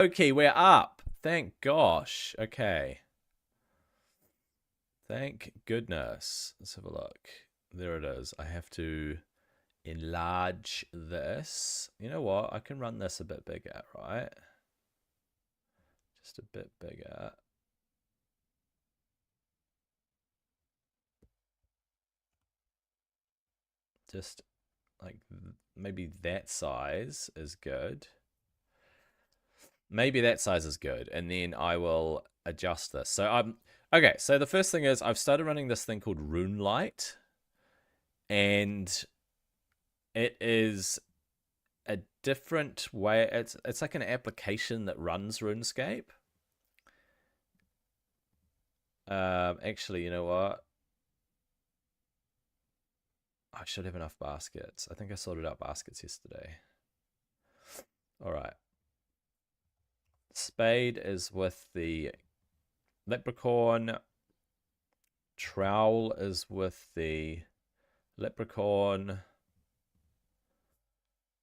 Okay, we're up. Thank gosh. Okay. Thank goodness. Let's have a look. There it is. I have to enlarge this. You know what? I can run this a bit bigger, right? Just a bit bigger. Just like maybe that size is good. Maybe that size is good, and then I will adjust this. So I'm okay. So the first thing is I've started running this thing called RuneLight, and it is a different way. It's like an application that runs RuneScape. Actually, you know what? I should have enough baskets. I think I sorted out baskets yesterday. All right. Spade is with the leprechaun. Trowel is with the leprechaun.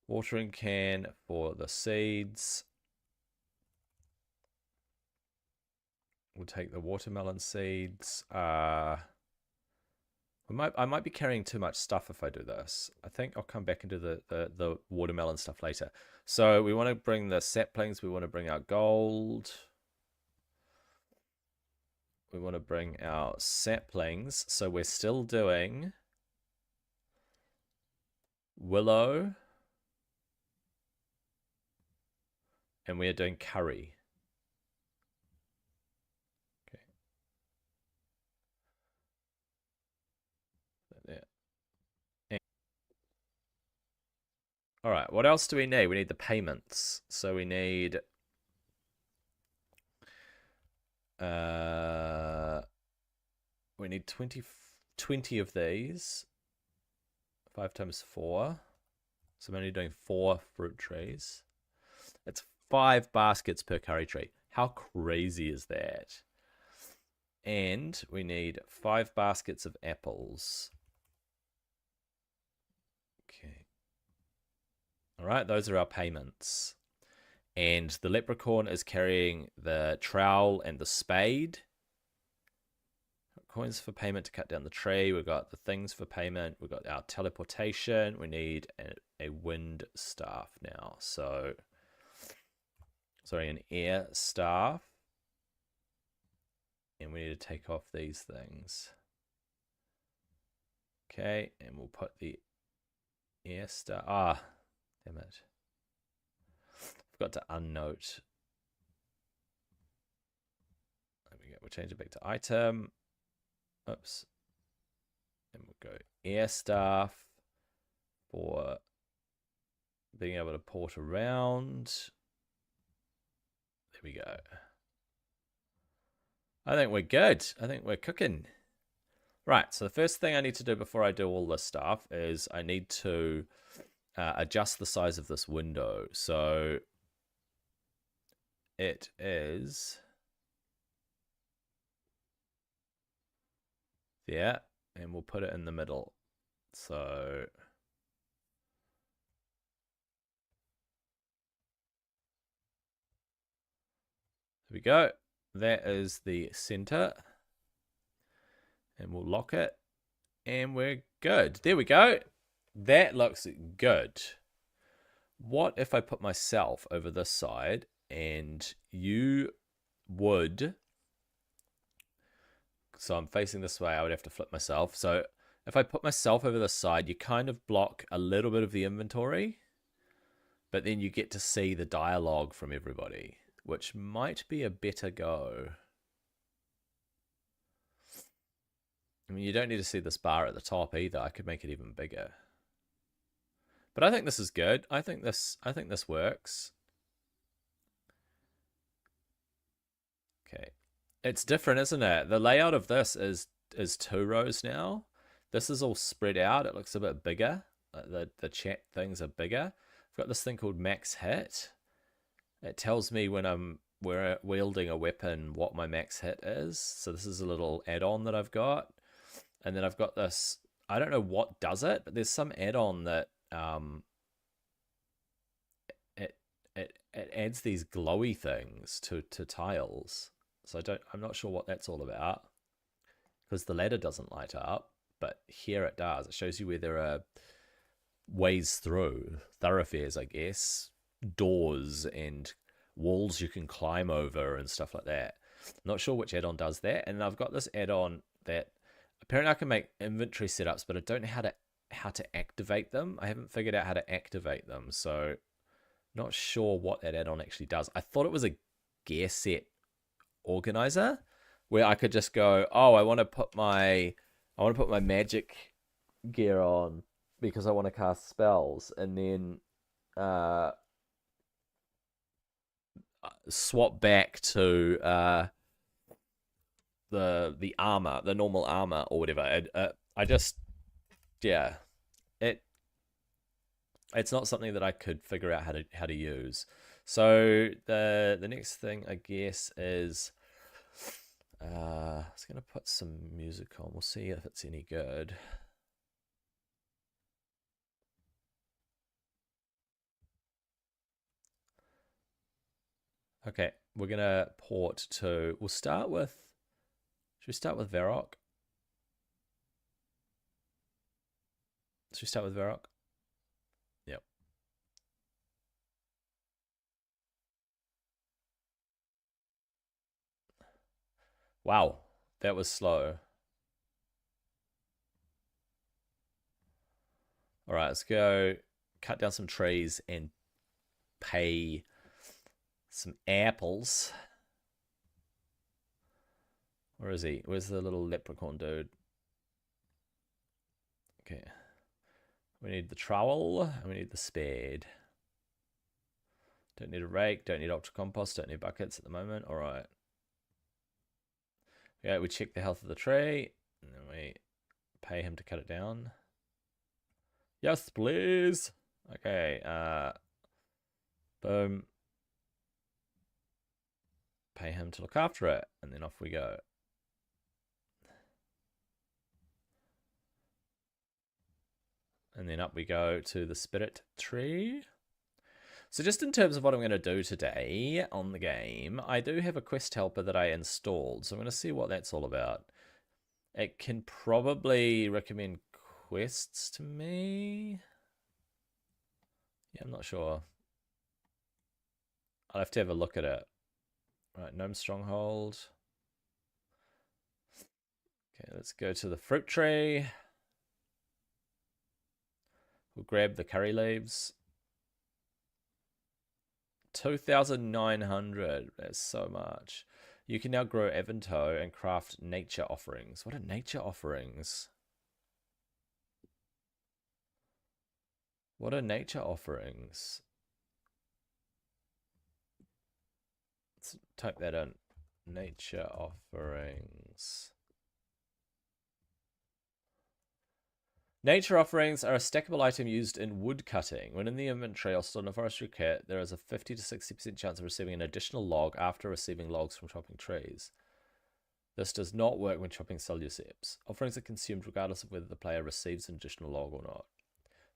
Watering can for the seeds. We'll take the watermelon seeds. I might be carrying too much stuff if I do this. I think I'll come back and do the watermelon stuff later. So we want to bring the saplings. We want to bring our gold. We want to bring our saplings. So we're still doing willow. And we are doing curry. Okay. There. All right, what else do we need? We need the payments. So we need we need 20 of these. 5 times 4. So I'm only doing 4 fruit trees. It's 5 baskets per curry tree. How crazy is that? And we need 5 baskets of apples. Okay. All right, those are our payments. And the leprechaun is carrying the trowel and the spade. Coins for payment to cut down the tree. We've got the things for payment. We've got our teleportation. We need a wind staff now. So, sorry, an air staff. And we need to take off these things. Okay, and we'll put the air staff. Ah, damn it. Forgot to unnote. There we go. We'll change it back to item. Oops. And we'll go air staff for being able to port around. There we go. I think we're good. I think we're cooking. Right, so the first thing I need to do before I do all this stuff is I need to adjust the size of this window. So it is there, and we'll put it in the middle. So there we go. That is the center. And we'll lock it. And we're good. There we go. That looks good. What if I put myself over this side and you would... So I'm facing this way. I would have to flip myself. So if I put myself over this side, you kind of block a little bit of the inventory. But then you get to see the dialogue from everybody, which might be a better go. I mean, you don't need to see this bar at the top either. I could make it even bigger. But I think this is good. I think this works. Okay. It's different, isn't it? The layout of this is 2 rows now. This is all spread out. It looks a bit bigger. The chat things are bigger. I've got this thing called max hit. It tells me when I'm wielding a weapon what my max hit is. So this is a little add-on that I've got. And then I've got this, I don't know what does it, but there's some add-on that it it adds these glowy things to tiles. So I'm not sure what that's all about, because the ladder doesn't light up, but here it does. It shows you where there are ways through, thoroughfares, I guess, doors and walls you can climb over and stuff like that. Not sure which add-on does that. And I've got this add-on that apparently I can make inventory setups, but I don't know how to activate them. I haven't figured out how to activate them, so not sure what that add-on actually does. I thought it was a gear set organizer where I could just go, oh, I want to put my magic gear on because I want to cast spells, and then swap back to the armor, the normal armor or whatever. I just, yeah, it's not something that I could figure out how to use. So the next thing, I guess, is I was gonna put some music on. We'll see if it's any good. Okay, we're gonna port to. We'll start with. Should we start with Varrock? Should we start with Varrock? Yep. Wow, that was slow. All right, let's go cut down some trees and pay some apples. Where is he? Where's the little leprechaun dude? Okay. We need the trowel and we need the spade. Don't need a rake, don't need ultra compost, don't need buckets at the moment. All right. Okay, we check the health of the tree and then we pay him to cut it down. Yes, please. Okay, boom. Pay him to look after it, and then off we go. And then up we go to the spirit tree. So just in terms of what I'm going to do today on the game, I do have a quest helper that I installed. So I'm going to see what that's all about. It can probably recommend quests to me. Yeah, I'm not sure. I'll have to have a look at it. Right, Gnome Stronghold. Okay, let's go to the fruit tree. We'll grab the curry leaves. 2,900. That's so much. You can now grow Avanto and craft nature offerings. What are nature offerings? What are nature offerings? Let's type that in. Nature offerings. Nature offerings are a stackable item used in wood cutting. When in the inventory or stored in a forestry kit, there is a 50 to 60% chance of receiving an additional log after receiving logs from chopping trees. This does not work when chopping celluceps. Offerings are consumed regardless of whether the player receives an additional log or not.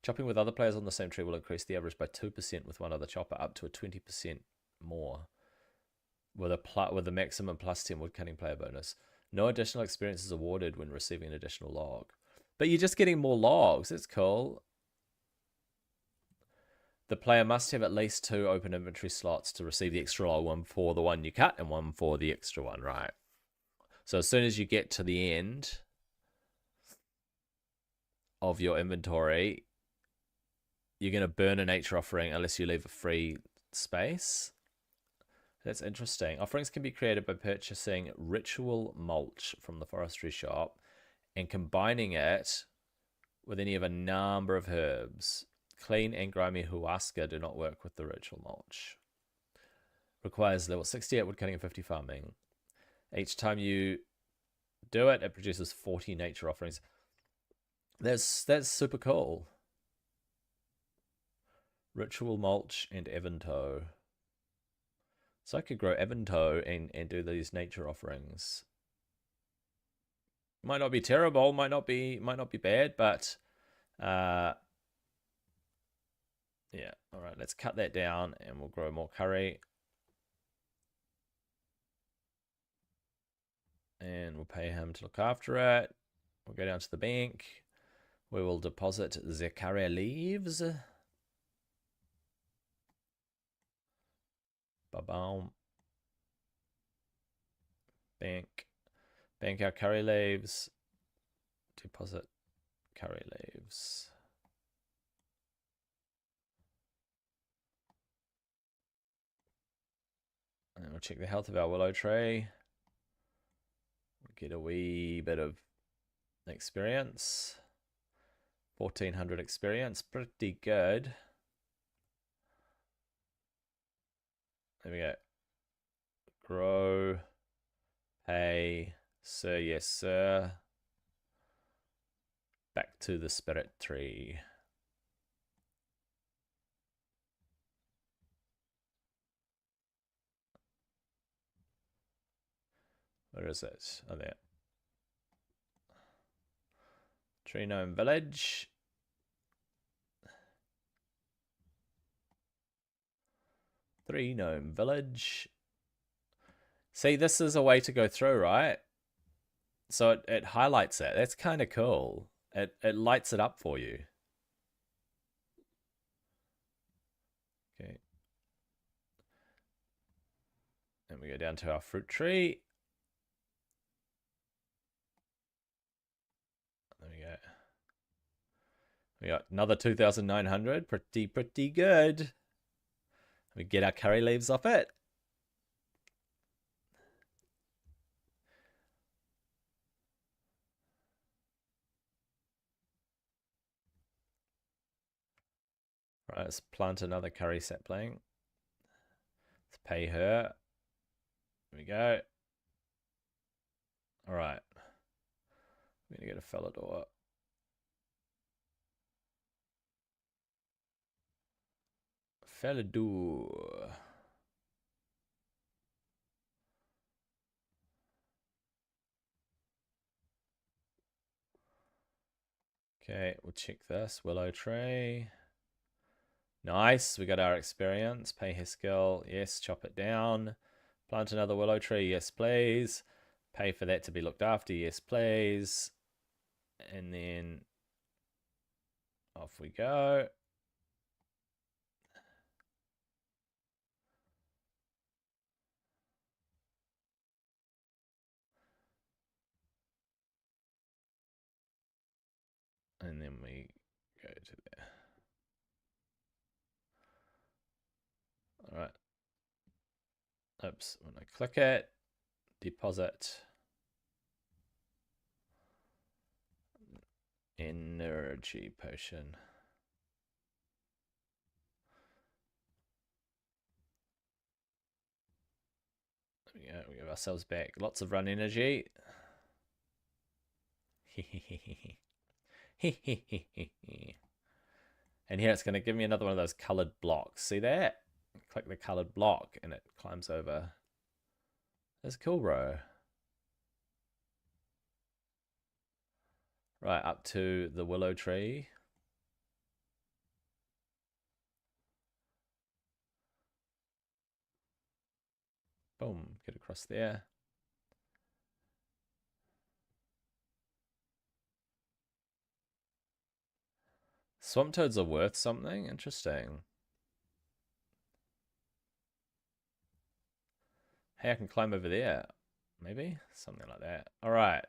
Chopping with other players on the same tree will increase the average by 2% with one other chopper, up to a 20% more, with a maximum plus 10 wood cutting player bonus. No additional experience is awarded when receiving an additional log. But you're just getting more logs. That's cool. The player must have at least 2 open inventory slots to receive the extra log, one for the one you cut and one for the extra one, right? So as soon as you get to the end of your inventory, you're going to burn a nature offering unless you leave a free space. That's interesting. Offerings can be created by purchasing ritual mulch from the forestry shop and combining it with any of a number of herbs. Clean and grimy huasca do not work with the ritual mulch. Requires level 68 woodcutting and 50 farming. Each time you do it, it produces 40 nature offerings. That's super cool. Ritual mulch and Avanto. So I could grow Avanto and do these nature offerings. Might not be terrible, might not be bad, but Yeah. All right. Let's cut that down and we'll grow more curry. And we'll pay him to look after it. We'll go down to the bank. We will deposit the curry leaves. Ba-boom. Bank. Bank our curry leaves. Deposit curry leaves. And we'll check the health of our willow tree. Get a wee bit of experience. 1400 experience. Pretty good. There we go. Grow. Pay. Sir, yes, sir. Back to the spirit tree. Where is it? Oh, there. Tree Gnome Village. Tree Gnome Village. See, this is a way to go through, right? So it highlights it. That's kind of cool. It lights it up for you. Okay. And we go down to our fruit tree. There we go. We got another 2,900. Pretty good. We get our curry leaves off it. Right, let's plant another curry sapling. Let's pay her. There we go. All right. I'm going to get a Felidor. Felidor. Okay, we'll check this. Willow tree. Nice, we got our experience. Pay his skill. Yes, chop it down. Plant another willow tree. Yes, please. Pay for that to be looked after. Yes, please. And then off we go. And then we go to there. All right. Oops, when I click it, deposit energy potion. There we go. We give ourselves back lots of run energy. And here it's going to give me another one of those colored blocks. See that? Click the colored block and it climbs over. That's cool, bro. Right, up to the willow tree. Boom, get across there. Swamp toads are worth something? Interesting. Hey, I can climb over there. Maybe? Something like that. All right.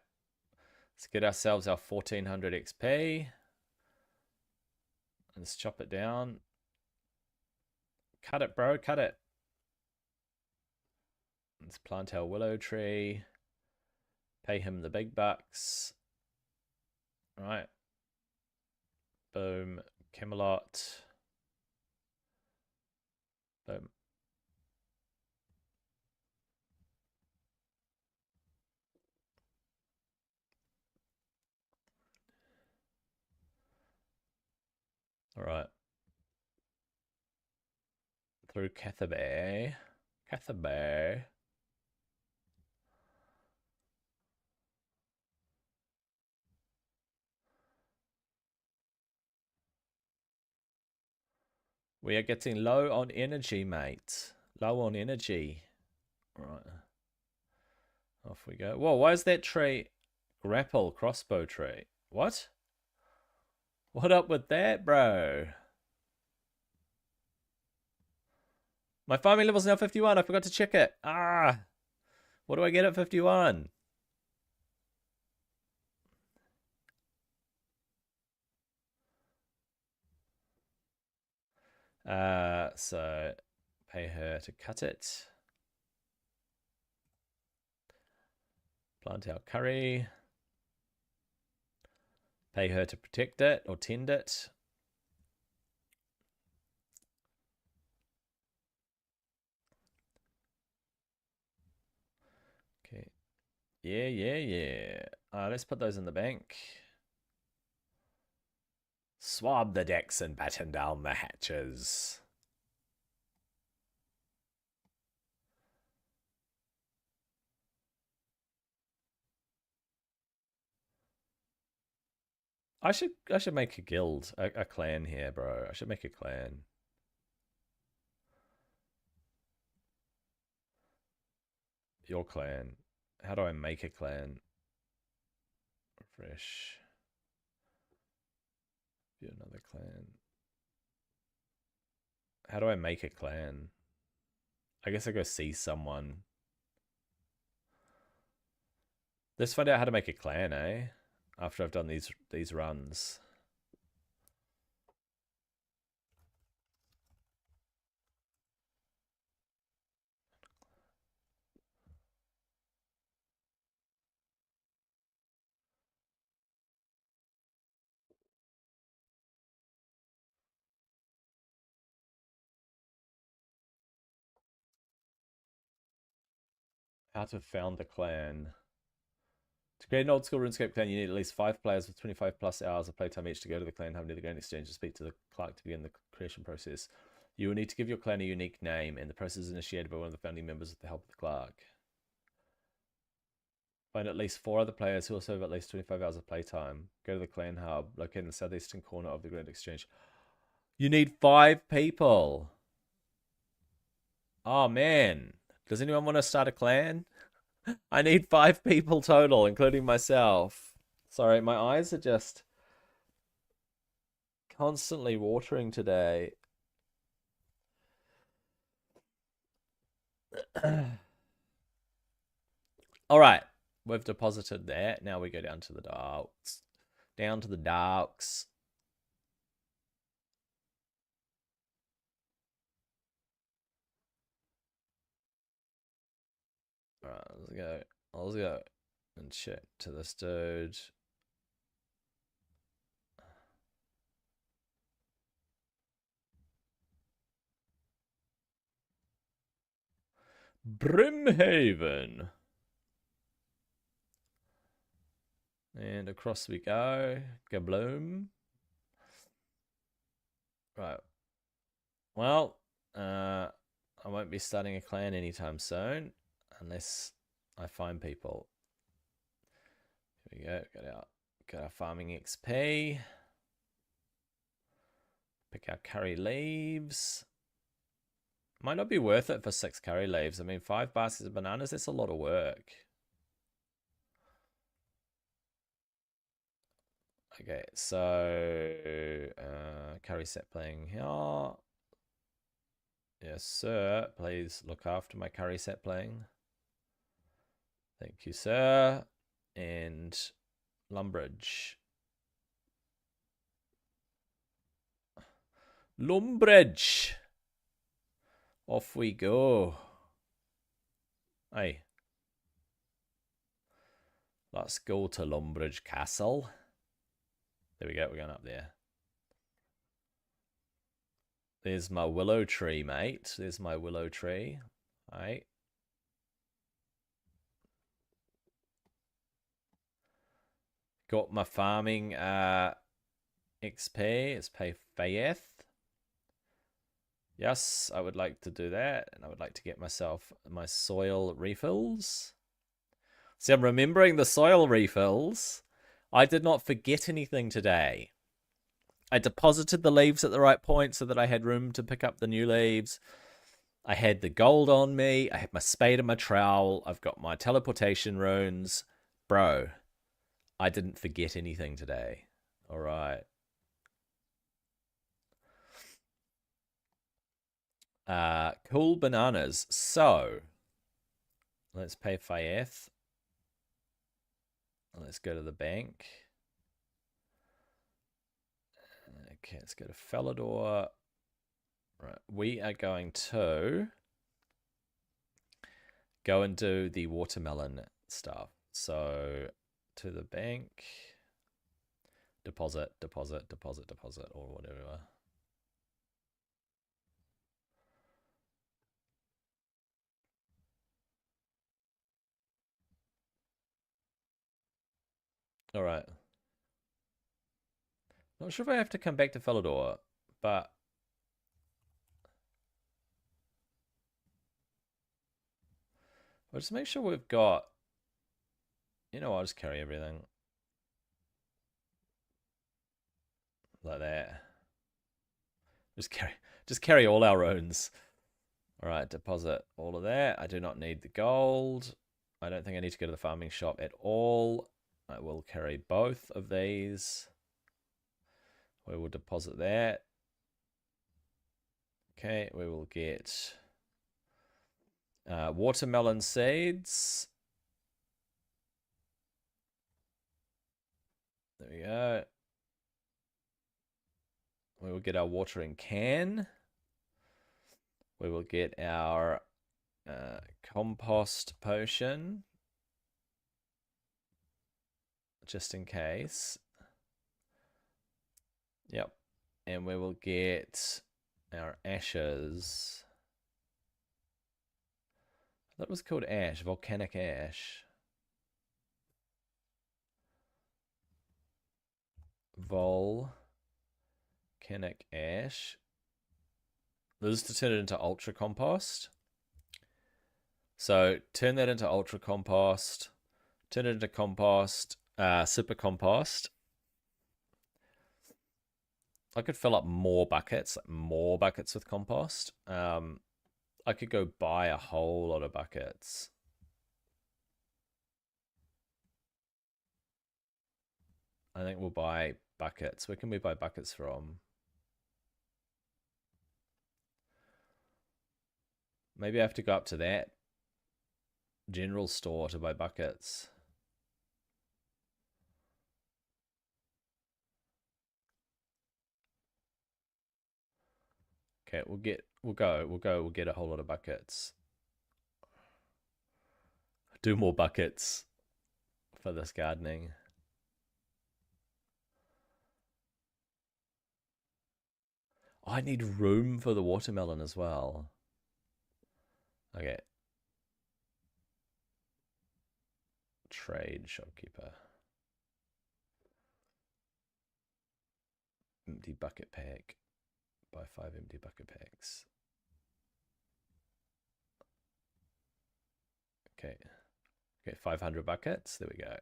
Let's get ourselves our 1400 XP. Let's chop it down. Cut it, bro. Cut it. Let's plant our willow tree. Pay him the big bucks. All right. Boom. Camelot. Boom. All right. Through Cathabay. Cathabay. We are getting low on energy, mate. Low on energy. Right. Off we go. Whoa, why is that tree grapple crossbow tree? What? What up with that, bro? My farming level's now 51. I forgot to check it. Ah. What do I get at 51? So pay her to cut it. Plant our curry. Pay her to protect it or tend it. Okay. Yeah. Let's put those in the bank. Swab the decks and batten down the hatches. I should make a guild, a clan here, bro. I should make a clan. Your clan. How do I make a clan? Refresh. View another clan. How do I make a clan? I guess I go see someone. Let's find out how to make a clan, eh? After I've done these runs. How to found the clan. To create an old school RuneScape clan, you need at least 5 players with 25 plus hours of playtime each to go to the clan hub near the Grand Exchange and speak to the clerk to begin the creation process. You will need to give your clan a unique name, and the process is initiated by one of the founding members with the help of the clerk. Find at least 4 other players who also have at least 25 hours of playtime. Go to the clan hub, located in the southeastern corner of the Grand Exchange. You need 5 people. Oh, man. Does anyone want to start a clan? I need 5 people total, including myself. Sorry, my eyes are just constantly watering today. All right, we've deposited that. Now we go down to the docks. Down to the docks. All right, let's go. Let's go and check to this dude. Brimhaven. And across we go. Gabloom. Right. Well, I won't be starting a clan anytime soon unless I find people. Here we go. Got our farming XP. Pick our curry leaves. Might not be worth it for 6 curry leaves. I mean, 5 baskets of bananas, that's a lot of work. Okay, so curry sapling here. Yes, sir. Please look after my curry sapling. Thank you, sir. And Lumbridge. Lumbridge. Off we go. Hey. Let's go to Lumbridge Castle. There we go, we're going up there. There's my willow tree, mate. There's my willow tree. Alright. Got my farming XP. It's pay Fayeth. Yes, I would like to do that. And I would like to get myself my soil refills. See, I'm remembering the soil refills. I did not forget anything today. I deposited the leaves at the right point so that I had room to pick up the new leaves. I had the gold on me. I had my spade and my trowel. I've got my teleportation runes. Bro, I didn't forget anything today. All right. Cool bananas. So, let's pay Fayeth. Let's go to the bank. Okay, let's go to Falador. Right, we are going to go and do the watermelon stuff. So, to the bank, deposit, deposit, deposit, deposit, or whatever. All right. Not sure if I have to come back to Falador, but I'll just make sure we've got. You know, I'll just carry everything like that. Just carry all our runes. All right, deposit all of that. I do not need the gold. I don't think I need to go to the farming shop at all. I will carry both of these. We will deposit that. Okay, we will get watermelon seeds. There we go. We will get our watering can. We will get our compost potion. Just in case. Yep. And we will get our ashes. That was called ash, volcanic ash. Volcanic ash. This is to turn it into ultra compost. So turn that into ultra compost. Turn it into compost. Super compost. I could fill up more buckets with compost. I could go buy a whole lot of buckets. I think we'll buy buckets. Where can we buy buckets from? Maybe I have to go up to that general store to buy buckets. Okay, we'll get a whole lot of buckets. Do more buckets for this gardening. Oh, I need room for the watermelon as well. Okay. Trade shopkeeper. Empty bucket pack. Buy 5 empty bucket packs. Okay. Okay, 500 buckets. There we go.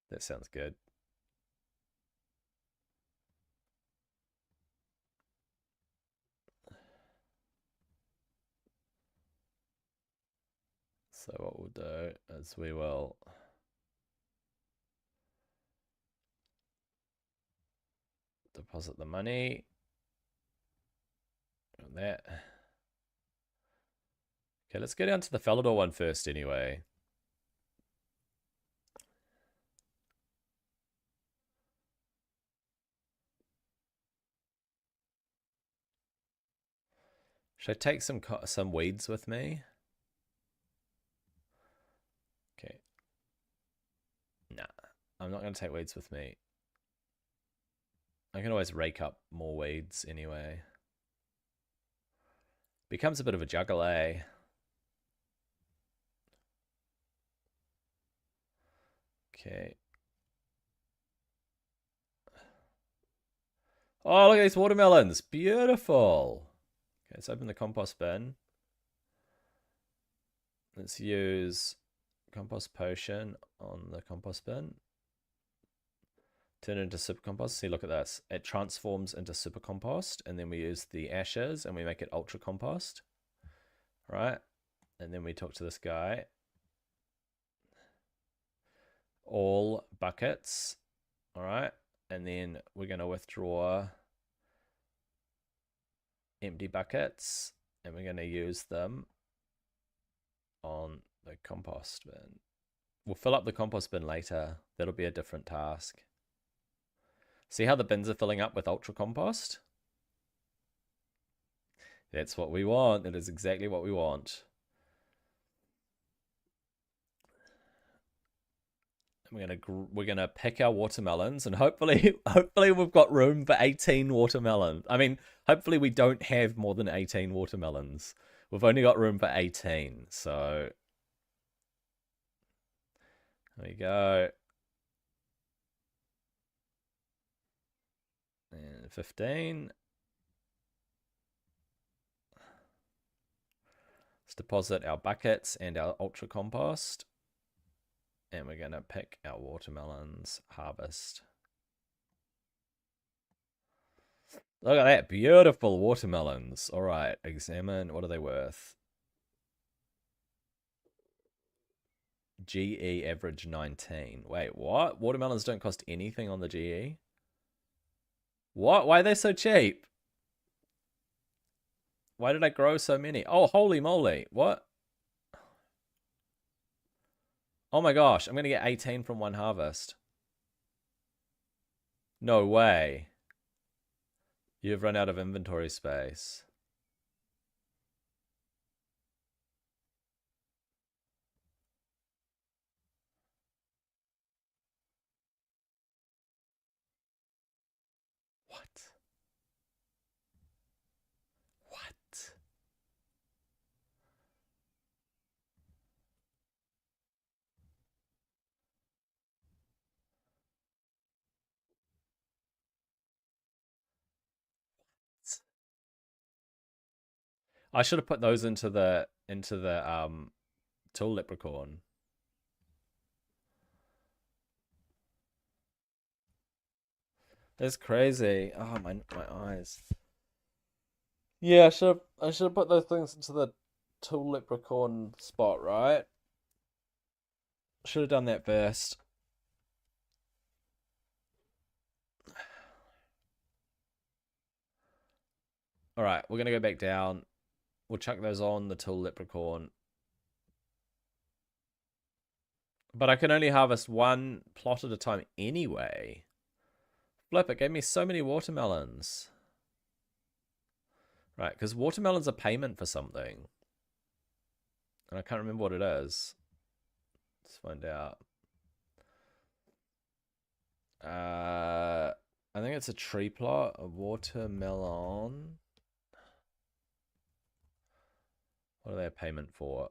That sounds good. So what we'll do is we will deposit the money on that. Okay, let's go down to the Falador one first anyway. Should I take some weeds with me? Okay. Nah, I'm not going to take weeds with me. I can always rake up more weeds anyway. Becomes a bit of a juggle, eh? Okay. Oh, look at these watermelons. Beautiful. Okay, let's open the compost bin. Let's use compost potion on the compost bin. Turn it into super compost. See, look at this. It transforms into super compost, and then we use the ashes and we make it ultra compost. Right? And then we talk to this guy. All buckets. All right. And then we're going to withdraw empty buckets, and we're going to use them on the compost bin. We'll fill up the compost bin later. That'll be a different task. See how the bins are filling up with ultra compost? That's what we want. That is exactly what we want. We're gonna pick our watermelons, and hopefully we've got room for 18 watermelons. I mean, hopefully we don't have more than 18 watermelons. We've only got room for 18, so there we go. And 15. Let's deposit our buckets and our ultra compost. And we're going to pick our watermelons, harvest. Look at that, beautiful watermelons. All right, examine, what are they worth? GE average 19. Wait, what? Watermelons don't cost anything on the GE? What? Why are they so cheap? Why did I grow so many? Oh, holy moly. What? Oh my gosh, I'm going to get 18 from one harvest. No way. You've run out of inventory space. What? What? I should have put those into the tool leprechaun. That's crazy. Oh my eyes. Yeah, I should have put those things into the tool leprechaun spot, right? Should have done that first. All right, we're gonna go back down. We'll chuck those on the tool leprechaun. But I can only harvest one plot at a time anyway. Flip, it gave me so many watermelons. Right, because watermelons are payment for something. And I can't remember what it is. Let's find out. I think it's a tree plot, a watermelon. What are they a payment for?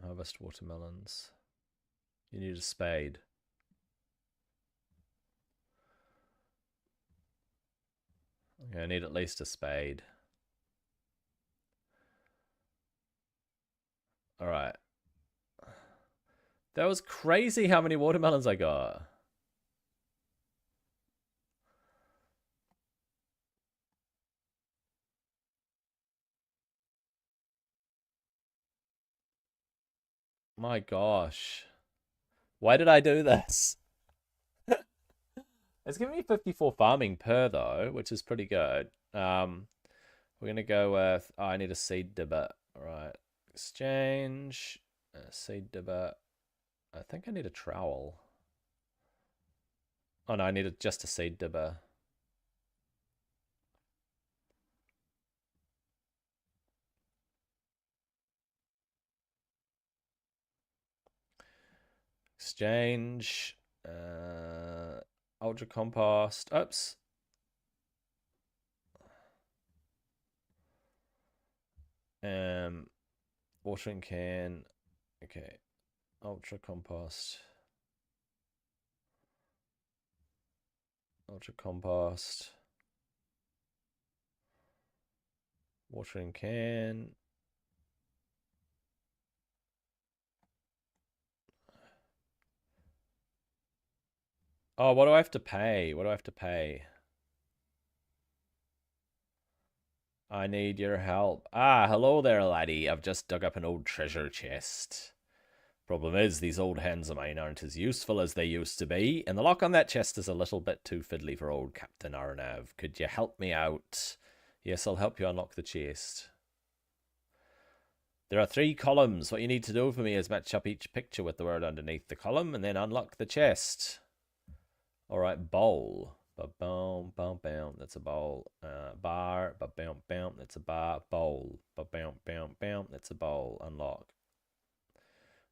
Harvest watermelons. You need a spade. Okay, I need at least a spade. All right. That was crazy how many watermelons I got. My gosh. Why did I do this? It's giving me 54 farming per though, which is pretty good. We're gonna go with, oh, I need a seed dibber. All right, exchange, seed dibber. I think I need a trowel. Oh no, I need just a seed dibber. Exchange, ultra compost. Oops. Watering can. Okay. Ultra compost. Ultra compost. Watering can. Oh, what do I have to pay? What do I have to pay? I need your help. Ah, hello there, laddie. I've just dug up an old treasure chest. Problem is, these old hands of mine aren't as useful as they used to be, and the lock on that chest is a little bit too fiddly for old Captain Arnav. Could you help me out? Yes, I'll help you unlock the chest. There are 3 columns. What you need to do for me is match up each picture with the word underneath the column, and then unlock the chest. Alright, bowl. Ba-boom, bum, bam. That's a bowl. Bar. Ba-bam, bam. That's a bar. Bowl. Ba-bam, bam, bam. That's a bowl. Unlock.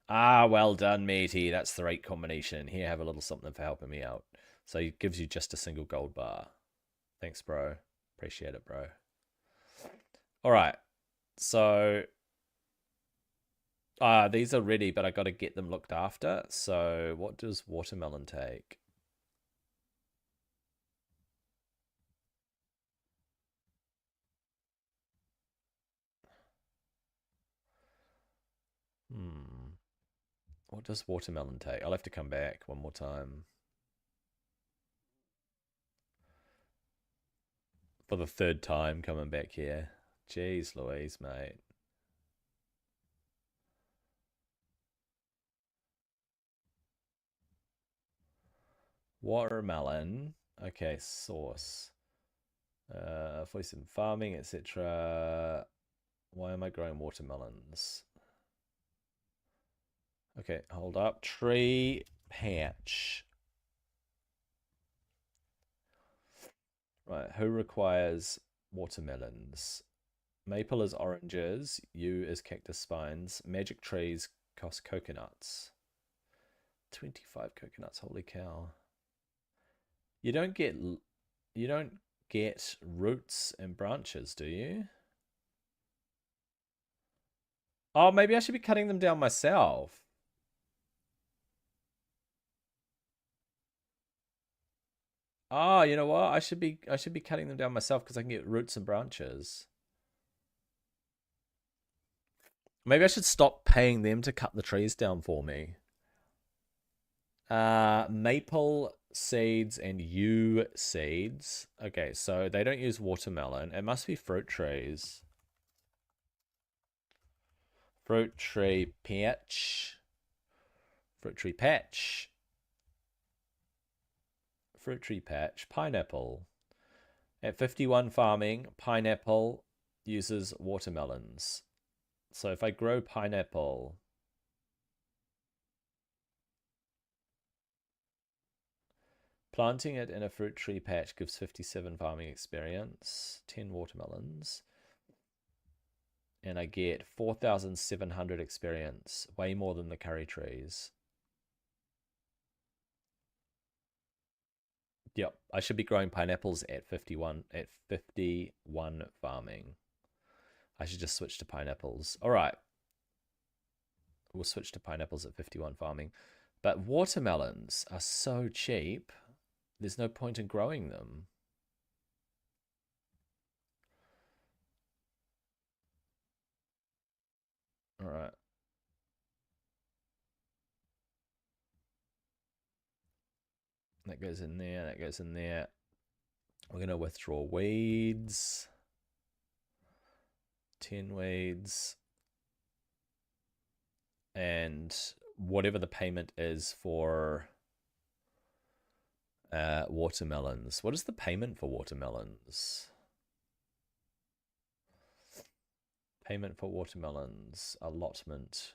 Ah, well done, matey. That's the right combination. Here, have a little something for helping me out. So it gives you just a single gold bar. Thanks, bro. Appreciate it, bro. Alright. So these are ready, but I got to get them looked after. So what does watermelon take? What does watermelon take? I'll have to come back one more time. For the 3rd time coming back here. Jeez Louise, mate. Watermelon. Okay, source. Voice in farming, etc. Why am I growing watermelons? Okay, hold up. Tree patch. Right, who requires watermelons? Maple is oranges. Yew is cactus spines. Magic trees cost coconuts. 25 coconuts. Holy cow. You don't get roots and branches, do you? Oh, maybe I should be cutting them down myself. Oh, you know what? I should be cutting them down myself because I can get roots and branches. Maybe I should stop paying them to cut the trees down for me. Maple seeds and yew seeds. Okay, so they don't use watermelon. It must be fruit trees. Fruit tree patch. Fruit tree patch. Fruit tree patch. Pineapple. At 51 farming, pineapple uses watermelons. So if I grow pineapple, planting it in a fruit tree patch gives 57 farming experience, 10 watermelons, and I get 4,700 experience, way more than the curry trees. Yep, I should be growing pineapples at 51 farming. I should just switch to pineapples. All right. We'll switch to pineapples at 51 farming. But watermelons are so cheap. There's no point in growing them. All right. That goes in there. That goes in there. We're going to withdraw weeds. 10 weeds. And whatever the payment is for watermelons. What is the payment for watermelons? Payment for watermelons. Allotment.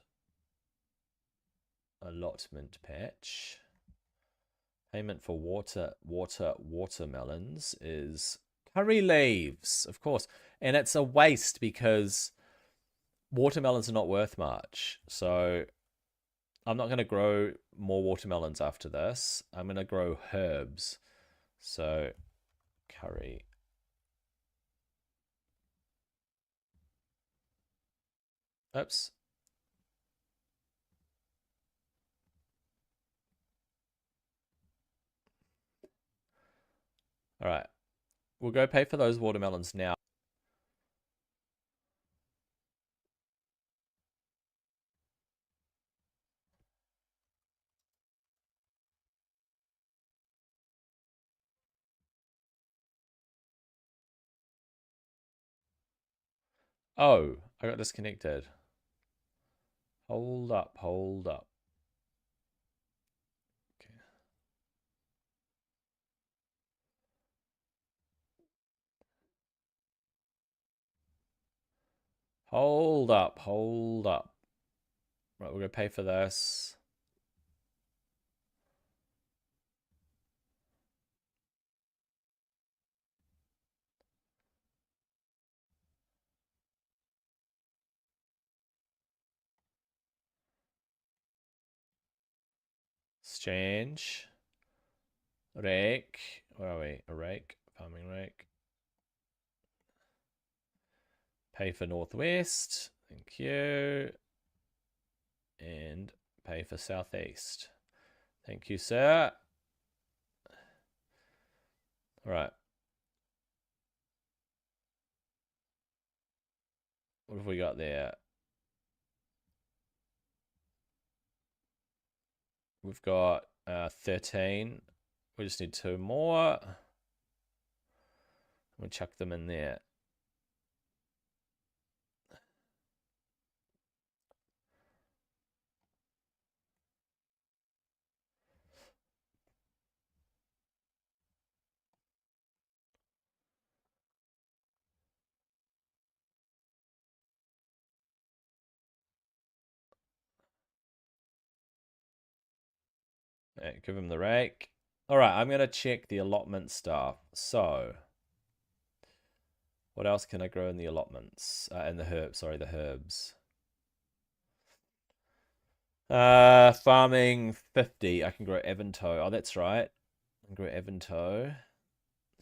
Allotment patch. Payment for watermelons is curry leaves, of course. And it's a waste because watermelons are not worth much. So I'm not going to grow more watermelons after this. I'm going to grow herbs. So curry. Oops. All right. We'll go pay for those watermelons now. Oh, I got disconnected. Hold up, hold up. Okay. Hold up, hold up. Right, we're gonna pay for this. Exchange. Rake. Where are we? A rake. Farming rake. Pay for Northwest. Thank you. And pay for Southeast. Thank you, sir. All right. What have we got there? We've got 13. We just need 2 more. We'll chuck them in there. Right, give him the rake. All right, I'm going to check the allotment stuff. So, what else can I grow in the allotments? And the herbs, sorry, the herbs. Farming 50. I can grow Evanto. Oh, that's right. I can grow Evanto.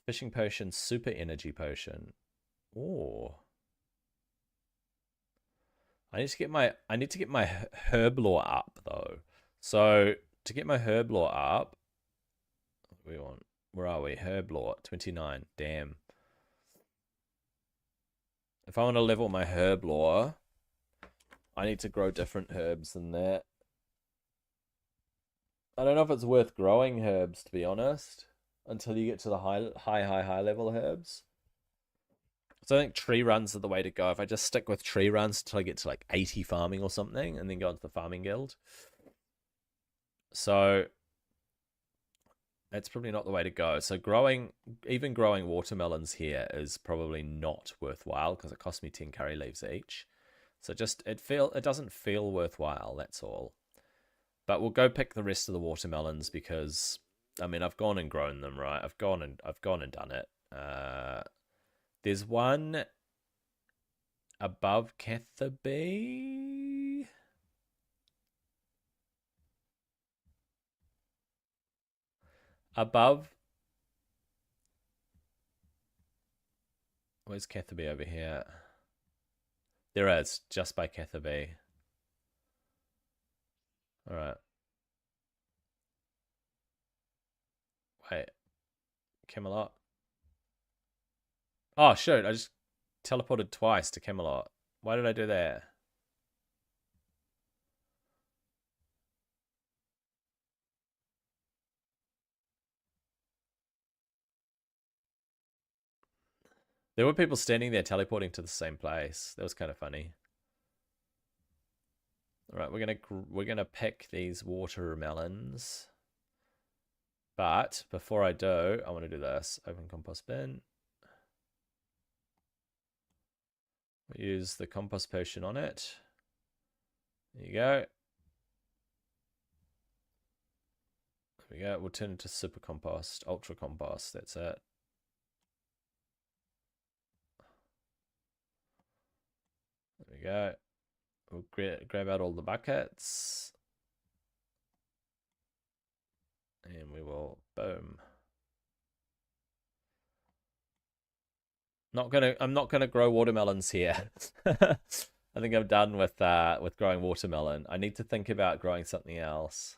Fishing potion, super energy potion. Oh. I need to get my herb lore up though. So to get my herb lore up, where are we? Herb lore 29. Damn. If I want to level my herb lore, I need to grow different herbs than that. I don't know if it's worth growing herbs, to be honest, until you get to the high level herbs. So I think tree runs are the way to go. If I just stick with tree runs until I get to like 80 farming or something, and then go into the farming guild. So that's probably not the way to go. So even growing watermelons here is probably not worthwhile because it costs me 10 curry leaves each. So it doesn't feel worthwhile, that's all. But we'll go pick the rest of the watermelons because I mean I've gone and grown them, right? I've gone and done it. There's one above Catherby. Above. Where's Catherby over here? There is, just by Catherby. Alright. Wait. Camelot. Oh, shoot. I just teleported twice to Camelot. Why did I do that? There were people standing there teleporting to the same place. That was kind of funny. All right, we're gonna pick these watermelons. But before I do, I want to do this. Open compost bin. We'll use the compost potion on it. There you go. There we go. We'll turn it to super compost, ultra compost. That's it. There we go. We'll grab out all the buckets. And we will, boom. I'm not gonna grow watermelons here. I think I'm done with growing watermelon. I need to think about growing something else.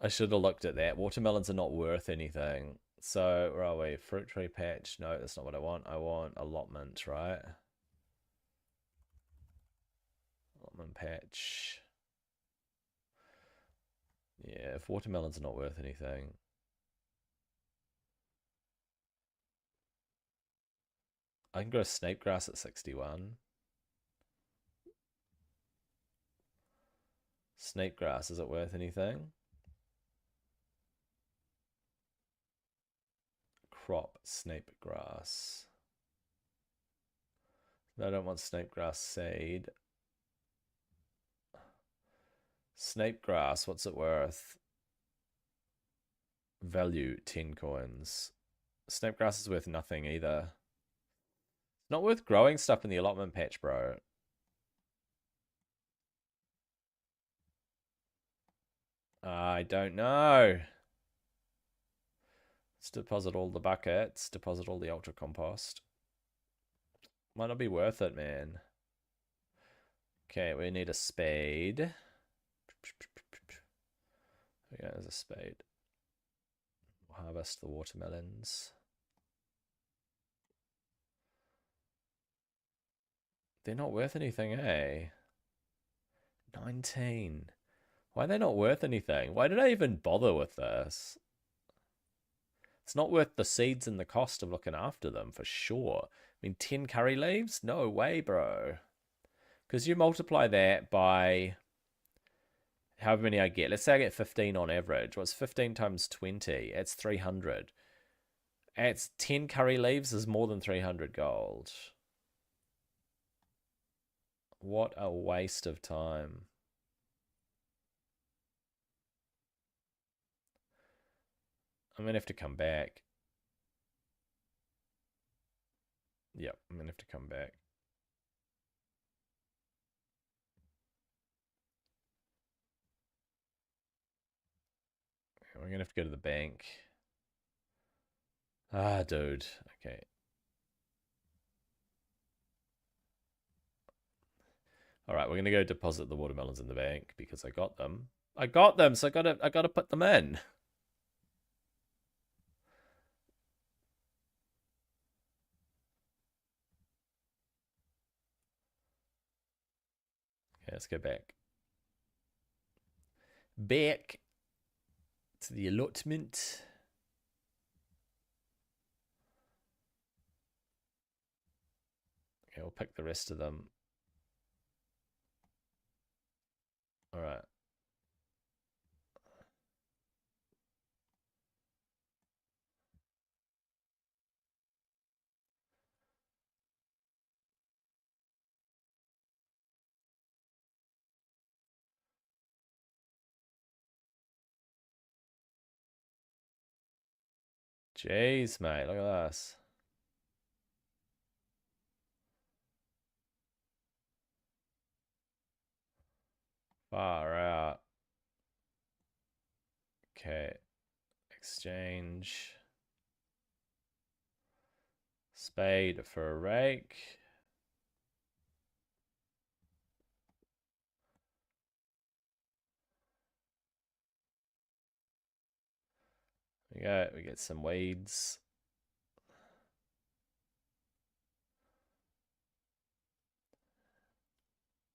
I should have looked at that. Watermelons are not worth anything. So, where are we? Fruit tree patch. No, that's not what I want. I want allotment, right? Allotment patch. Yeah, if watermelons are not worth anything. I can grow snake grass at 61. Snake grass, is it worth anything? Crop snape grass. I don't want snape grass seed. Snape grass, what's it worth? Value 10 coins. Snape grass is worth nothing either. Not worth growing stuff in the allotment patch, bro. I don't know. Let's deposit all the buckets. Deposit all the ultra compost. Might not be worth it, man. Okay, we need a spade. Yeah, there's a spade. Harvest the watermelons. They're not worth anything, eh? 19. Why are they not worth anything? Why did I even bother with this? It's not worth the seeds and the cost of looking after them, for sure. I mean, 10 curry leaves? No way, bro. Because you multiply that by however many I get. Let's say I get 15 on average. What's 15 times 20? It's 300. It's 10 curry leaves is more than 300 gold. What a waste of time. I'm going to have to come back. Yep, I'm going to have to come back. We're going to have to go to the bank. Ah, dude. Okay. All right, we're going to go deposit the watermelons in the bank because I got them. I got them, so I got to put them in. Okay, let's go back. Back to the allotment. Okay, we'll pick the rest of them. All right. Jeez, mate, look at this. Far out. Okay. Exchange. Spade for a rake. We get some weeds.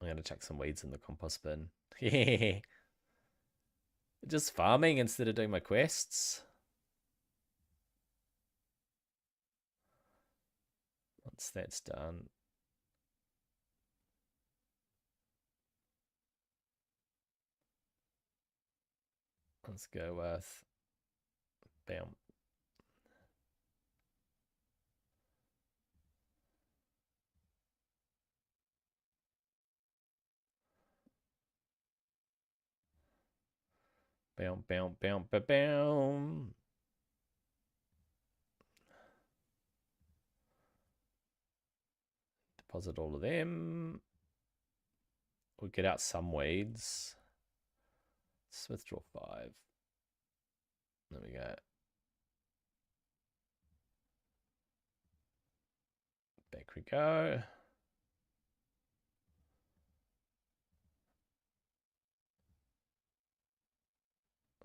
I'm gonna chuck some weeds in the compost bin. Yeah. Just farming instead of doing my quests. Once that's done. Let's go with bam. Bam, bam, bam, bam, bam. Deposit all of them. We'll get out some weeds. Let's withdraw 5. There we go. Back we go.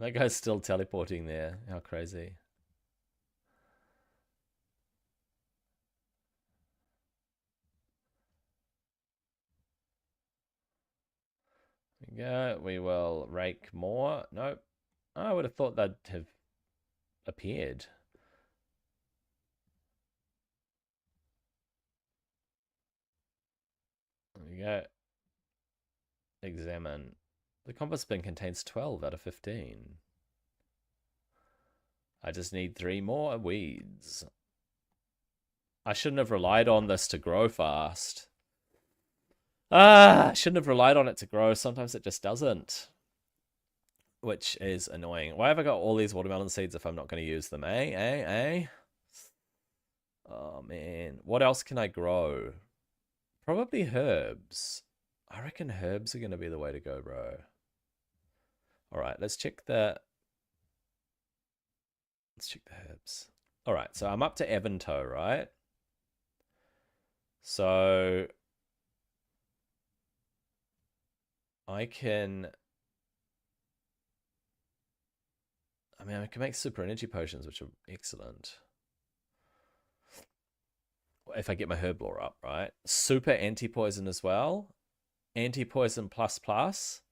That guy's still teleporting there. How crazy. There we go. We will rake more. Nope. I would have thought they'd have appeared. There we go. Examine. The compost bin contains 12 out of 15. I just need 3 more weeds. I shouldn't have relied on this to grow fast. I shouldn't have relied on it to grow. Sometimes it just doesn't. Which is annoying. Why have I got all these watermelon seeds if I'm not going to use them? Eh? Oh, man. What else can I grow? Probably herbs. I reckon herbs are going to be the way to go, bro. All right, let's check the herbs. All right, so I'm up to Evanto, right? So I can make super energy potions, which are excellent. If I get my herblore up, right? Super anti-poison as well. Anti-poison plus plus.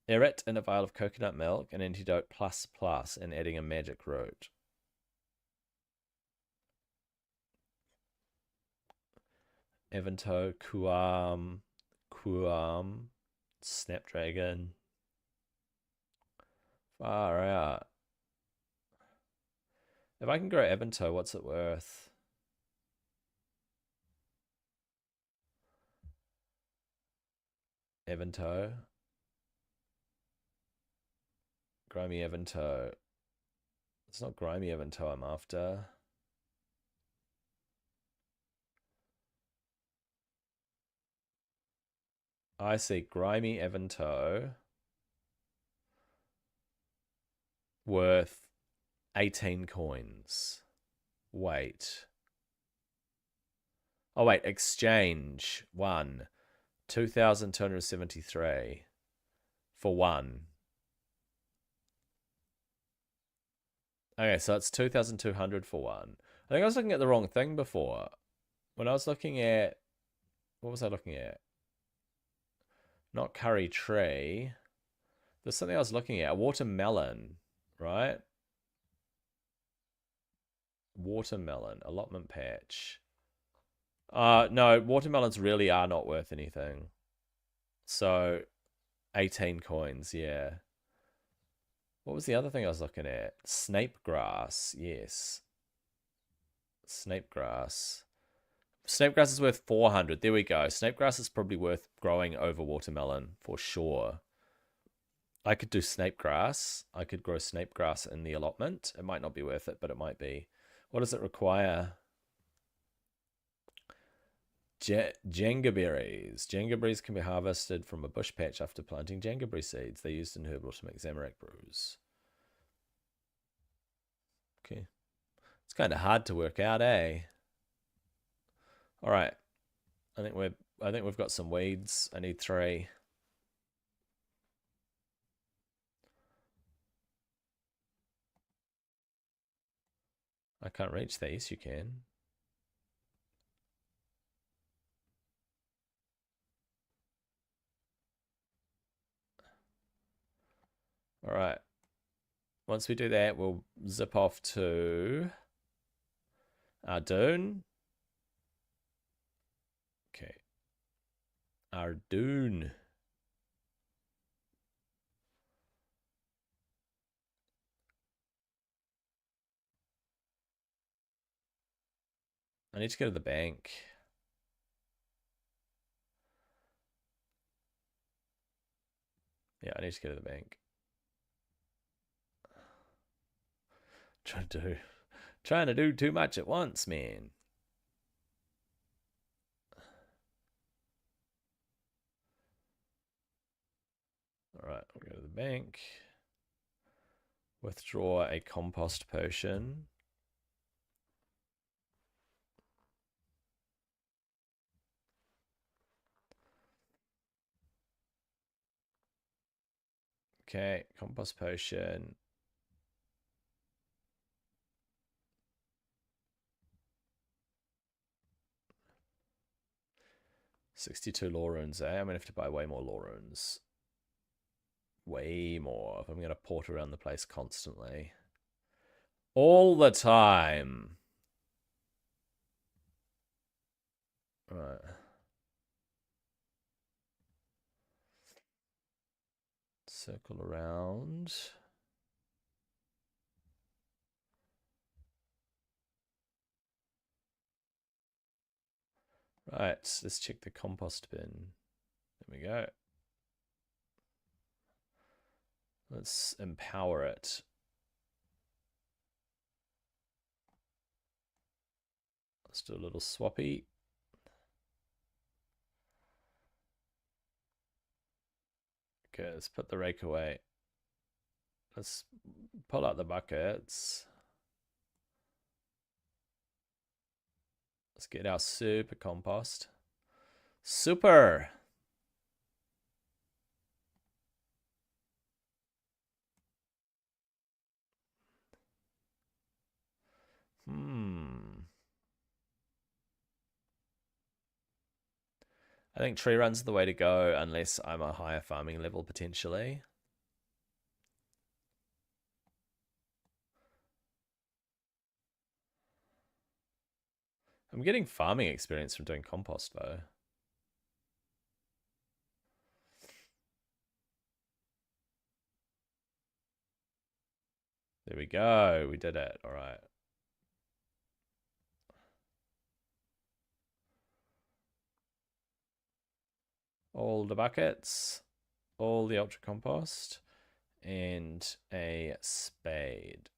Erit in a vial of coconut milk, and antidote plus plus, and adding a magic root. Evanto, Kuam, Snapdragon. Far out. If I can grow Evanto, what's it worth? Evanto. Grimy Evanto. It's not Grimy Evanto I'm after. I see Grimy Evanto worth 18 coins. Wait. Oh, wait. Exchange. 1. 2,273 for 1. Okay, so it's 2,200 for 1. I think I was looking at the wrong thing before. When I was looking at... What was I looking at? Not curry tree. There's something I was looking at. Watermelon, right? Watermelon. Allotment patch. No, watermelons really are not worth anything. So, 18 coins, yeah. What was the other thing I was looking at? Snape grass, yes. Snape grass. Snape grass is worth 400. There we go. Snape grass is probably worth growing over watermelon for sure. I could do snape grass. I could grow snape grass in the allotment. It might not be worth it, but it might be. What does it require? Jenga berries. Jenga berries can be harvested from a bush patch after planting jengaberry seeds. They're used in herbal to make Zamorak brews. Okay. It's kind of hard to work out, eh? All right. I think we've got some weeds. I need 3. I can't reach these. You can. All right. Once we do that, we'll zip off to Ardoon. Okay. Ardoon. I need to go to the bank. Yeah, I need to go to the bank. Trying to do too much at once, man. All right, we'll go to the bank. Withdraw a compost potion. Okay, compost potion. $62 law runes, eh? I'm gonna have to buy way more law runes. Way more if I'm gonna port around the place constantly. All the time. Right. Circle around. Right, let's check the compost bin. There we go. Let's empower it. Let's do a little swappy. Okay, let's put the rake away. Let's pull out the buckets. Let's get our super compost. Super! I think tree run's the way to go unless I'm a higher farming level potentially. I'm getting farming experience from doing compost though. There we go. We did it. All right. All the buckets, all the ultra compost, and a spade.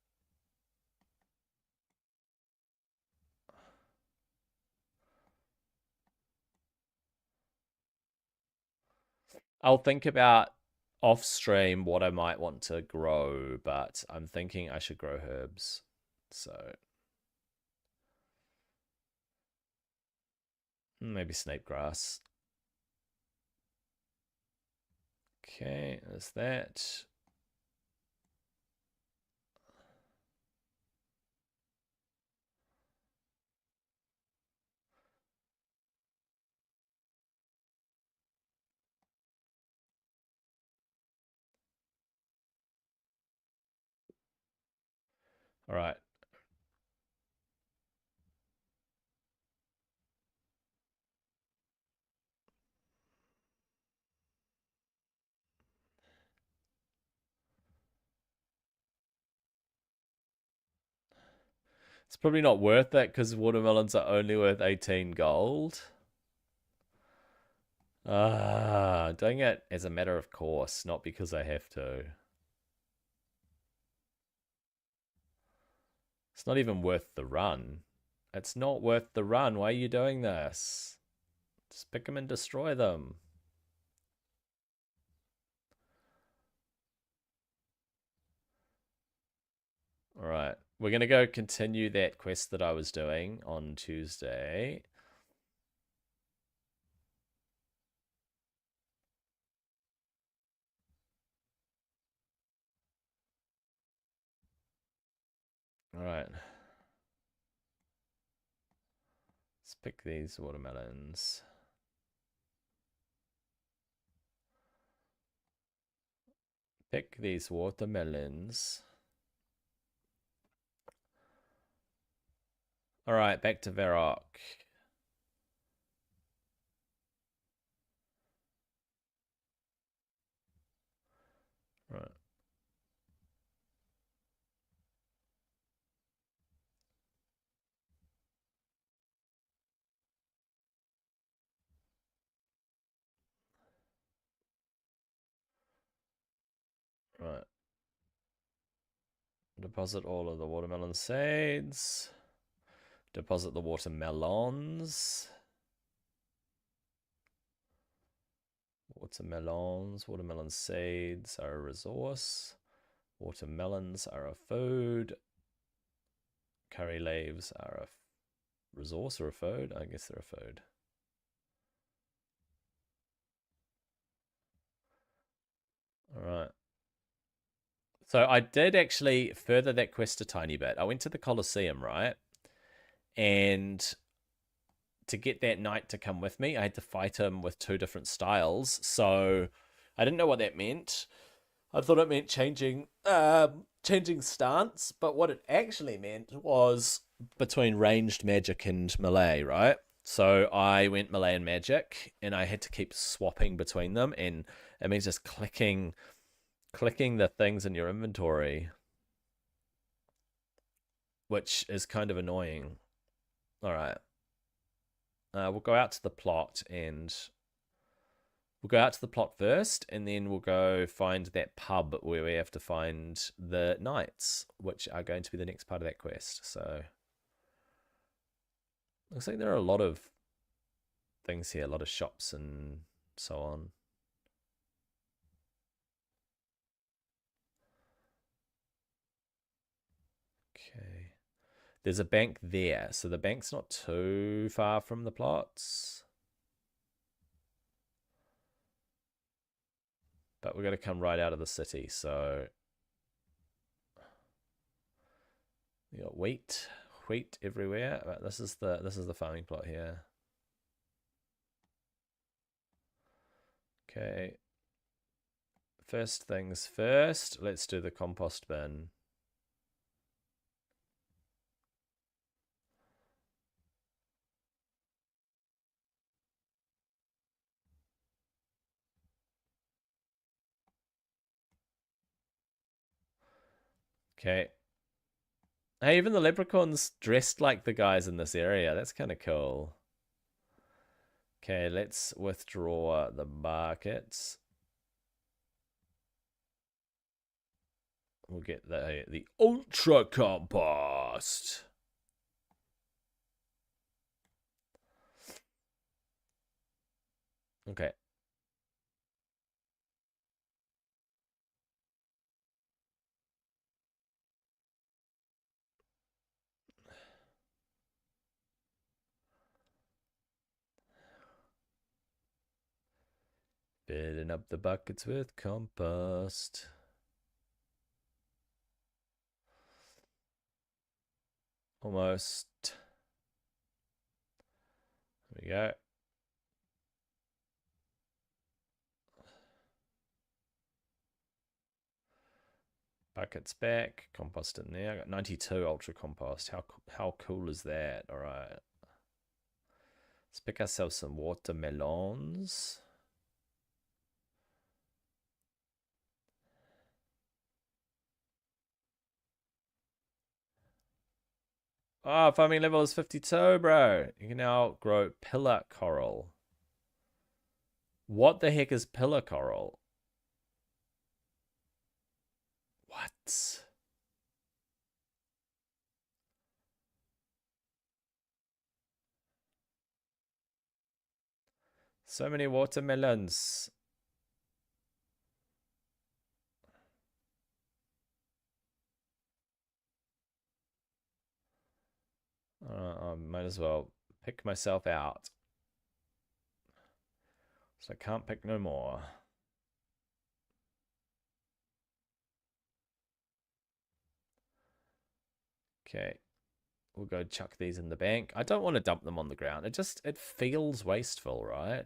I'll think about off stream what I might want to grow, but I'm thinking I should grow herbs. So maybe snake grass. Okay, there's that. All right. It's probably not worth it because watermelons are only worth 18 gold. Ah, doing it as a matter of course, not because I have to. It's not even worth the run. It's not worth the run. Why are you doing this? Just pick them and destroy them. All right. We're going to go continue that quest that I was doing on Tuesday. All right. Let's pick these watermelons. Pick these watermelons. All right, back to Varrock. Right. Right. Deposit all of the watermelon seeds. Deposit the watermelons. Watermelon seeds are a resource. Watermelons are a food. Curry leaves are a resource or a food? I guess they're a food. All right. So I did actually further that quest a tiny bit. I went to the Colosseum, right? And to get that knight to come with me, I had to fight him with two different styles. So I didn't know what that meant. I thought it meant changing stance, but what it actually meant was between ranged magic and melee, right? So I went melee and magic, and I had to keep swapping between them, and it means just clicking the things in your inventory, which is kind of annoying. All right, we'll go out to the plot and we'll go out to the plot first, and then we'll go find that pub where we have to find the knights, which are going to be the next part of that quest. So, looks like there are a lot of things here, a lot of shops and so on. Okay. There's a bank there, so the bank's not too far from the plots. But we're going to come right out of the city, so we got wheat everywhere. Right, this is the farming plot here. Okay. First things first, let's do the compost bin. Okay. Hey, even the leprechauns dressed like the guys in this area. That's kind of cool. Okay, let's withdraw the buckets. We'll get the ultra compost. Okay. Filling up the buckets with compost. Almost. There we go. Buckets back. Compost in there. I got 92 ultra compost. How cool is that? All right. Let's pick ourselves some watermelons. Oh, farming level is 52, bro. You can now grow pillar coral. What the heck is pillar coral? What? So many watermelons. I might as well pick myself out. So I can't pick no more. Okay. We'll go chuck these in the bank. I don't want to dump them on the ground. It feels wasteful, right?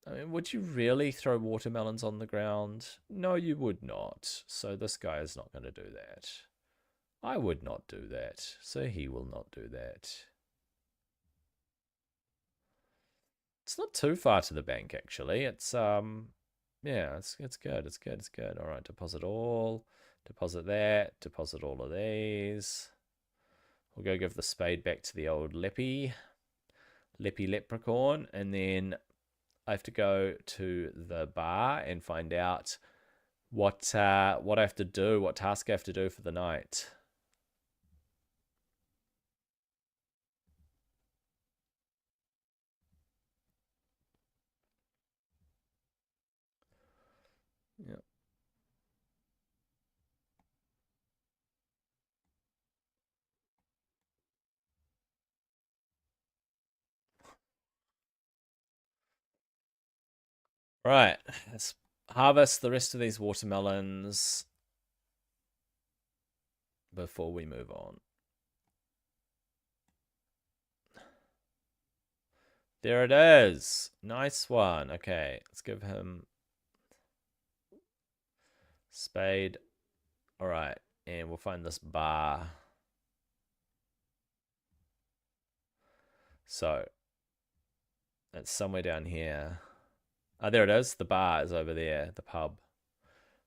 I mean, would you really throw watermelons on the ground? No, you would not. So this guy is not going to do that. I would not do that. So he will not do that. It's not too far to the bank, actually. It's yeah, it's good. It's good. It's good. All right, deposit all. Deposit that. Deposit all of these. We'll go give the spade back to the old Lippy leprechaun, and then I have to go to the bar and find out what I have to do, what task I have to do for the night. Yeah. Right. harvest the rest of these watermelons before we move on. There it is. Nice one. Okay, let's give him spade. All right, and we'll find this bar. So it's somewhere down here. Oh, there it is. The bar is over there, the pub.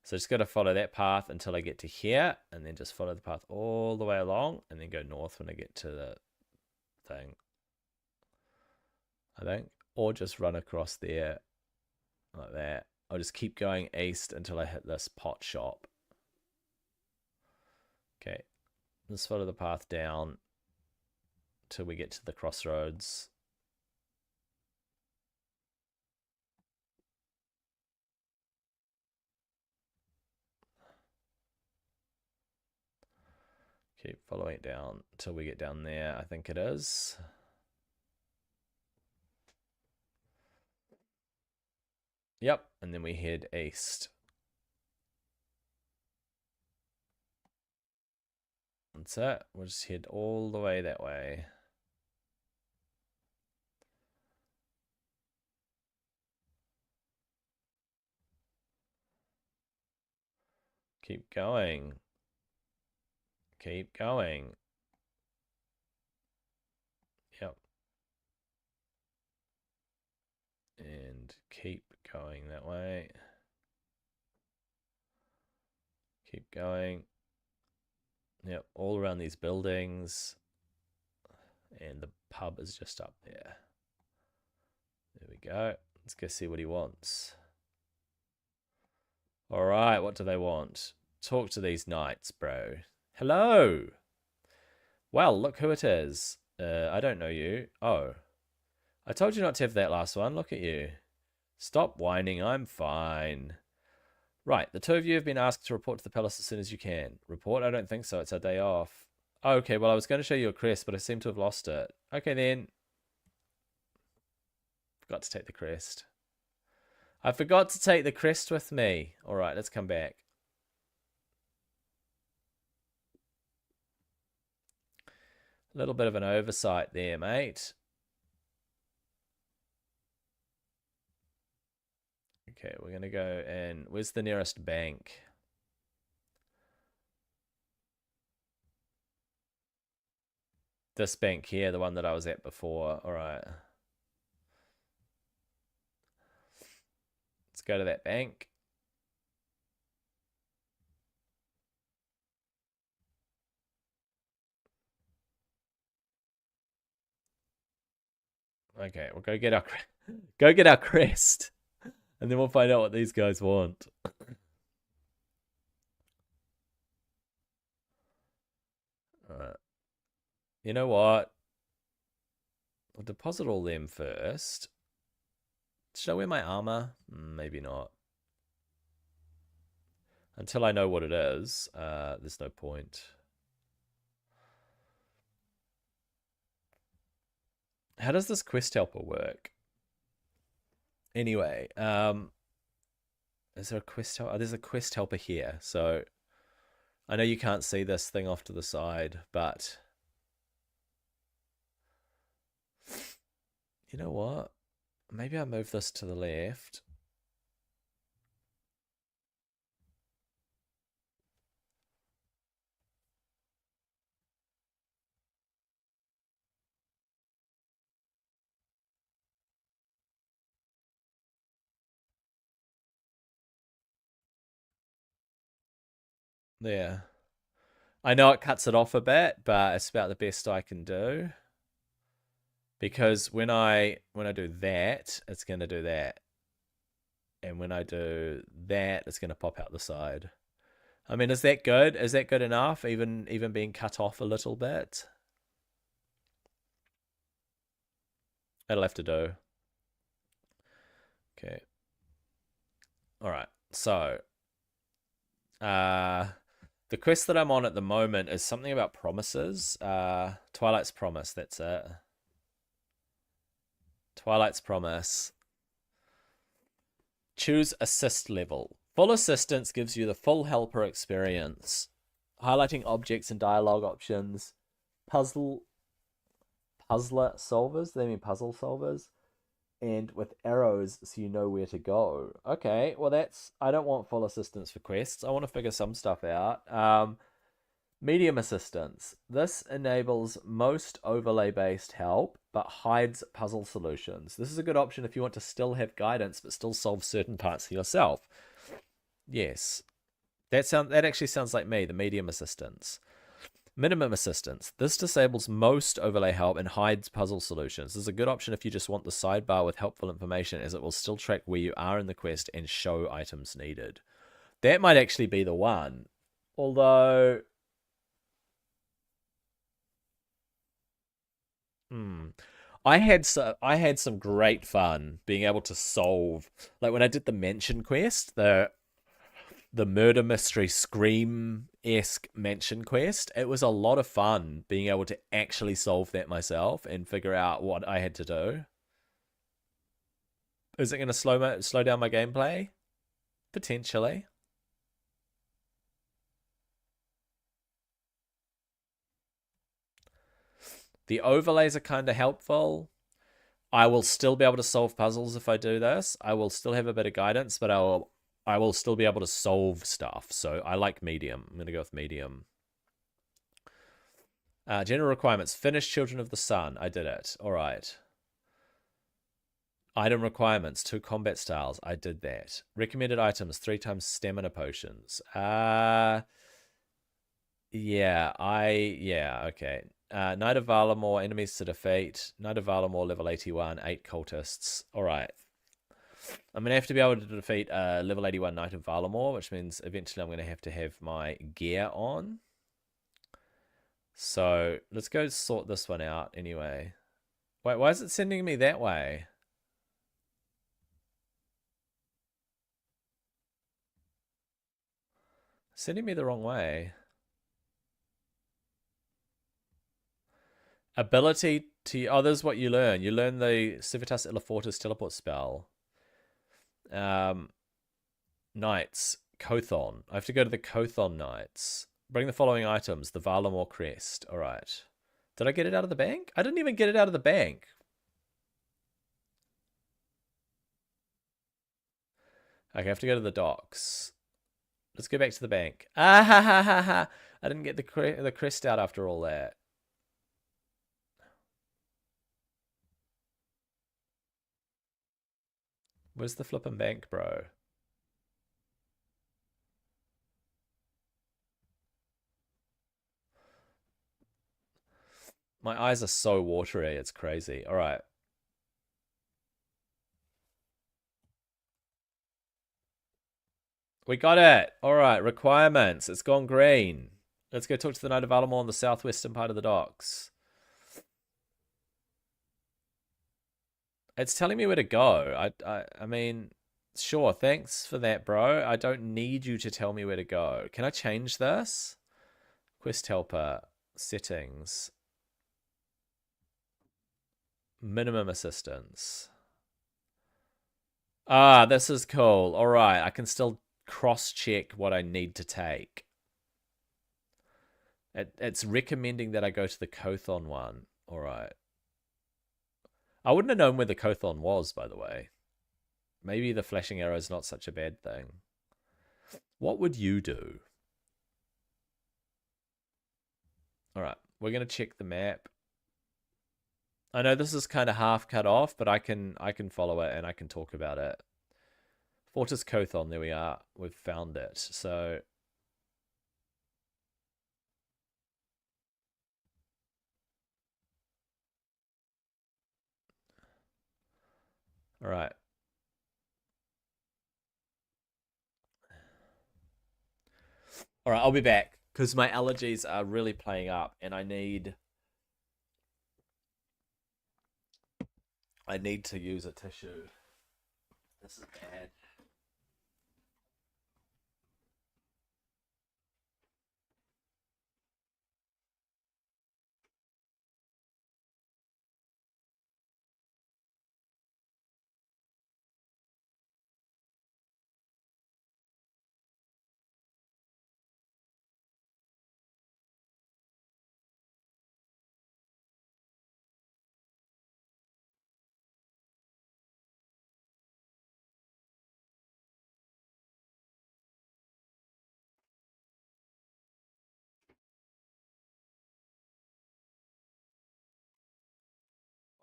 So just got to follow that path until I get to here, and then just follow the path all the way along, and then go north when I get to the thing, I think. Or just run across there like that. I'll just keep going east until I hit this pot shop. Okay, let's follow the path down till we get to the crossroads. Keep following it down till we get down there, I think it is. Yep, and then we head east. That's it. We'll just head all the way that way. Keep going. Keep going. Yep. And keep going that way. Keep going. Yep, all around these buildings. And the pub is just up there. There we go. Let's go see what he wants. All right, what do they want? Talk to these knights, bro. Hello. Well, look who it is. I don't know you. Oh. I told you not to have that last one. Look at you. Stop whining. I'm fine. Right, the two of you have been asked to report to the palace as soon as you can. Report? I don't think so. It's our day off. Okay, well, I was going to show you a crest, but I seem to have lost it. Okay, then. Forgot to take the crest. I forgot to take the crest with me. All right, let's come back. A little bit of an oversight there, mate. Okay, we're going to go and... Where's the nearest bank? This bank here, the one that I was at before. All right. Let's go to that bank. Okay, we'll go get our crest, and then we'll find out what these guys want. All right. You know what? I'll deposit all them first. Should I wear my armor? Maybe not. Until I know what it is, there's no point. How does this quest helper work? Anyway, is there a quest helper? Oh, there's a quest helper here. So I know you can't see this thing off to the side, but you know what? Maybe I move this to the left. There. I know it cuts it off a bit, but it's about the best I can do. Because when I do that, it's going to do that. And when I do that, it's going to pop out the side. I mean, is that good? Is that good enough? Even being cut off a little bit? That'll have to do. Okay. All right. So, the quest that I'm on at the moment is something about promises. Twilight's Promise, that's it. Twilight's Promise. Choose assist level. Full assistance gives you the full helper experience, highlighting objects and dialogue options. Puzzler solvers, they mean puzzle solvers, and with arrows so you know where to go. Okay, well that's, I don't want full assistance for quests. I want to figure some stuff out. Medium assistance. This enables most overlay based help but hides puzzle solutions. This is a good option if you want to still have guidance but still solve certain parts yourself. Yes. That actually sounds like me, the medium assistance. Minimum assistance. This disables most overlay help and hides puzzle solutions. This is a good option if you just want the sidebar with helpful information, as it will still track where you are in the quest and show items needed. That might actually be the one. Although... I had some great fun being able to solve, like when I did the mansion quest, the murder mystery Scream-esque mansion quest. It was a lot of fun being able to actually solve that myself and figure out what I had to do. Is it going to slow down my gameplay? Potentially. The overlays are kind of helpful. I will still be able to solve puzzles if I do this. I will still have a bit of guidance, but I will still be able to solve stuff. So I like medium. I'm going to go with medium. General requirements. Finish Children of the Sun. I did it. All right. Item requirements. 2 combat styles. I did that. Recommended items. 3 times stamina potions. Yeah, okay. Knight of Valamor, enemies to defeat. Knight of Valamor, level 81, 8 cultists. All right. I'm going to have to be able to defeat level 81 Knight of Valamor, which means eventually I'm going to have my gear on. So let's go sort this one out anyway. Wait, why is it sending me that way? Sending me the wrong way. Ability to... Oh, this is what you learn. You learn the Civitas Illifortis teleport spell. Knights. Kothon. I have to go to the Kothon Knights. Bring the following items. The Valamor crest. All right. Did I get it out of the bank? I didn't even get it out of the bank. Okay, I have to go to the docks. Let's go back to the bank. Ah ha ha ha ha! I didn't get the crest out after all that. Where's the flippin' bank, bro? My eyes are so watery, it's crazy. All right. We got it. All right, requirements. It's gone green. Let's go talk to the Knight of Valamor on the southwestern part of the docks. It's telling me where to go. I mean, sure, thanks for that, bro. I don't need you to tell me where to go. Can I change this? Quest helper, settings, minimum assistance. Ah, this is cool. All right, I can still cross-check what I need to take. It's recommending that I go to the Kothon one. All right. I wouldn't have known where the Kothon was, by the way. Maybe the flashing arrow is not such a bad thing. What would you do? All right, we're going to check the map. I know this is kind of half cut off, but I can follow it and I can talk about it. Fortis Kothon, there we are. We've found it. So all right. All right, I'll be back because my allergies are really playing up and I need to use a tissue. This is bad.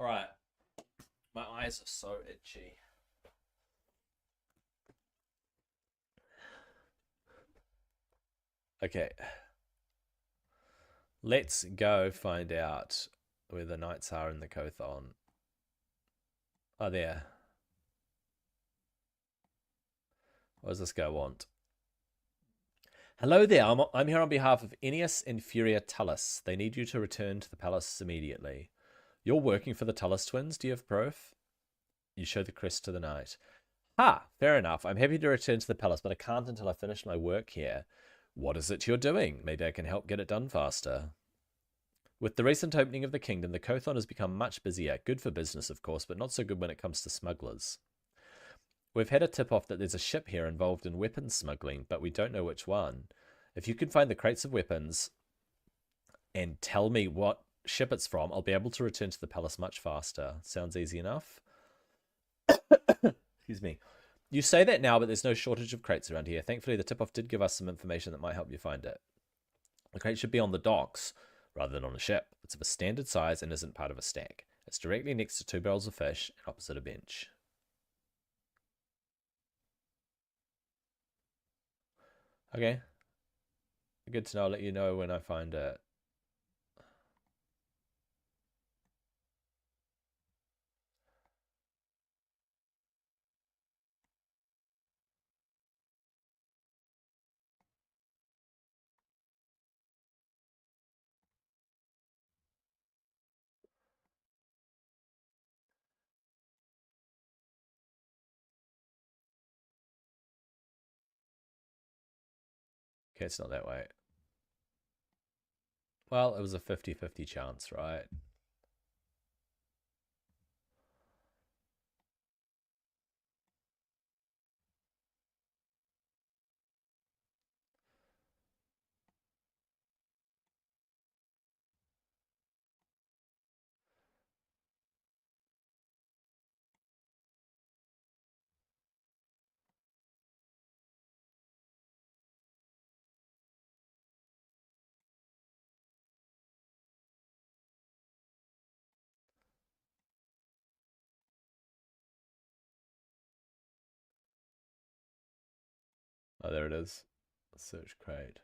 Alright. My eyes are so itchy. Okay. Let's go find out where the knights are in the Kothon. Oh, there. What does this guy want? Hello there, I'm here on behalf of Ennius and Furia Tullus. They need you to return to the palace immediately. You're working for the Tullus twins, do you have proof? You show the crest to the knight. Ha, fair enough. I'm happy to return to the palace, but I can't until I finish my work here. What is it you're doing? Maybe I can help get it done faster. With the recent opening of the kingdom, the Kothon has become much busier. Good for business, of course, but not so good when it comes to smugglers. We've had a tip-off that there's a ship here involved in weapons smuggling, but we don't know which one. If you can find the crates of weapons and tell me what ship it's from, I'll be able to return to the palace much faster. Sounds easy enough? Excuse me. You say that now, but there's no shortage of crates around here. Thankfully, the tip-off did give us some information that might help you find it. The crate should be on the docks, rather than on a ship. It's of a standard size and isn't part of a stack. It's directly next to 2 barrels of fish and opposite a bench. Okay. Good to know. I'll let you know when I find it. Okay, it's not that way. Well, it was a 50-50 chance, right? Oh, there it is. Search crate.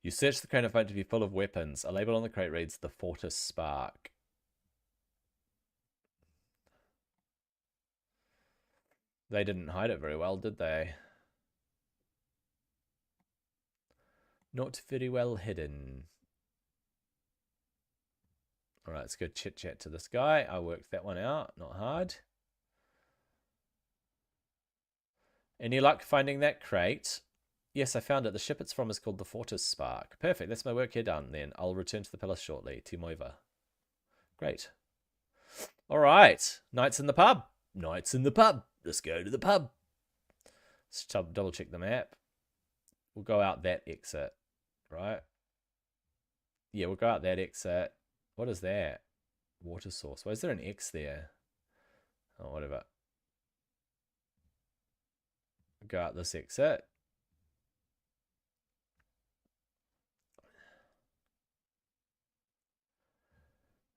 You search the crate and find it to be full of weapons. A label on the crate reads, "The Fortis Spark." They didn't hide it very well, did they? Not very well hidden. Alright, let's go chit-chat to this guy. I worked that one out. Not hard. Any luck finding that crate? Yes, I found it. The ship it's from is called the Fortis Spark. Perfect. That's my work here done then. I'll return to the palace shortly. Timoiva. Great. Alright. Nights in the pub. Nights in the pub. Let's go to the pub. Let's double check the map. We'll go out that exit. Right? Yeah, we'll go out that exit. What is that? Water source. Why is there an X there? Oh, whatever. Go out this exit.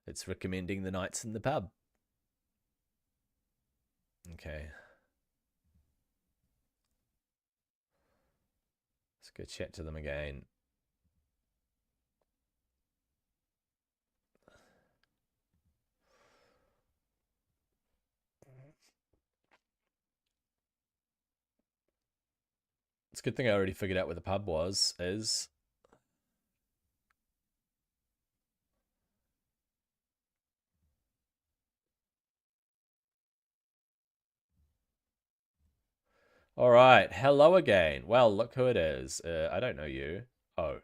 It's recommending the nights in the pub. Okay. Let's go chat to them again. It's a good thing I already figured out where the pub is. All right, hello again. Well, look who it is. I don't know you. Oh.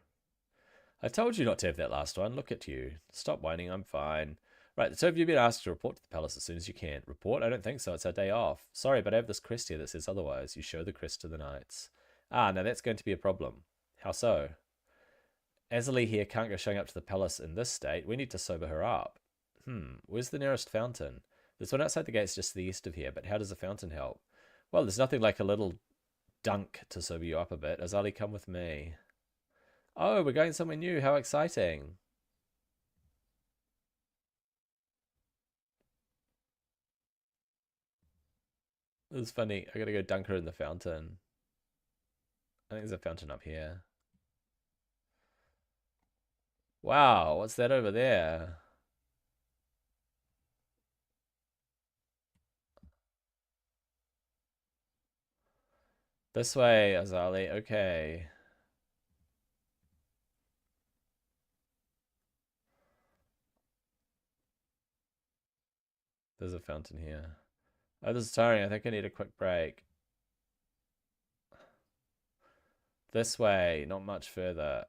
I told you not to have that last one. Look at you. Stop whining, I'm fine. Right, the two of you have been asked to report to the palace as soon as you can. Report? I don't think so. It's our day off. Sorry, but I have this crest here that says otherwise. You show the crest to the knights. Ah, now that's going to be a problem. How so? Azalee here can't go showing up to the palace in this state. We need to sober her up. Where's the nearest fountain? There's one outside the gates just to the east of here, but how does a fountain help? Well, there's nothing like a little dunk to sober you up a bit. Azalee, come with me. Oh, we're going somewhere new. How exciting. It's funny. I gotta go dunk her in the fountain. I think there's a fountain up here. Wow, what's that over there? This way, Azali. Okay. There's a fountain here. Oh, this is tiring. I think I need a quick break. This way, not much further.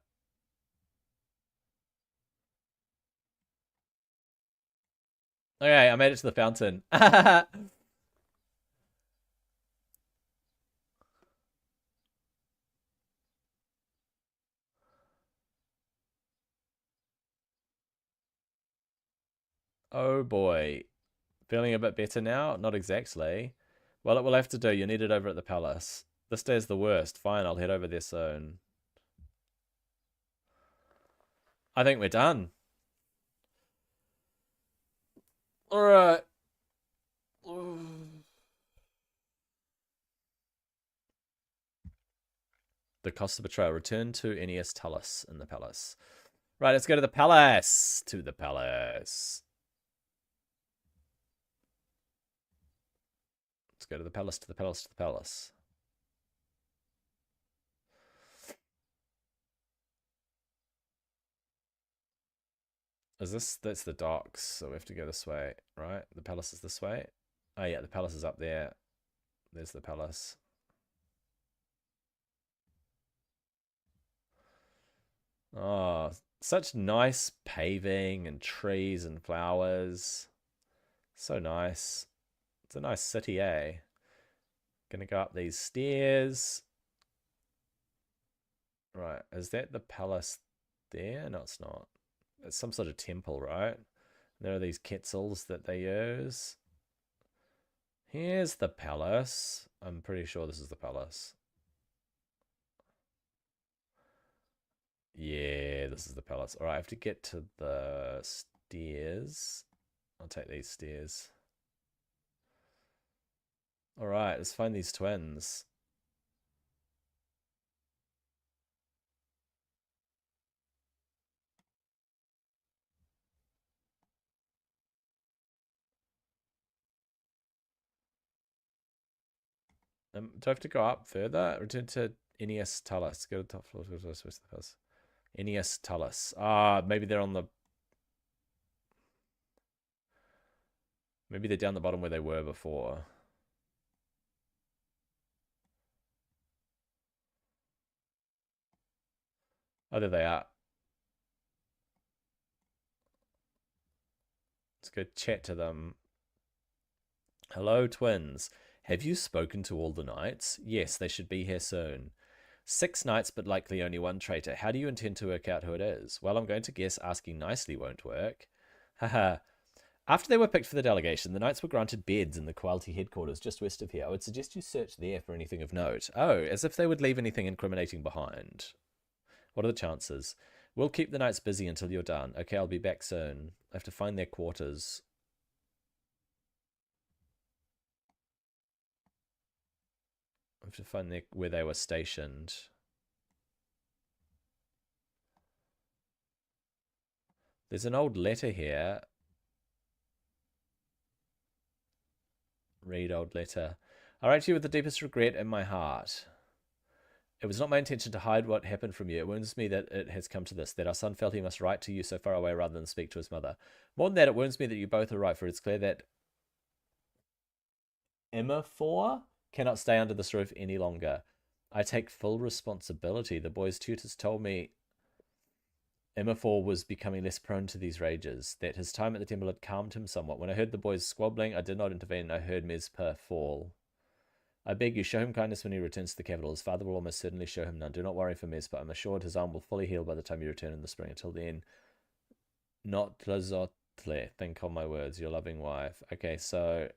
Okay, I made it to the fountain. Oh boy. Feeling a bit better now? Not exactly. Well, it will have to do. You need it over at the palace. This day is the worst. Fine, I'll head over there soon. I think we're done. Alright. The cost of betrayal. Return to Aeneas Tullus in the palace. Right, let's go to the palace. To the palace. Let's go to the palace, to the palace, to the palace. Is this, that's the docks, so we have to go this way, right? The palace is this way. Oh yeah, the palace is up there. There's the palace. Oh, such nice paving and trees and flowers. So nice. It's a nice city, eh? Gonna go up these stairs. Right, is that the palace there? No, it's not. It's some sort of temple, right? There are these quetzals that they use. Here's the palace. I'm pretty sure this is the palace. Yeah, this is the palace. All right, I have to get to the stairs. I'll take these stairs. All right, let's find these twins. Do I have to go up further? Return to Aeneas Tullus. Go to the top floor. Go to the west of the palace. Aeneas Tullus. Ah, maybe they're on the. Maybe they're down the bottom where they were before. Oh, there they are. Let's go chat to them. Hello, twins. Have you spoken to all the knights? Yes, they should be here soon. 6 knights, but likely only one traitor. How do you intend to work out who it is? Well, I'm going to guess asking nicely won't work. Haha. After they were picked for the delegation, the knights were granted beds in the Quality headquarters just west of here. I would suggest you search there for anything of note. Oh, as if they would leave anything incriminating behind. What are the chances? We'll keep the knights busy until you're done. Okay, I'll be back soon. I have to find their quarters. I have to find where they were stationed. There's an old letter here. Read old letter. I write to you with the deepest regret in my heart. It was not my intention to hide what happened from you. It wounds me that it has come to this, that our son felt he must write to you so far away rather than speak to his mother. More than that, it wounds me that you both are right, for it's clear that Emma 4 cannot stay under this roof any longer. I take full responsibility. The boy's tutors told me Emma 4 was becoming less prone to these rages, that his time at the temple had calmed him somewhat. When I heard the boys squabbling, I did not intervene, and I heard Mezpa fall. I beg you, show him kindness when he returns to the capital. His father will almost certainly show him none. Do not worry for Mezpa. I'm assured his arm will fully heal by the time you return in the spring. Until then, not Tlazotle. Think on my words, your loving wife. Okay, so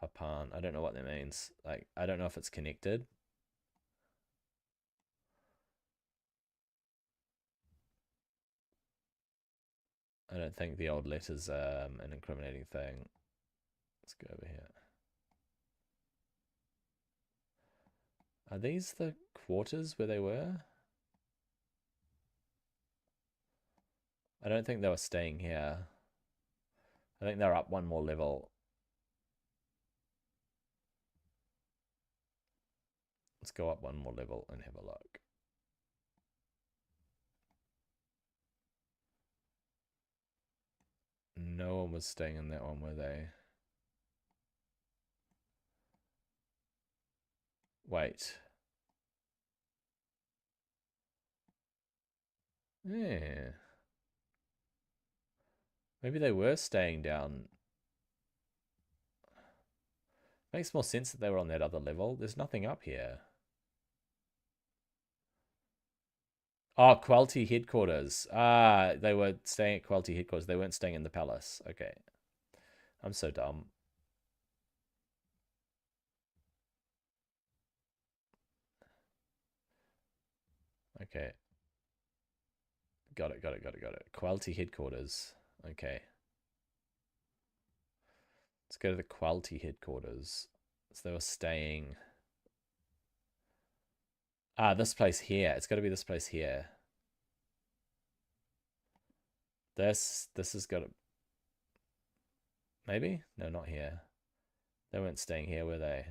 Papan. I don't know what that means. Like, I don't know if it's connected. I don't think the old letter's an incriminating thing. Let's go over here. Are these the quarters where they were? I don't think they were staying here. I think they're up one more level. Let's go up one more level and have a look. No one was staying in that one, were they? Wait. Yeah. Maybe they were staying down. Makes more sense that they were on that other level. There's nothing up here. Oh, Quality headquarters. Ah, they were staying at Quality headquarters. They weren't staying in the palace. Okay. I'm so dumb. Okay. Got it. Quality headquarters. Okay. Let's go to the Quality headquarters. So they were staying. Ah, this place here. It's got to be this place here. This has got to... Maybe? No, not here. They weren't staying here, were they?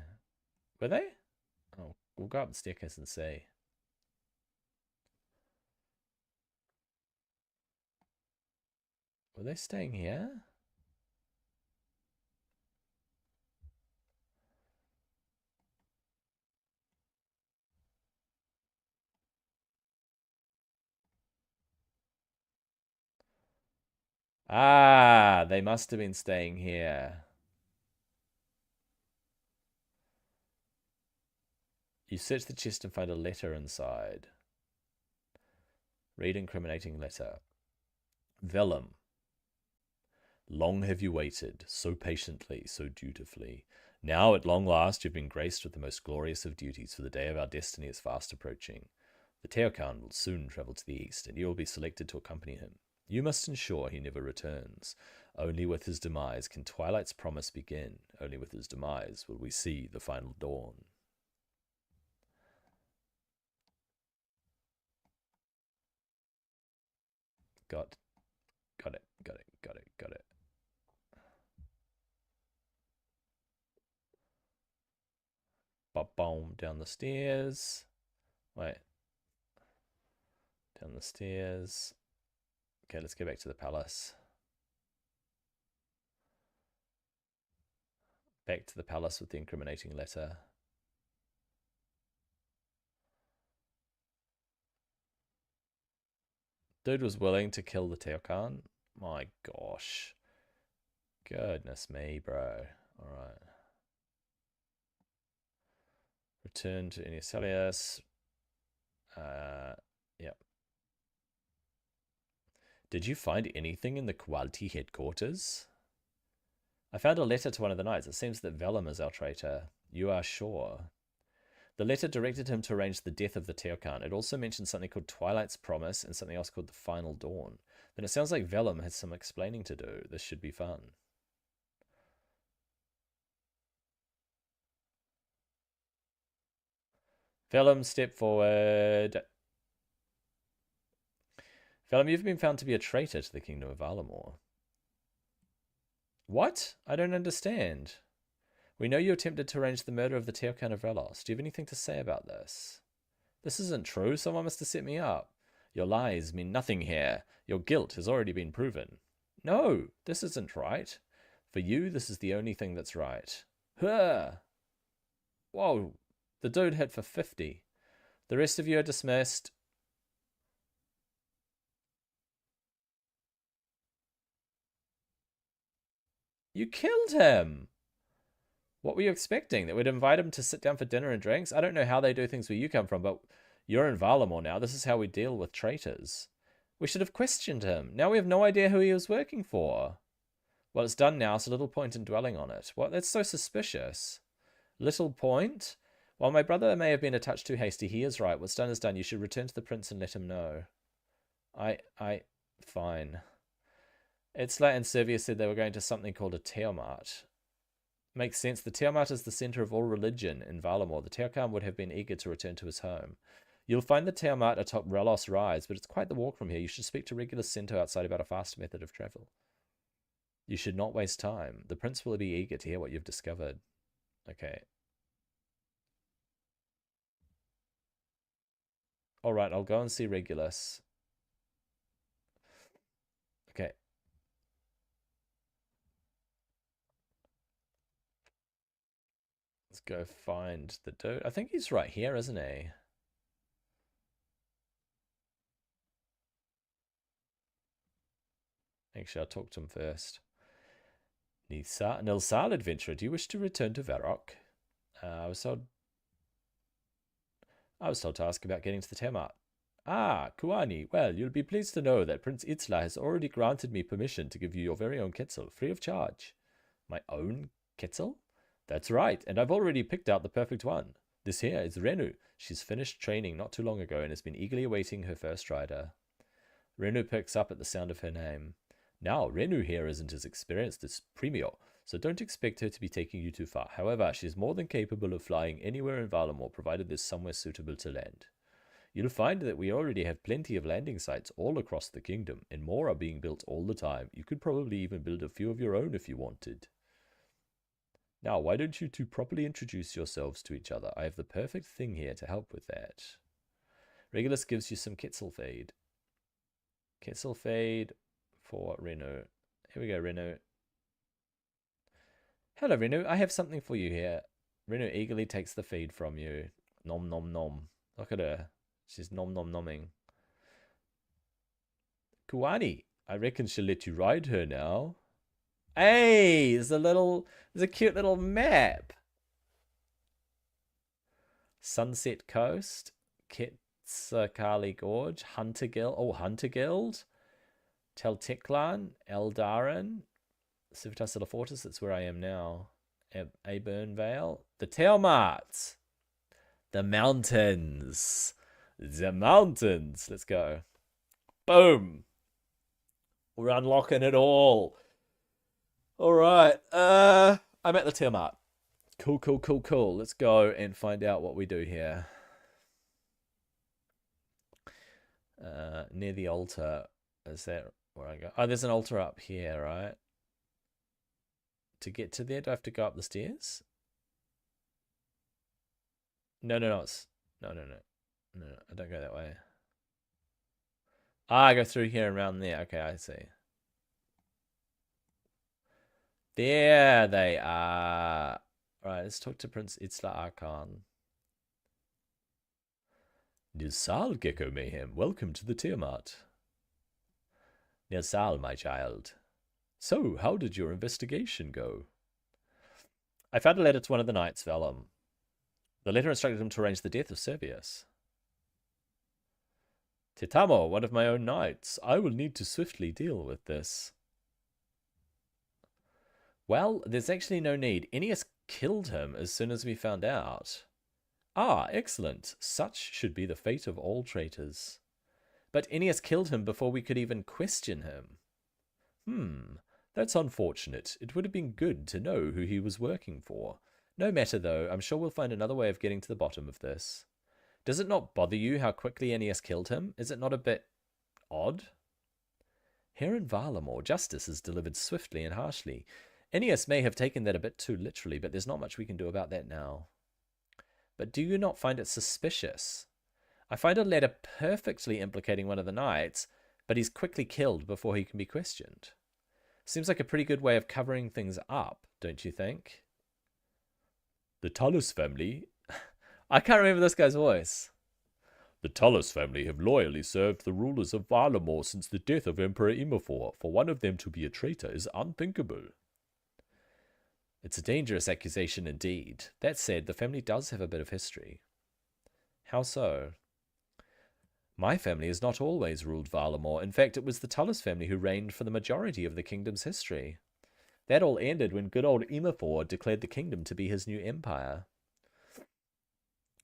Were they? Oh, we'll go up the staircase and see. Were they staying here? Ah, they must have been staying here. You search the chest and find a letter inside. Read incriminating letter. Vellum. Long have you waited, so patiently, so dutifully. Now, at long last, you've been graced with the most glorious of duties, for the day of our destiny is fast approaching. The Teokan will soon travel to the east, and you will be selected to accompany him. You must ensure he never returns. Only with his demise can Twilight's promise begin. Only with his demise will we see the final dawn. Got it. Bop, boom, down the stairs. Wait. Down the stairs. Okay, let's go back to the palace. Back to the palace with the incriminating letter. Dude was willing to kill the Teokan. My gosh. Goodness me, bro. Alright. Return to Enicellius. Yep. Did you find anything in the Quality headquarters? I found a letter to one of the knights. It seems that Vellum is our traitor. You are sure? The letter directed him to arrange the death of the Teokan. It also mentioned something called Twilight's Promise and something else called the Final Dawn. Then it sounds like Vellum has some explaining to do. This should be fun. Vellum, step forward. Vellum, you've been found to be a traitor to the kingdom of Alamor. What? I don't understand. We know you attempted to arrange the murder of the Teokan of Relos. Do you have anything to say about this? This isn't true. Someone must have set me up. Your lies mean nothing here. Your guilt has already been proven. No, this isn't right. For you, this is the only thing that's right. Huh. Whoa. The dude hit for 50. The rest of you are dismissed. You killed him. What were you expecting? That we'd invite him to sit down for dinner and drinks? I don't know how they do things where you come from, but you're in Valamor now. This is how we deal with traitors. We should have questioned him. Now we have no idea who he was working for. Well, it's done now, so little point in dwelling on it. What? That's so suspicious. Little point? While my brother may have been a touch too hasty, he is right. What's done is done. You should return to the prince and let him know. Fine. Etzla and Servius said they were going to something called a Teomat. Makes sense. The Tiamat is the center of all religion in Valamor. The Teokam would have been eager to return to his home. You'll find the Tiamat atop Relos Rise, but it's quite the walk from here. You should speak to Regulus Cento outside about a faster method of travel. You should not waste time. The prince will be eager to hear what you've discovered. Okay. Alright, I'll go and see Regulus. Okay. Let's go find the dude. I think he's right here, isn't he? Actually, I'll talk to him first. Nilsal adventurer, do you wish to return to Varrock? I was told to ask about getting to the Tiamat. Ah, Kuani, well, you'll be pleased to know that Prince Itzla has already granted me permission to give you your very own Quetzal, free of charge. My own Quetzal? That's right, and I've already picked out the perfect one. This here is Renu. She's finished training not too long ago and has been eagerly awaiting her first rider. Renu picks up at the sound of her name. Now, Renu here isn't as experienced as Premio, so don't expect her to be taking you too far. However, she's more than capable of flying anywhere in Valamor, provided there's somewhere suitable to land. You'll find that we already have plenty of landing sites all across the kingdom, and more are being built all the time. You could probably even build a few of your own if you wanted. Now, why don't you two properly introduce yourselves to each other? I have the perfect thing here to help with that. Regulus gives you some Quetzal feed. Quetzal feed for Renu. Here we go, Renu. Hello, Renu. I have something for you here. Renu eagerly takes the feed from you. Nom nom nom. Look at her. She's nom nom nomming. Kuani, I reckon she'll let you ride her now. Hey, there's a cute little map. Sunset Coast, Quetzalcoatl Gorge, Hunter Guild, Telteklan, Eldarin, Civitas de la Fortis, that's where I am now. Aburn Vale, the Tiamat, the mountains, let's go. Boom. We're unlocking it all. Alright, I'm at the Tiamat. Cool. Let's go and find out what we do here. Near the altar. Is that where I go? Oh, there's an altar up here, right? To get to there, do I have to go up the stairs? No, no, I don't go that way. Ah, I go through here and around there. Okay, I see. There they are. Right, let's talk to Prince Itzla Arkan. Nilsal Gecko Mayhem, welcome to the Tiamat. Nilsal, my child. So, how did your investigation go? I found a letter to one of the knights, Vellum. The letter instructed him to arrange the death of Servius. Titamo, one of my own knights. I will need to swiftly deal with this. Well, there's actually no need. Ennius killed him as soon as we found out. Ah, excellent. Such should be the fate of all traitors. But Ennius killed him before we could even question him. That's unfortunate. It would have been good to know who he was working for. No matter, though. I'm sure we'll find another way of getting to the bottom of this. Does it not bother you how quickly Ennius killed him? Is it not a bit odd? Here in Valamor, justice is delivered swiftly and harshly. Ennius may have taken that a bit too literally, but there's not much we can do about that now. But do you not find it suspicious? I find a letter perfectly implicating one of the knights, but he's quickly killed before he can be questioned. Seems like a pretty good way of covering things up, don't you think? The Tullus family... I can't remember this guy's voice. The Tullus family have loyally served the rulers of Valamor since the death of Emperor Imafor. For one of them to be a traitor is unthinkable. It's a dangerous accusation indeed. That said, the family does have a bit of history. How so? My family has not always ruled Valamor. In fact, it was the Tullus family who reigned for the majority of the kingdom's history. That all ended when good old Imafor declared the kingdom to be his new empire.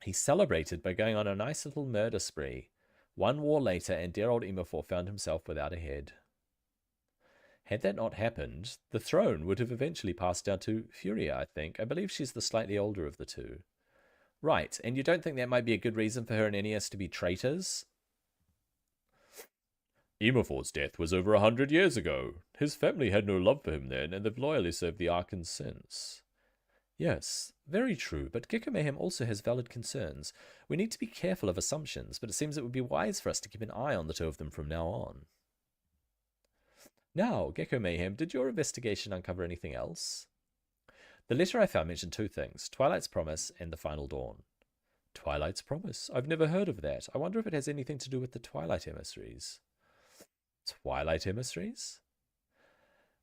He celebrated by going on a nice little murder spree. One war later, and dear old Imafor found himself without a head. Had that not happened, the throne would have eventually passed down to Furia, I think. I believe she's the slightly older of the two. Right, and you don't think that might be a good reason for her and Ennius to be traitors? Emafor's death was over 100 years ago. His family had no love for him then, and they've loyally served the Archons since. Yes, very true, but Gecko Mayhem also has valid concerns. We need to be careful of assumptions, but it seems it would be wise for us to keep an eye on the two of them from now on. Now, Gecko Mayhem, did your investigation uncover anything else? The letter I found mentioned two things, Twilight's Promise and the Final Dawn. Twilight's Promise? I've never heard of that. I wonder if it has anything to do with the Twilight Emissaries. Twilight Emissaries?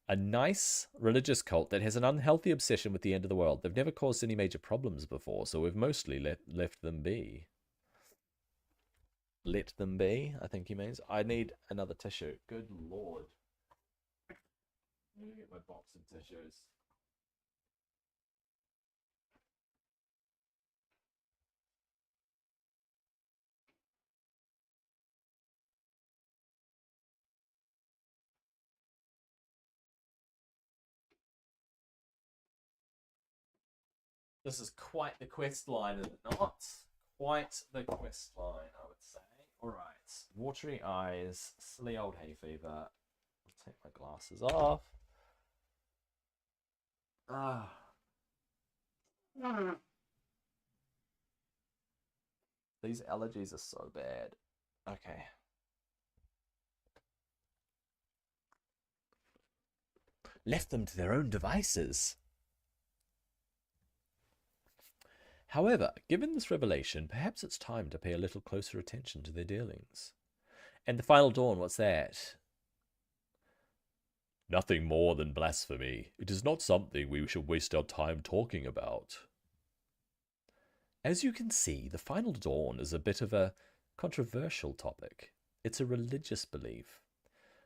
A nice religious cult that has an unhealthy obsession with the end of the world. They've never caused any major problems before, so we've mostly left them be. Let them be, I think he means. I need another tissue. Good lord. Let me get my box of tissues. This is quite the quest line, is it not? Quite the quest line, I would say. Alright. Watery eyes, silly old hay fever. I'll take my glasses off. Ah. These allergies are so bad. Okay. Left them to their own devices. However, given this revelation, perhaps it's time to pay a little closer attention to their dealings. And the Final Dawn, what's that? Nothing more than blasphemy. It is not something we should waste our time talking about. As you can see, the Final Dawn is a bit of a controversial topic. It's a religious belief.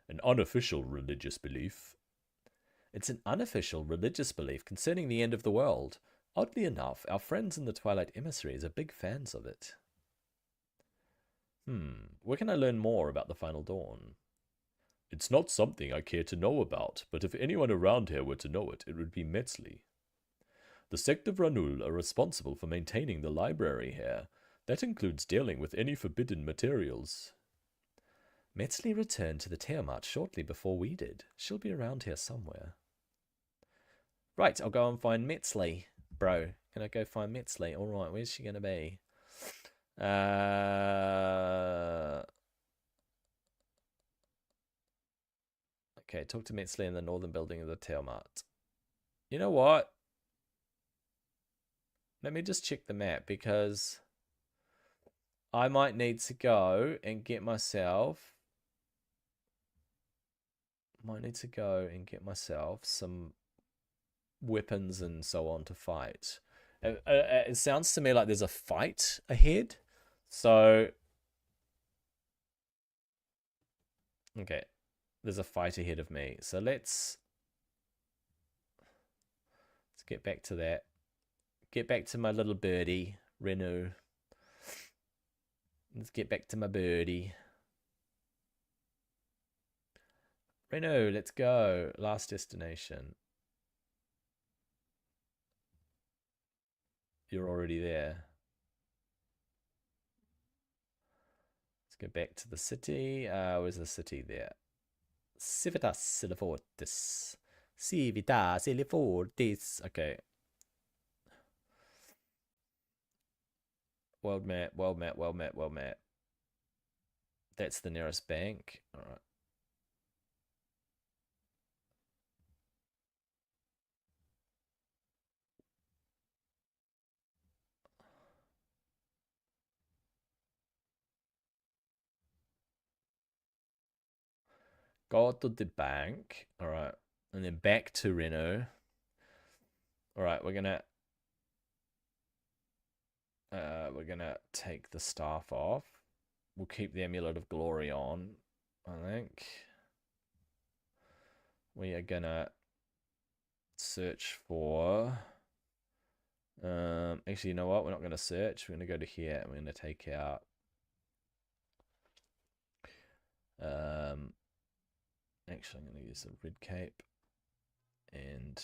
An unofficial religious belief. It's an unofficial religious belief concerning the end of the world. Oddly enough, our friends in the Twilight Emissaries are big fans of it. Where can I learn more about the Final Dawn? It's not something I care to know about, but if anyone around here were to know it, it would be Metzli. The sect of Ranul are responsible for maintaining the library here. That includes dealing with any forbidden materials. Metzli returned to the Tiamat shortly before we did. She'll be around here somewhere. Right, I'll go and find Metzli. Bro, can I go find Metzli? Alright, where's she going to be? Okay, talk to Metzli in the northern building of the Tiamat. You know what? Let me just check the map, because I might need to go and get myself... some weapons and so on to fight. It sounds to me like there's a fight ahead. So... okay. There's a fight ahead of me. So let's get back to that. Get back to my little birdie, Renu. Let's get back to my birdie. Renu, let's go. Last destination. You're already there. Let's go back to the city. Where's the city there? Civitas Silifortis. Civitas Silifortis. Okay. World map, world map, world map, world map. That's the nearest bank. Alright. Go to the bank. Alright. And then back to Reno. Alright, we're gonna take the staff off. We'll keep the Amulet of Glory on, I think. We are gonna search for... actually, you know what? We're not gonna search. We're gonna go to here and we're gonna take out... Actually, I'm going to use a red cape. And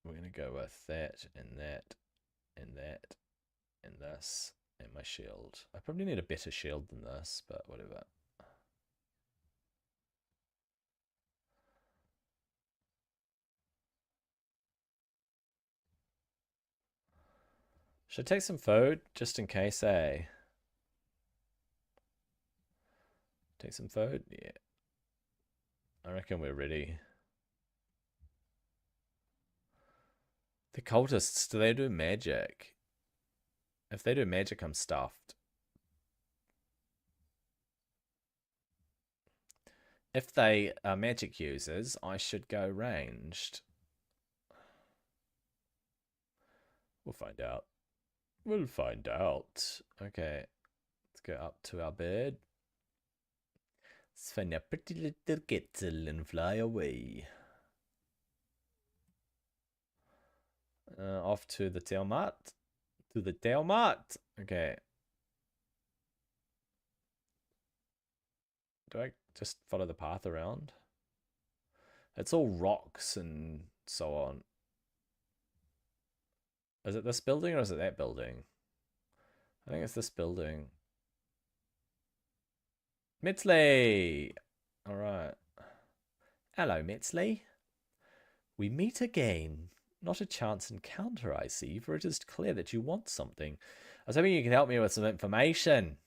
we're going to go with that and that and that and this and my shield. I probably need a better shield than this, but whatever. Should I take some food just in case, eh? Take some food? Yeah. I reckon we're ready. The cultists, do they do magic? If they do magic, I'm stuffed. If they are magic users, I should go ranged. We'll find out. We'll find out. Okay, let's go up to our bird. Let's find a pretty little kettle and fly away. Off to the tailmat. To the tailmat. Okay. Do I just follow the path around? It's all rocks and so on. Is it this building or is it that building? I think it's this building. Metzley! Alright. Hello, Metzley. We meet again. Not a chance encounter, I see, for it is clear that you want something. I was hoping you could help me with some information.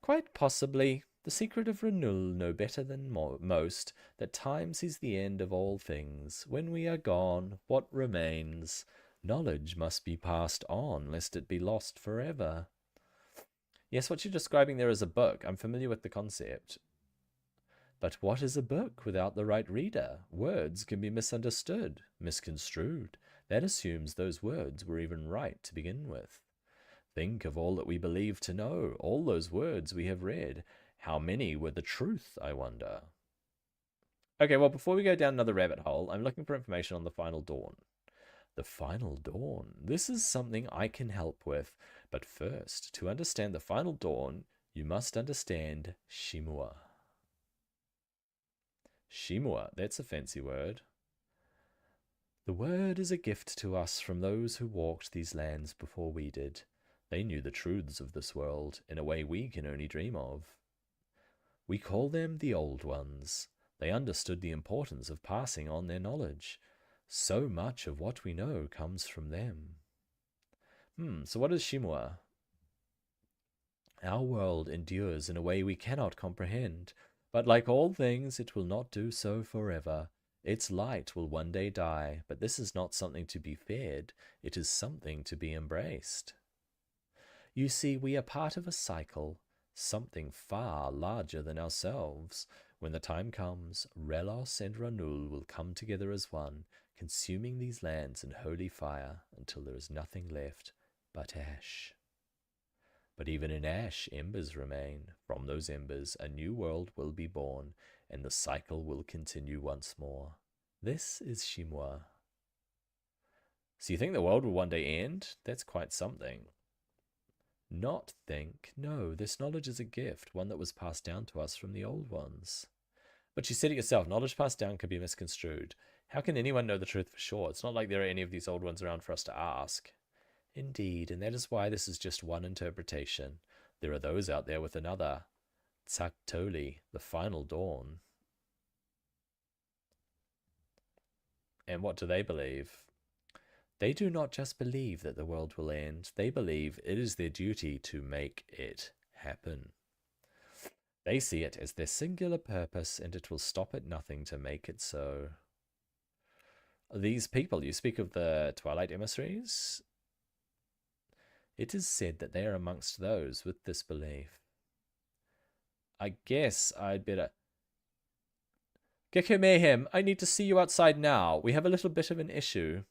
Quite possibly. The secret of renewal know better than most, that time sees the end of all things. When we are gone, what remains? Knowledge must be passed on, lest it be lost forever. Yes, what you're describing there is a book. I'm familiar with the concept. But what is a book without the right reader? Words can be misunderstood, misconstrued. That assumes those words were even right to begin with. Think of all that we believe to know, all those words we have read. How many were the truth, I wonder? Okay, well, before we go down another rabbit hole, I'm looking for information on the Final Dawn. The Final Dawn. This is something I can help with. But first, to understand the Final Dawn, you must understand Shimua. Shimua, that's a fancy word. The word is a gift to us from those who walked these lands before we did. They knew the truths of this world in a way we can only dream of. We call them the Old Ones. They understood the importance of passing on their knowledge. So much of what we know comes from them. So what is Shimua? Our world endures in a way we cannot comprehend, but like all things, it will not do so forever. Its light will one day die, but this is not something to be feared. It is something to be embraced. You see, we are part of a cycle, something far larger than ourselves. When the time comes, Relos and Ranul will come together as one, consuming these lands in holy fire until there is nothing left but ash. But even in ash, embers remain. From those embers, a new world will be born, and the cycle will continue once more. This is Shimua. So you think the world will one day end? That's quite something. Not think. No, this knowledge is a gift, one that was passed down to us from the old ones. But you said it yourself, knowledge passed down can be misconstrued. How can anyone know the truth for sure? It's not like there are any of these old ones around for us to ask. Indeed, and that is why this is just one interpretation. There are those out there with another. Tsaktoli, the final dawn. And what do they believe? They do not just believe that the world will end, they believe it is their duty to make it happen. They see it as their singular purpose, and it will stop at nothing to make it so. These people, you speak of the Twilight Emissaries? It is said that they are amongst those with this belief. I guess I'd better... Gekko Mayhem, I need to see you outside now. We have a little bit of an issue.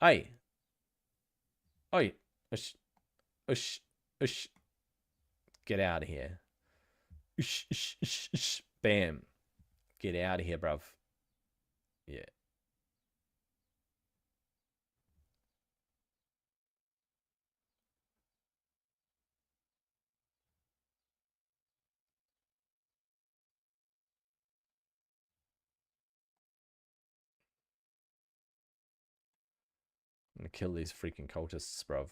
Aye. Oi. Ush. Ush. Ush. Get out of here. Ush. Ush. Ush. Ush. Bam. Get out of here, bruv. Yeah. And kill these freaking cultists, bruv.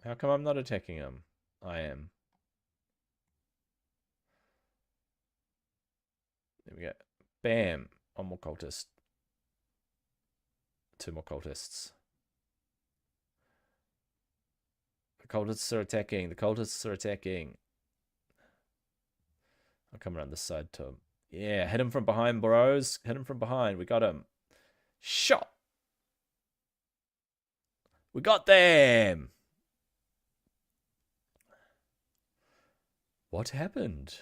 How come I'm not attacking him? I am. There we go. Bam. One more cultist. Two more cultists. The cultists are attacking. The cultists are attacking. I'll come around this side to him. Yeah, hit him from behind, bros. Hit him from behind. We got him. Shot. We got them. What happened?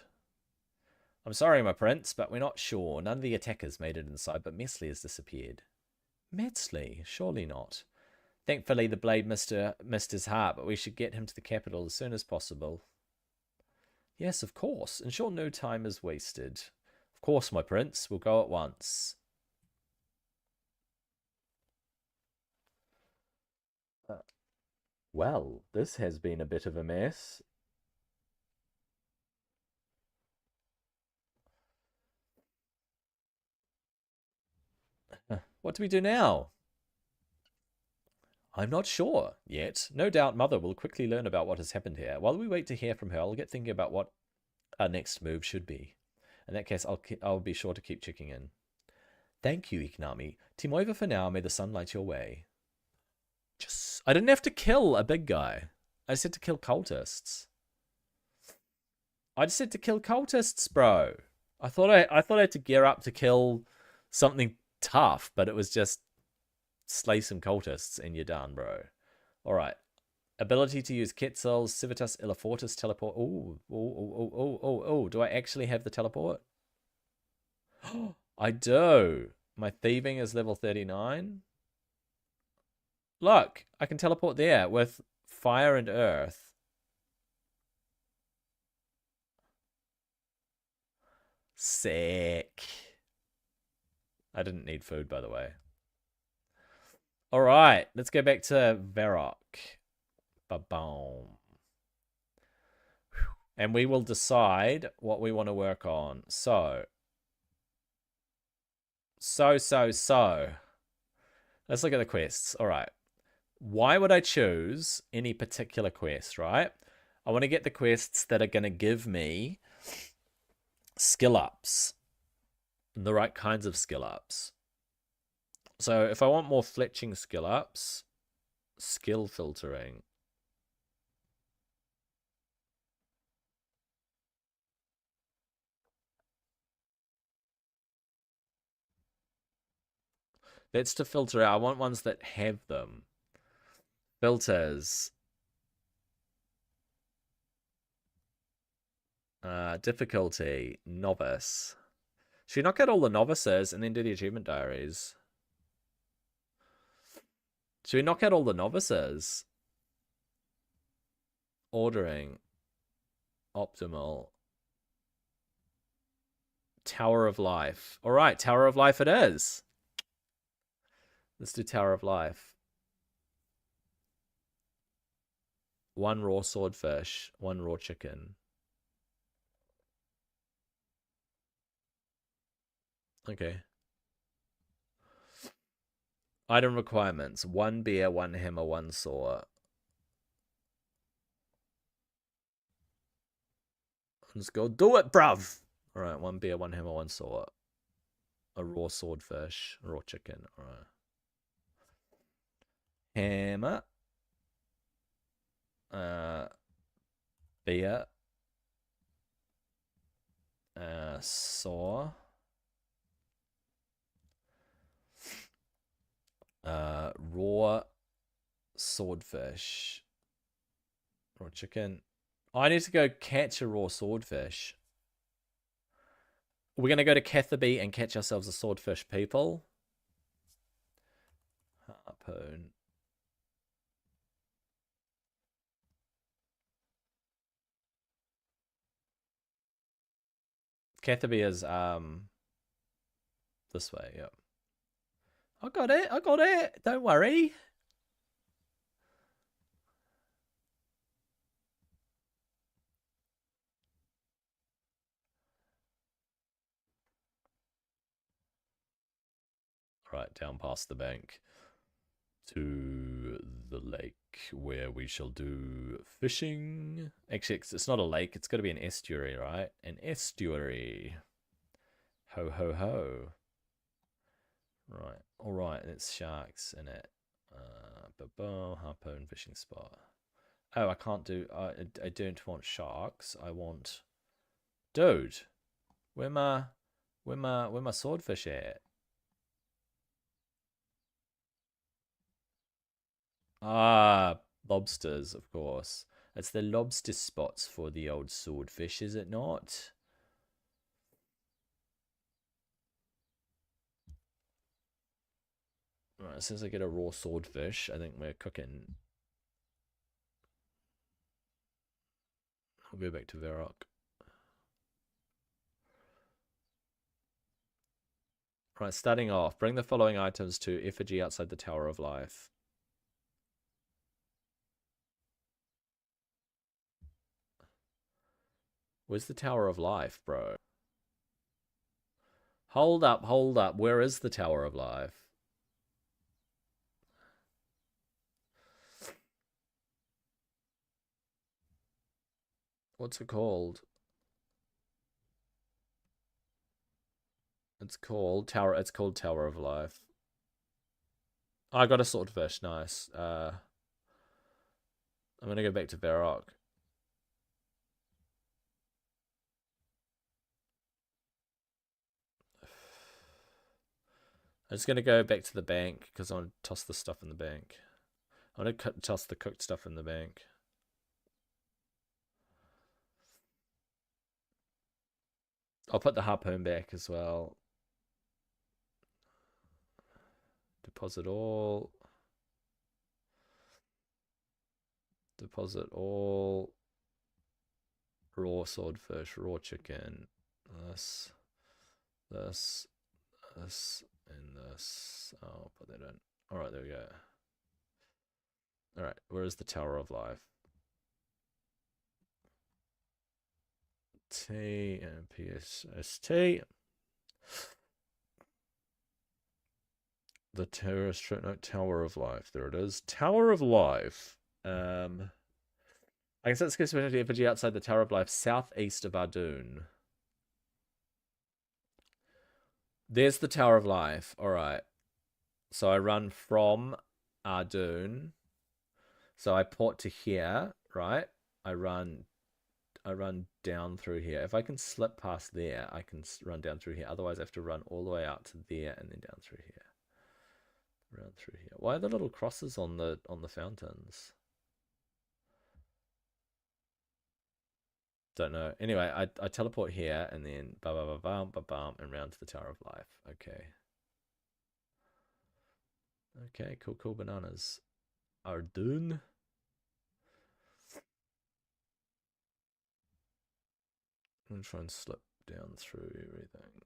I'm sorry, my prince, but we're not sure. None of the attackers made it inside, but Metzley has disappeared. Metzley? Surely not. Thankfully, the blade missed his heart, but we should get him to the capital as soon as possible. Yes, of course. Ensure no time is wasted. Of course, my prince. We'll go at once. Well, this has been a bit of a mess. What do we do now? I'm not sure yet. No doubt Mother will quickly learn about what has happened here. While we wait to hear from her, I'll get thinking about what our next move should be. In that case, I'll be sure to keep checking in. Thank you, Ikonami. Team over for now. May the sun light your way. I didn't have to kill a big guy. I just had to kill cultists. I just had to kill cultists, bro. I thought I had to gear up to kill something tough, but it was just slay some cultists and you're done, bro. All right. Ability to use Quetzal's Civitas Illifortis teleport. Oh. Do I actually have the teleport? I do. My thieving is level 39. Look, I can teleport there with fire and earth. Sick. I didn't need food, by the way. All right, let's go back to Varrock. Ba-boom. And we will decide what we want to work on. So. Let's look at the quests. All right. Why would I choose any particular quest, right? I want to get the quests that are going to give me skill ups. The right kinds of skill ups. So if I want more fletching skill ups, skill filtering. That's to filter out. I want ones that have them. Filters. Difficulty. Novice. Should we not get all the novices and then do the achievement diaries? Should we knock out all the novices? Ordering. Optimal. Tower of Life. All right, Tower of Life it is. Let's do Tower of Life. 1 raw swordfish, 1 raw chicken. Okay. Item requirements. 1 beer, 1 hammer, 1 saw. Let's go do it, bruv. All right, 1 beer, 1 hammer, 1 saw. A raw swordfish, a raw chicken. All right. Hammer. Beer. Saw. Raw swordfish. Raw chicken. I need to go catch a raw swordfish. We're going to go to Catherby and catch ourselves a swordfish, people. Harpoon. Catherby is this way, yep. I got it. Don't worry. Right, down past the bank to the lake where we shall do fishing. Actually, it's not a lake, it's got to be an estuary, right? An estuary. Ho, ho, ho. Right, alright, and it's sharks in it. Harpoon fishing spot. Oh, I can't do. I don't want sharks. I want. Dude, where my swordfish at? Ah, lobsters, of course. It's the lobster spots for the old swordfish, is it not? Right, as soon as I get a raw swordfish, I think we're cooking. I'll go back to Varrock. Right, starting off, bring the following items to effigy outside the Tower of Life. Where's the Tower of Life, bro? Hold up, hold up. Where is the Tower of Life? What's it called? It's called Tower. It's called Tower of Life. Oh, I got a swordfish. Nice. I'm gonna go back to Varrock. I'm just gonna go back to the bank because I want to toss the stuff in the bank. I want to toss the cooked stuff in the bank. I'll put the harpoon back as well. Deposit all. Deposit all. Raw swordfish, raw chicken. This, this, this, and this. I'll put that in. Alright, there we go. Alright, where is the Tower of Life? T and PSST. The terrorist no, Tower of Life. There it is. Tower of Life. I can set the specialty effigy outside the Tower of Life, southeast of Ardoon. There's the Tower of Life. Alright. So I run from Ardoon. So I port to here, right? I run down through here. If I can slip past there, I can run down through here. Otherwise, I have to run all the way out to there and then down through here. Around through here. Why are the little crosses on the fountains? Don't know. Anyway, I teleport here and then bam and round to the Tower of Life. Okay. Okay, cool bananas. Ardoon. I'm gonna try and slip down through everything.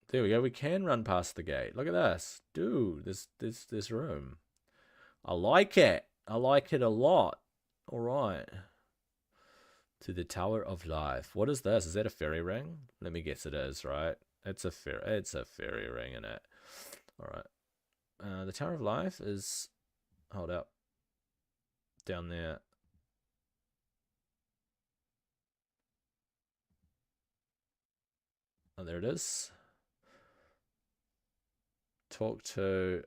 There we go. We can run past the gate. Look at this. Dude, there's room. I like it. I like it a lot. All right. To the Tower of Life. What is this? Is that a fairy ring? Let me guess it is, right? It's a fairy ring in it. All right. The Tower of Life is hold up. Down there. Oh, there it is. Talk to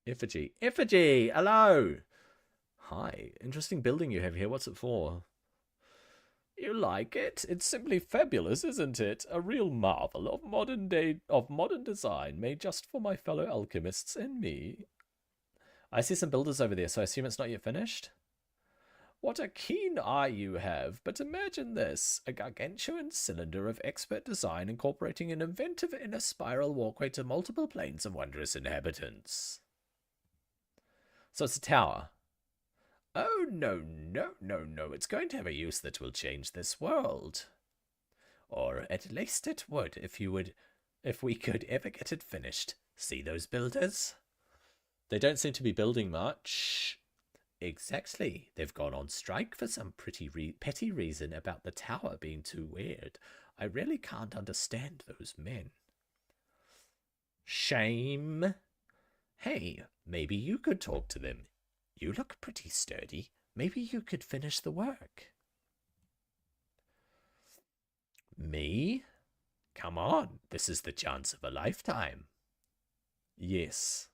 Effigy. Effigy! Hello! Hi. Interesting building you have here. What's it for? You like it? It's simply fabulous, isn't it? A real marvel of modern design made just for my fellow alchemists and me. I see some builders over there, so I assume it's not yet finished? What a keen eye you have, but imagine this, a gargantuan cylinder of expert design incorporating an inventive inner spiral walkway to multiple planes of wondrous inhabitants. So it's a tower. Oh, no, it's going to have a use that will change this world. Or at least it would, if we could ever get it finished. See those builders? They don't seem to be building much. Exactly. They've gone on strike for some pretty petty reason about the tower being too weird. I really can't understand those men. Shame. Hey, maybe you could talk to them. You look pretty sturdy. Maybe you could finish the work. Me? Come on, this is the chance of a lifetime. Yes.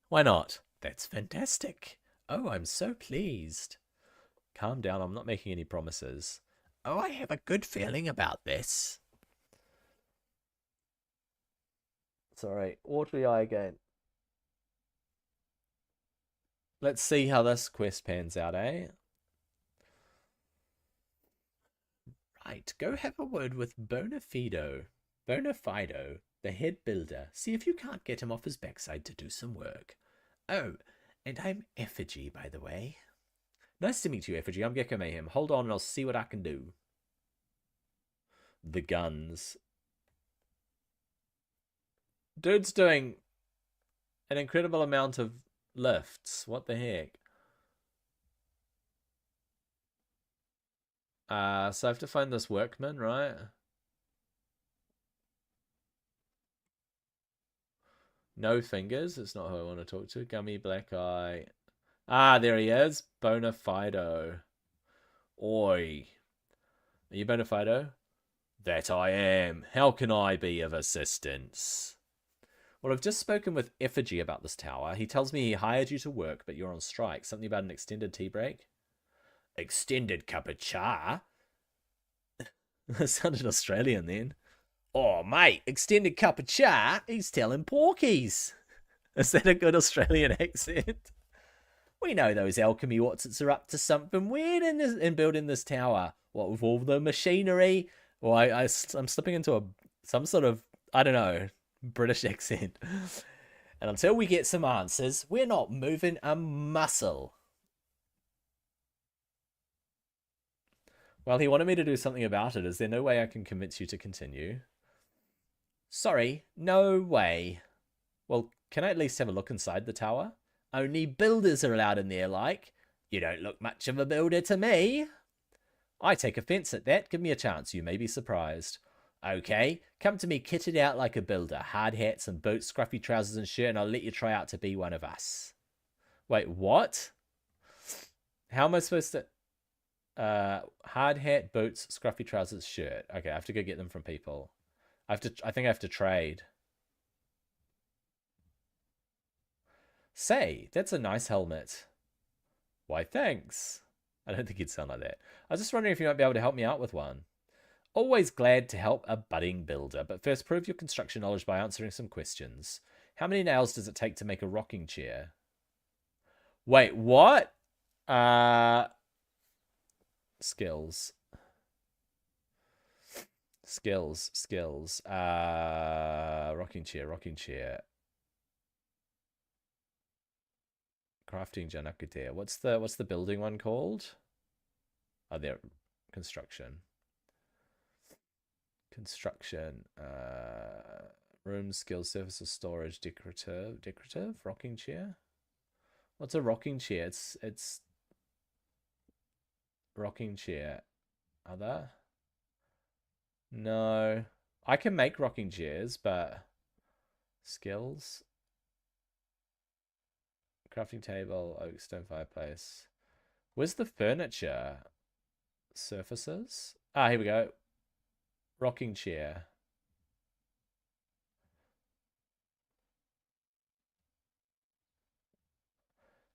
Why not? That's fantastic. Oh, I'm so pleased. Calm down, I'm not making any promises. Oh, I have a good feeling about this. Sorry, watery eye again. Let's see how this quest pans out, eh? Right, go have a word with Bonafido, the head builder. See if you can't get him off his backside to do some work. Oh, and I'm Effigy, by the way. Nice to meet you, Effigy. I'm Gecko Mayhem. Hold on and I'll see what I can do. The guns. Dude's doing an incredible amount of lifts. What the heck? So I have to find this workman, right? No fingers. It's not who I want to talk to. Gummy black eye. Ah, there he is. Bonafido. Oi. Are you Bonafido? That I am. How can I be of assistance? Well, I've just spoken with Effigy about this tower. He tells me he hired you to work, but you're on strike. Something about an extended tea break? Extended cup of cha? That sounded Australian then. Oh, mate, extended cup of cha? He's telling porkies. Is that a good Australian accent? We know those alchemy Watsits are up to something weird in building this tower. What with all the machinery? Well, I'm slipping into some sort of, I don't know, British accent. And until we get some answers, we're not moving a muscle. Well, he wanted me to do something about it. Is there no way I can convince you to continue? Sorry, no way. Well, can I at least have a look inside the tower? Only builders are allowed in there, like. You don't look much of a builder to me. I take offence at that. Give me a chance. You may be surprised. Okay, come to me kitted out like a builder. Hard hats and boots, scruffy trousers and shirt, and I'll let you try out to be one of us. Wait, what? How am I supposed to... hard hat, boots, scruffy trousers, shirt. Okay, I have to go get them from people. I think I have to trade. Say, that's a nice helmet. Why, thanks. I don't think he'd sound like that. I was just wondering if you might be able to help me out with one. Always glad to help a budding builder, but first prove your construction knowledge by answering some questions. How many nails does it take to make a rocking chair? Wait, what? Skills. Rocking chair. Crafting Janakute. What's the building one called? Oh, there. Construction. Room, skills, surfaces, storage, decorative, rocking chair. What's a rocking chair? It's rocking chair. Other? No. I can make rocking chairs, but skills. Crafting table, oak stone fireplace. Where's the furniture? Surfaces? Ah, here we go. Rocking chair.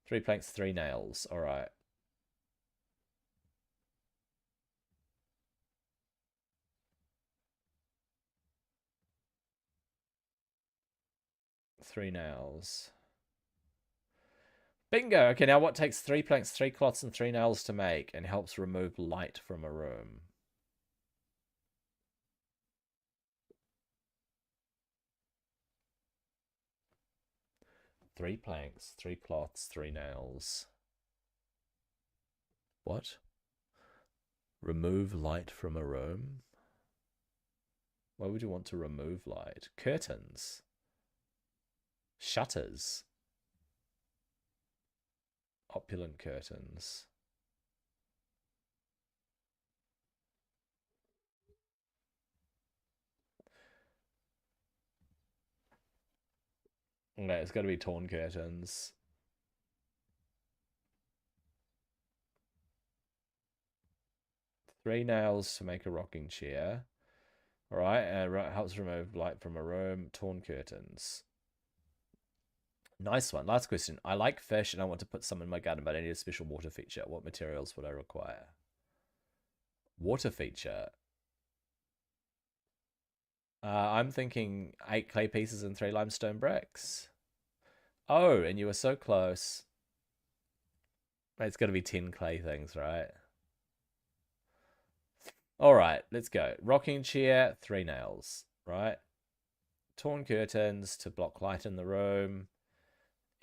Three planks, three nails. All right. Three nails. Bingo! Okay, now what takes three planks, three cloths, and three nails to make and helps remove light from a room? Three planks, three cloths, three nails. What? Remove light from a room? Why would you want to remove light? Curtains. Shutters. Opulent curtains. Okay, it's got to be torn curtains. Three nails to make a rocking chair. All right, helps remove light from a room. Torn curtains. Nice one. Last question. I like fish and I want to put some in my garden, but I need a special water feature. What materials would I require? Water feature. I'm thinking 8 clay pieces and 3 limestone bricks. Oh, and you were so close. It's got to be 10 clay things, right? All right, let's go. Rocking chair, 3 nails, right? Torn curtains to block light in the room,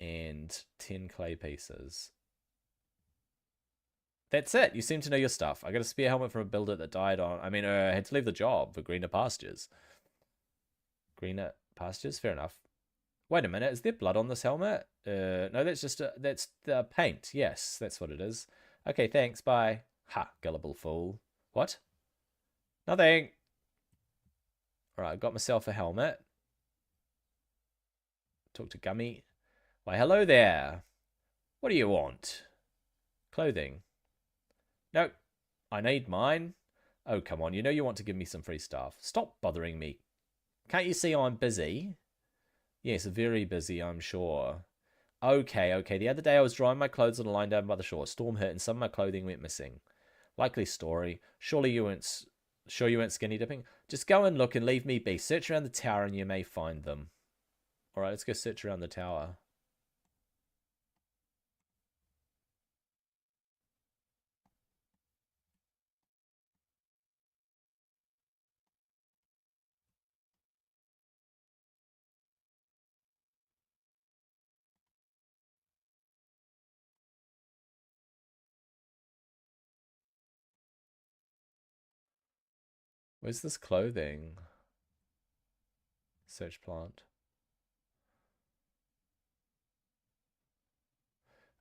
and 10 clay pieces. That's it. You seem to know your stuff. I got a spear helmet from a builder that died on. I had to leave the job for greener pastures. Greener pastures? Fair enough. Wait a minute. Is there blood on this helmet? No, that's just that's the paint. Yes, that's what it is. Okay, thanks. Bye. Ha, gullible fool. What? Nothing. All right, I got myself a helmet. Talk to Gummy. Why, hello there. What do you want? Clothing. No, I need mine. Oh, come on. You know you want to give me some free stuff. Stop bothering me. Can't you see I'm busy? Yes, very busy, I'm sure. Okay. The other day I was drying my clothes on a line down by the shore. Storm hit and some of my clothing went missing. Likely story. Surely you weren't sure you weren't skinny dipping? Just go and look and leave me be. Search around the tower and you may find them. Alright, let's go search around the tower. Where's this clothing? Search plant.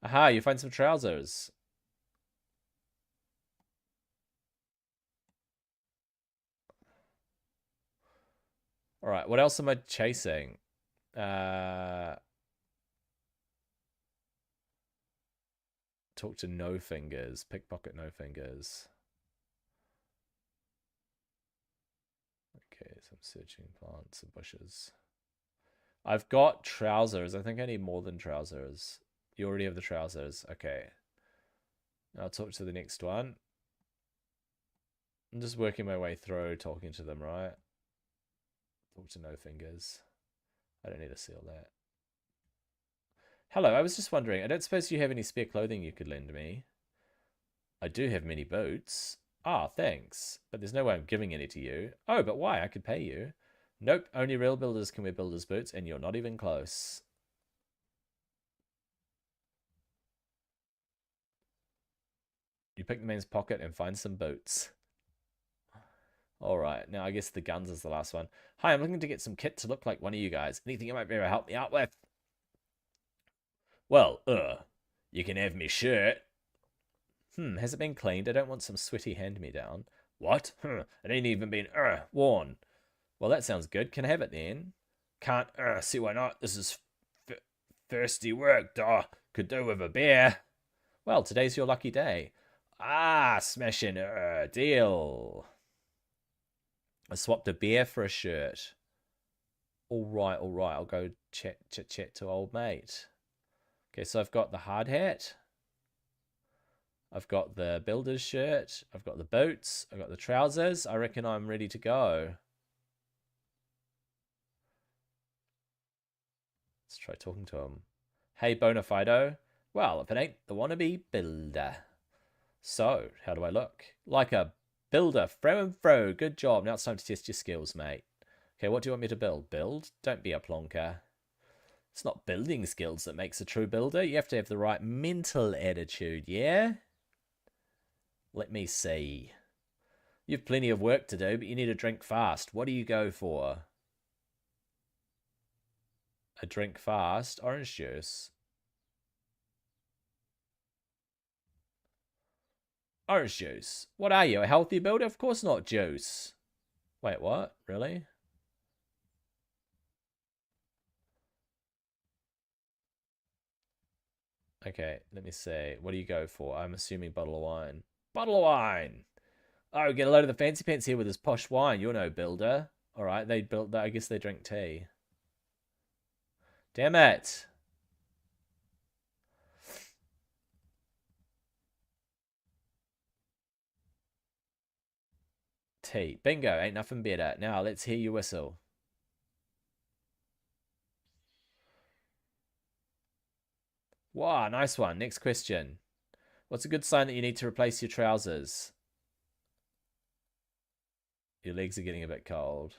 Aha, you find some trousers. Alright, what else am I chasing? Talk to No Fingers. Pickpocket No Fingers. Okay, so I'm searching plants and bushes. I've got trousers. I think I need more than trousers. You already have the trousers. Okay. I'll talk to the next one. I'm just working my way through talking to them, right? Talk to No Fingers. I don't need to seal that. Hello, I was just wondering, I don't suppose you have any spare clothing you could lend me? I do have many boots. Ah, thanks. But there's no way I'm giving any to you. Oh, but why? I could pay you. Nope, only real builders can wear builders' boots, and you're not even close. You pick the man's pocket and find some boots. Alright, now I guess the guns is the last one. Hi, I'm looking to get some kit to look like one of you guys. Anything you might be able to help me out with? Well, you can have me shirt. Has it been cleaned? I don't want some sweaty hand-me-down. What? It ain't even been, worn. Well, that sounds good. Can I have it then? Can't, see why not. This is thirsty work, Could do with a beer. Well, today's your lucky day. Ah, smashing, deal. I swapped a beer for a shirt. All right. I'll go chat to old mate. Okay, so I've got the hard hat. I've got the builder's shirt. I've got the boots. I've got the trousers. I reckon I'm ready to go. Let's try talking to him. Hey, Bonafido. Well, if it ain't the wannabe builder. So, how do I look? Like a builder, fro and fro. Good job. Now it's time to test your skills, mate. Okay, what do you want me to build? Build? Don't be a plonker. It's not building skills that makes a true builder. You have to have the right mental attitude, yeah? Let me see. You have plenty of work to do, but you need a drink fast. What do you go for? A drink fast? Orange juice. Orange juice. What are you, a healthy builder? Of course not juice. Wait, what? Really? Okay, let me see. What do you go for? I'm assuming bottle of wine. Bottle of wine! Oh, get a load of the fancy pants here with this posh wine. You're no builder. Alright, they built that. I guess they drink tea. Damn it! Tea. Bingo, ain't nothing better. Now, let's hear you whistle. Wow, nice one. Next question. What's a good sign that you need to replace your trousers? Your legs are getting a bit cold.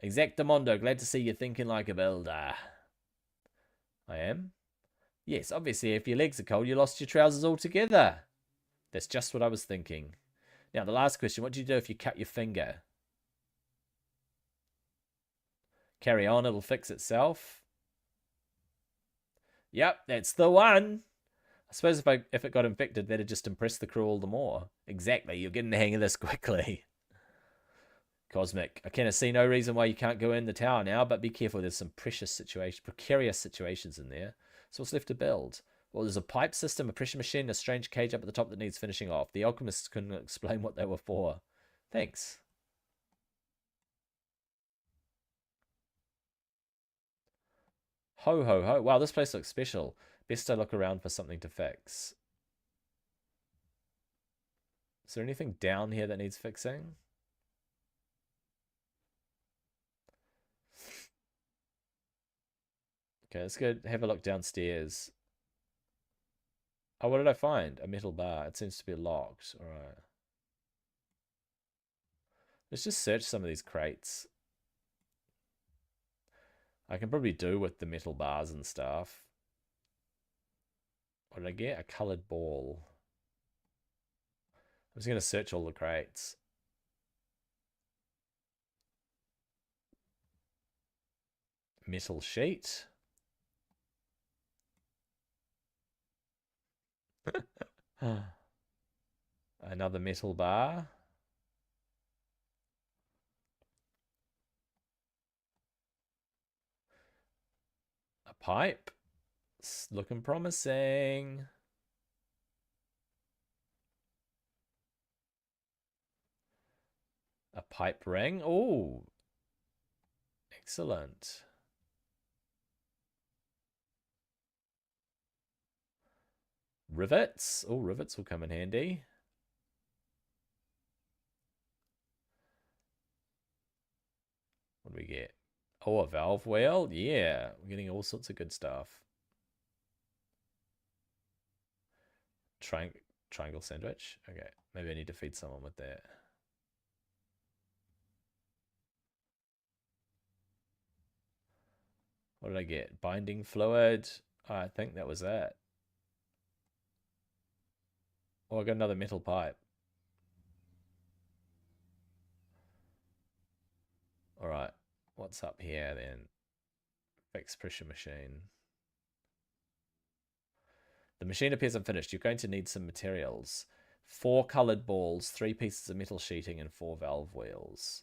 Exactamundo, glad to see you thinking like a builder. I am? Yes, obviously, if your legs are cold, you lost your trousers altogether. That's just what I was thinking. Now, the last question. What do you do if you cut your finger? Carry on, it'll fix itself. Yep, that's the one. I suppose if it got infected, that'd just impress the crew all the more. Exactly, you're getting the hang of this quickly. Cosmic, I kind of see no reason why you can't go in the tower now, but be careful. There's some precarious situations in there. So what's left to build? Well, there's a pipe system, a pressure machine, a strange cage up at the top that needs finishing off. The alchemists couldn't explain what they were for. Thanks. Ho, ho, ho. Wow, this place looks special. Best I look around for something to fix. Is there anything down here that needs fixing? Okay, let's go have a look downstairs. Oh, what did I find? A metal bar. It seems to be locked. All right. Let's just search some of these crates. I can probably do with the metal bars and stuff. What did I get? A coloured ball. I'm just going to search all the crates. Metal sheet. Another metal bar. A pipe. It's looking promising. A pipe ring. Oh, excellent. Rivets. Oh, rivets will come in handy. What do we get? Oh, a valve wheel. Yeah, we're getting all sorts of good stuff. Triangle sandwich. Okay, maybe I need to feed someone with that. What did I get? Binding fluid. Oh, I think that was it. Oh, I got another metal pipe. All right, what's up here then? Fixed pressure machine. The machine appears unfinished. You're going to need some materials. 4 coloured balls, 3 pieces of metal sheeting, and 4 valve wheels.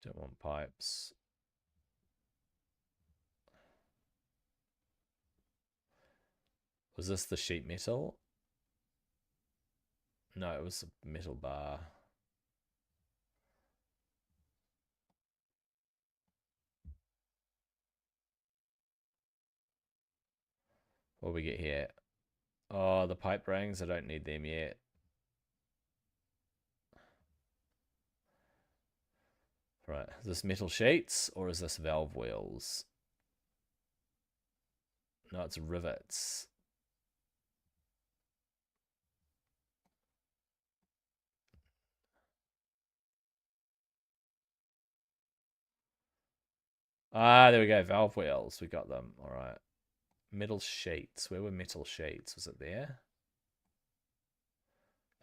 Don't want pipes. Was this the sheet metal? No, it was a metal bar. What do we get here? Oh, the pipe rings. I don't need them yet. Right, is this metal sheets or is this valve wheels? No, it's rivets. Ah, there we go. Valve wheels. We got them. All right. Metal sheets. Where were metal sheets? Was it there?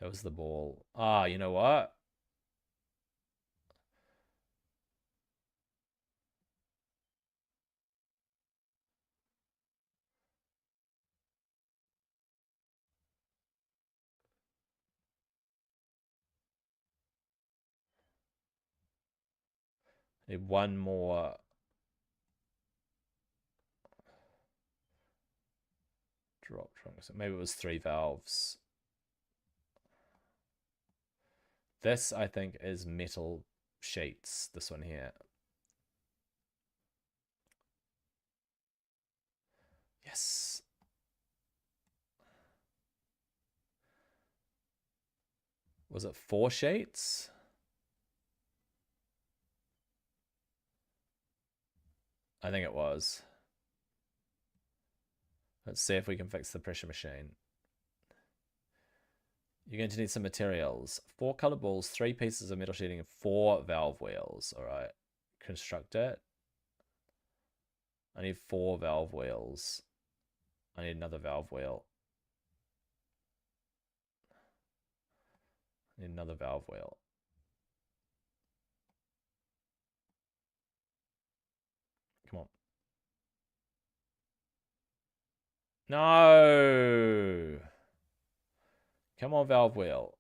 That was the ball. Ah, you know what? Need one more. Drop trunk. So maybe it was 3 valves. This, I think, is metal sheets. This one here. Yes. Was it 4 sheets? I think it was. Let's see if we can fix the pressure machine. You're going to need some materials. 4 colored balls, 3 pieces of metal sheeting, and 4 valve wheels. All right. Construct it. I need 4 valve wheels. I need another valve wheel. I need another valve wheel. Come on. No! Come on, valve wheel.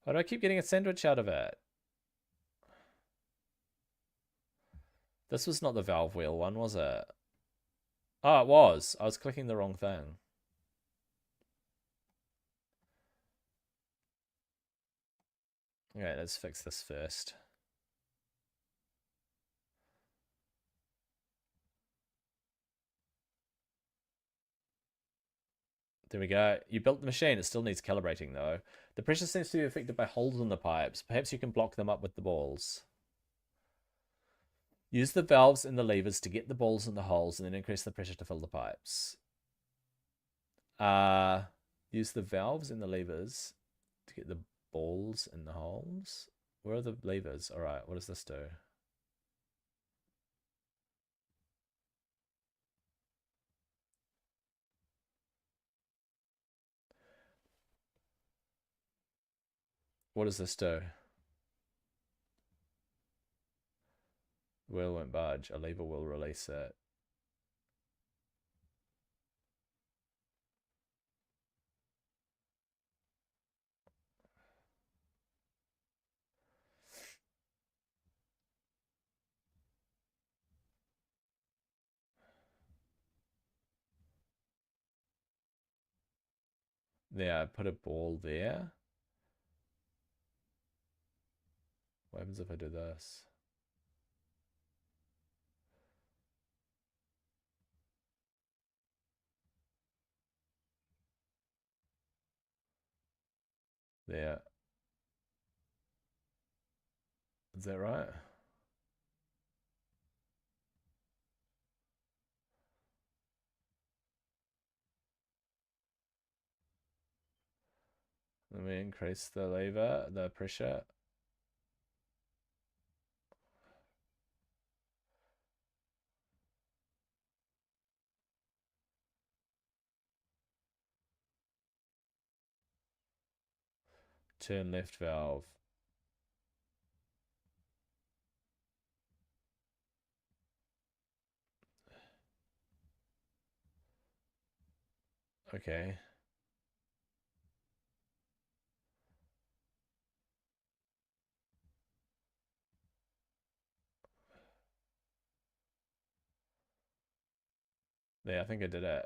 Why do I keep getting a sandwich out of it? This was not the valve wheel one, was it? Oh, it was. I was clicking the wrong thing. Okay, let's fix this first. There we go. You built the machine. It still needs calibrating, though. The pressure seems to be affected by holes in the pipes. Perhaps you can block them up with the balls. Use the valves and the levers to get the balls in the holes and then increase the pressure to fill the pipes. Use the valves and the levers to get the balls in the holes. Where are the levers? All right, what does this do? What does this do? The wheel won't budge. A lever will release it. There, I put a ball there. What happens if I do this? There. Is that right? Let me increase the lever, the pressure. Turn left valve. Okay. There, I think I did it.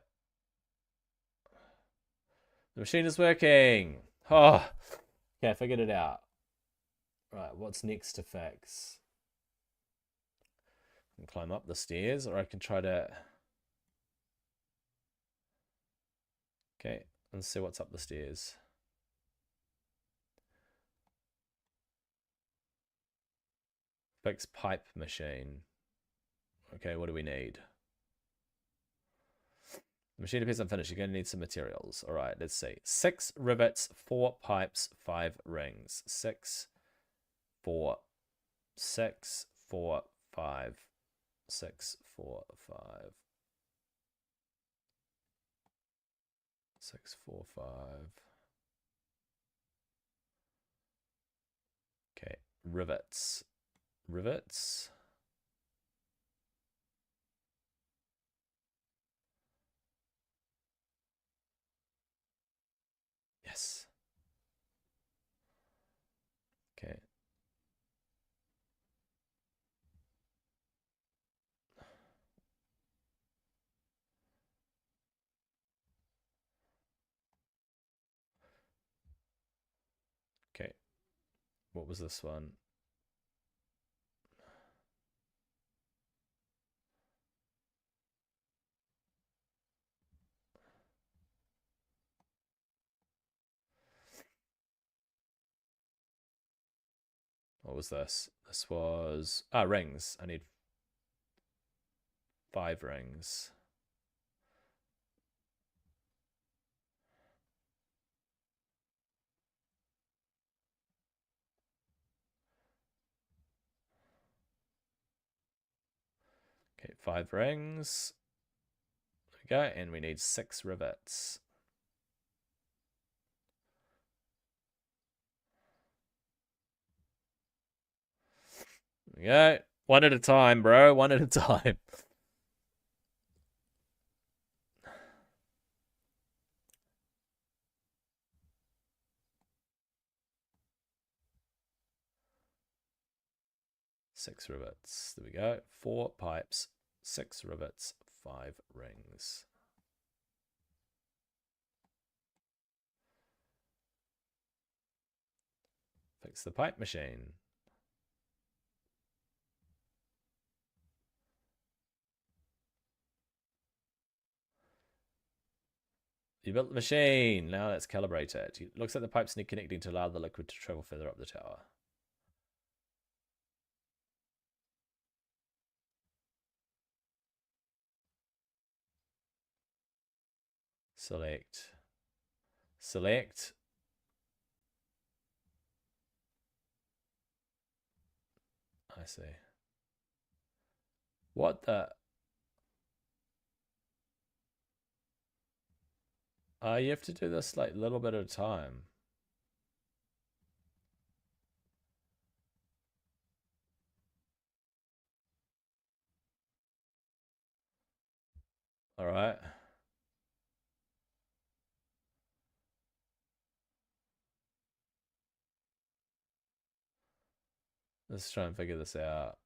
The machine is working. Oh, okay, I figured it out. Right, what's next to fix? I can climb up the stairs, or I can try to. Okay, let's see what's up the stairs. Fix pipe machine. Okay, what do we need? The machine appears unfinished. You're going to need some materials. All right, let's see. 6 rivets, 4 pipes, 5 rings. 6, 4, 6, 4, 5, 6, 4, 5. 6, 4, 5. Okay, rivets. Rivets. Yes. Okay. Okay. What was this one? What was this? This was rings. I need 5 rings. Okay, 5 rings. There we go, and we need 6 rivets. There we go. One at a time, bro. One at a time. Six rivets. There we go. 4 pipes, 6 rivets, 5 rings. Fix the pipe machine. You built the machine. Now let's calibrate it. It looks like the pipes need connecting to allow the liquid to travel further up the tower. Select. Select. I see. What the? You have to do this like a little bit at a time. All right. Let's try and figure this out.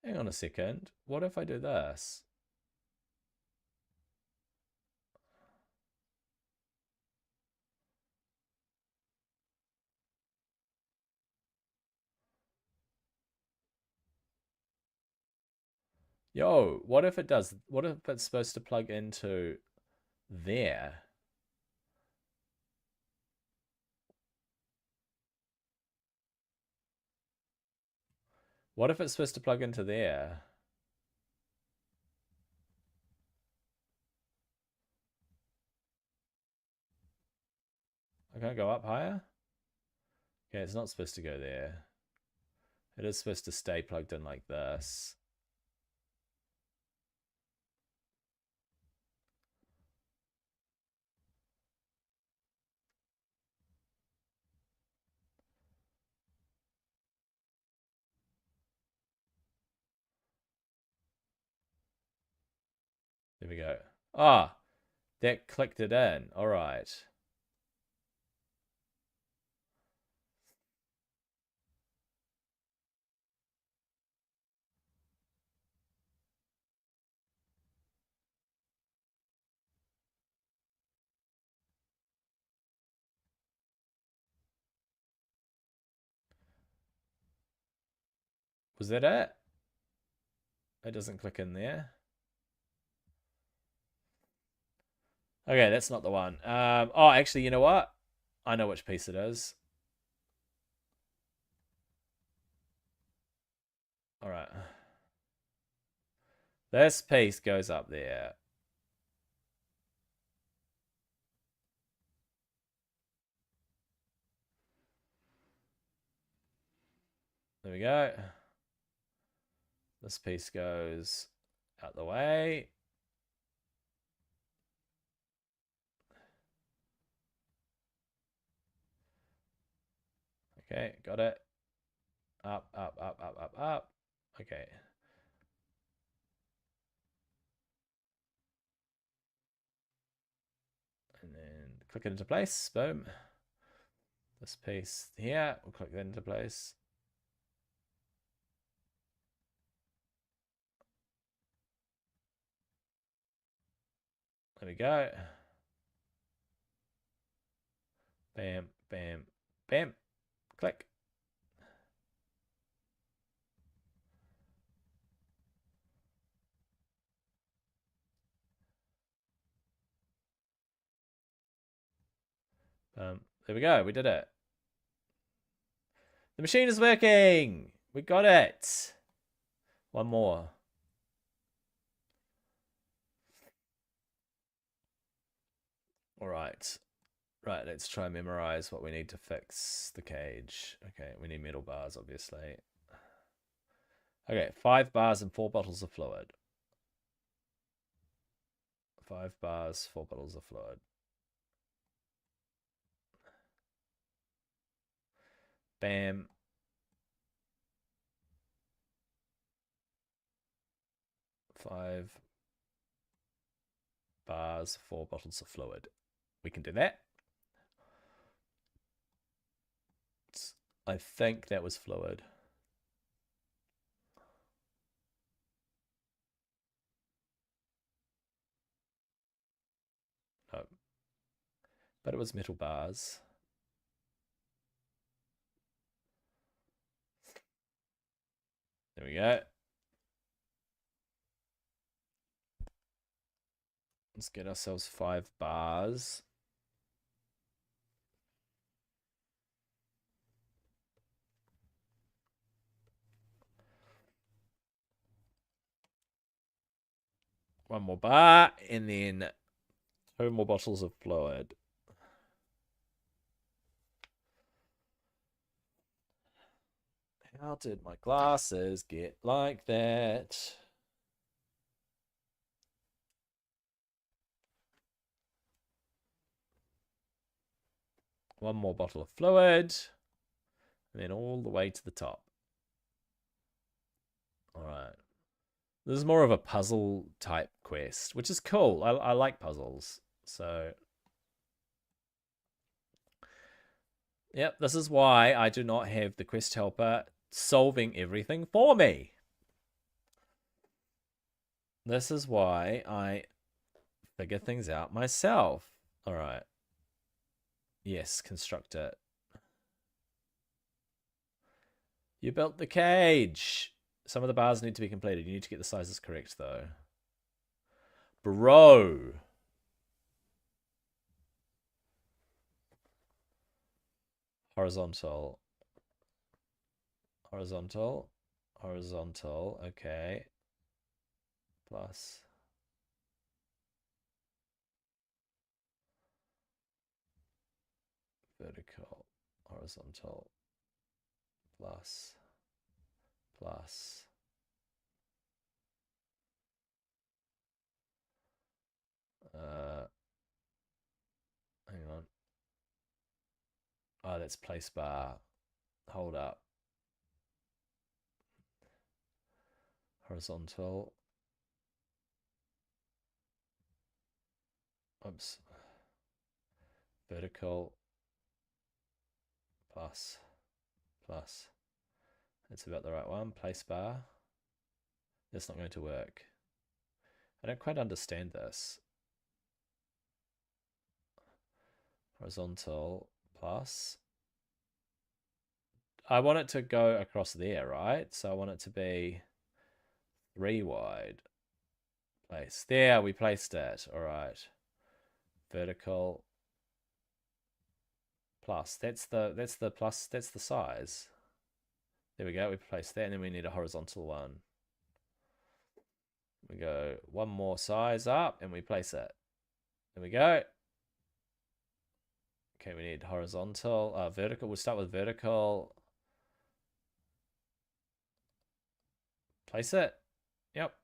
Hang on a second. What if I do this? Yo, what if it does? What if it's supposed to plug into there? What if it's supposed to plug into there? I can't go up higher? Okay, it's not supposed to go there. It is supposed to stay plugged in like this. There we go. Ah, that clicked it in. All right. Was that it? It doesn't click in there. Okay, that's not the one. Oh, actually, you know what? I know which piece it is. All right. This piece goes up there. There we go. This piece goes out the way. Okay, got it. Up, up, up, up, up, up. Okay. And then click it into place. Boom. This piece here, we'll click that into place. There we go. Bam, bam, bam. Click. There we go. We did it. The machine is working. We got it. One more. All right. Right, let's try and memorize what we need to fix the cage. Okay, we need metal bars, obviously. Okay, 5 bars and 4 bottles of fluid. 5 bars, 4 bottles of fluid. Bam. Five bars, 4 bottles of fluid. We can do that. I think that was fluid. No. But it was metal bars. There we go. Let's get ourselves 5 bars. One more bar, and then 2 more bottles of fluid. How did my glasses get like that? One more bottle of fluid, and then all the way to the top. All right. This is more of a puzzle type quest, which is cool. I like puzzles. So, yep, this is why I do not have the quest helper solving everything for me. This is why I figure things out myself. All right. Yes, construct it. You built the cage. Some of the bars need to be completed. You need to get the sizes correct, though. Bro. Horizontal. Horizontal. Horizontal. Okay. Plus. Vertical. Horizontal. Plus. Plus. Hang on. Oh, that's place bar. Hold up. Horizontal. Oops. Vertical. Plus. Plus. That's about the right one. Place bar. That's not going to work. I don't quite understand this. Horizontal plus. I want it to go across there, right? So I want it to be 3 wide. Place. There, we placed it. All right. Vertical plus. That's the size. There we go. We place that, and then we need a horizontal one. We go one more size up, and we place it. There we go. Okay, we need horizontal, vertical. We'll start with vertical. Place it. Yep.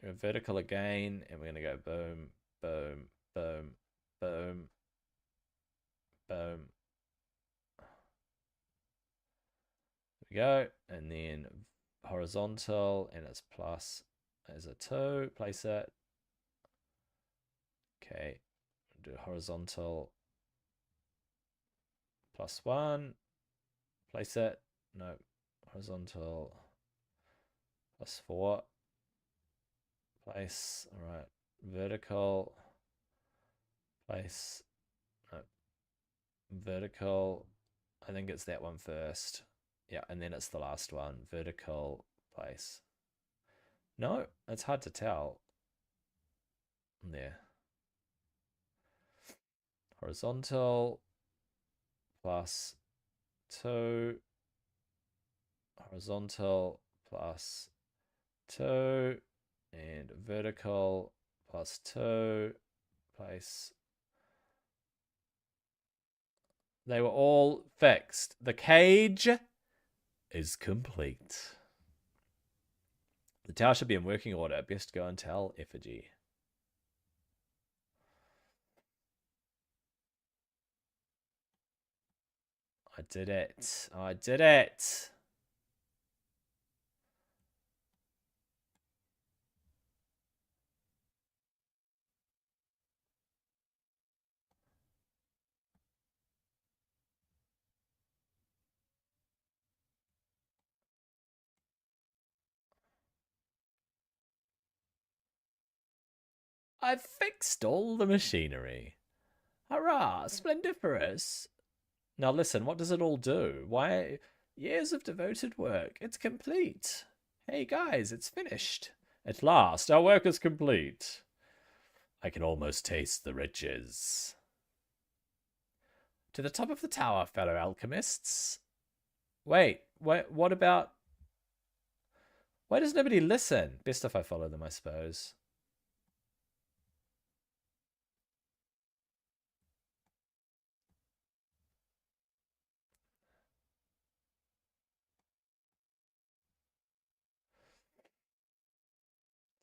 We're vertical again, and we're going to go boom, boom, boom, boom, boom. There we go. And then horizontal, and it's plus as a 2. Place it. Okay. Do horizontal plus 1. Place it. No. Horizontal plus 4. Place. All right. Vertical. Place. No. Vertical. I think it's that one first. Yeah, and then it's the last one. Vertical. Place. No, it's hard to tell. There. Horizontal plus 2. Horizontal plus 2. And vertical plus 2. Place. They were all fixed. The cage is complete. The tower should be in working order. Best go and tell Effigy. I did it. I did it. I've fixed all the machinery. Hurrah, splendiferous. Now listen, what does it all do? Why? Years of devoted work. It's complete. Hey guys, it's finished. At last, our work is complete. I can almost taste the riches. To the top of the tower, fellow alchemists. Wait, what about... Why does nobody listen? Best if I follow them, I suppose.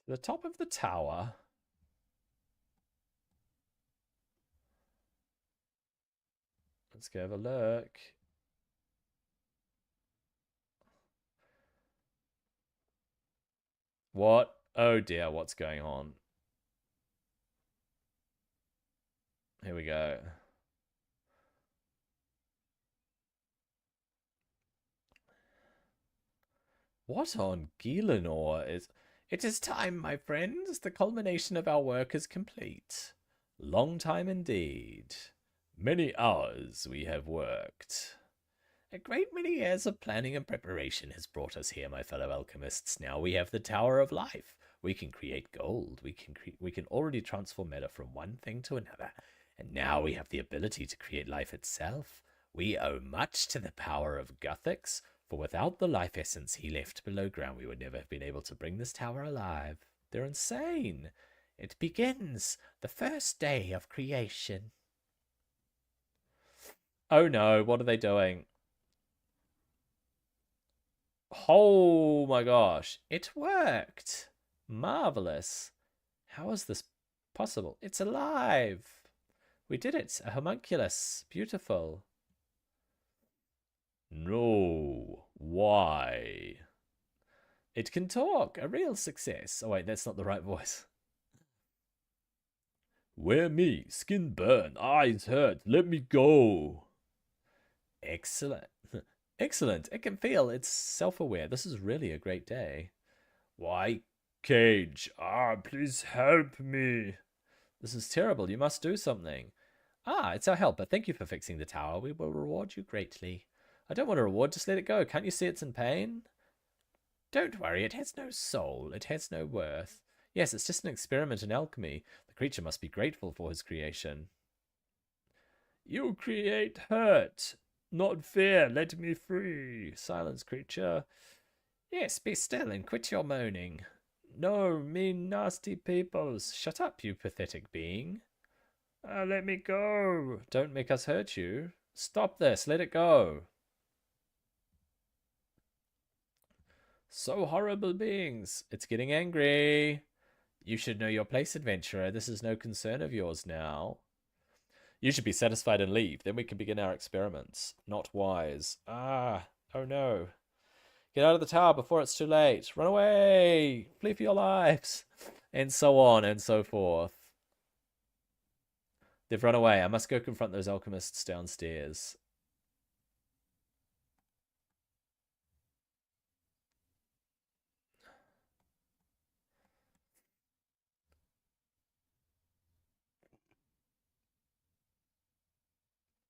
To the top of the tower. Let's go have a look. What? Oh dear, what's going on? Here we go. What on Gielinor is... It is time, my friends. The culmination of our work is complete. Long time indeed. Many hours we have worked. A great many years of planning and preparation has brought us here, my fellow alchemists. Now we have the Tower of Life. We can create gold. We can already transform matter from one thing to another. And now we have the ability to create life itself. We owe much to the power of Guthix, for without the life essence he left below ground, we would never have been able to bring this tower alive. They're insane. It begins the first day of creation. Oh no, what are they doing? Oh my gosh, it worked. Marvelous. How is this possible? It's alive. We did it. A homunculus. Beautiful. No. Why? It can talk. A real success. Oh wait, that's not the right voice. Wear me. Skin burn. Eyes hurt. Let me go. Excellent. Excellent. It can feel. It's self-aware. This is really a great day. Why, Cage? Please help me. This is terrible. You must do something. It's our helper. Thank you for fixing the tower. We will reward you greatly. I don't want a reward, just let it go. Can't you see it's in pain? Don't worry, it has no soul. It has no worth. Yes, it's just an experiment in alchemy. The creature must be grateful for his creation. You create hurt, not fear. Let me free. Silence, creature. Yes, be still and quit your moaning. No, mean, nasty peoples. Shut up, you pathetic being. Let me go. Don't make us hurt you. Stop this. Let it go. So horrible beings. It's getting angry. You should know your place, adventurer. This is no concern of yours now. You should be satisfied and leave. Then we can begin our experiments. Not wise. Ah, oh no. Get out of the tower before it's too late. Run away. Flee for your lives. And so on and so forth. They've run away. I must go confront those alchemists downstairs.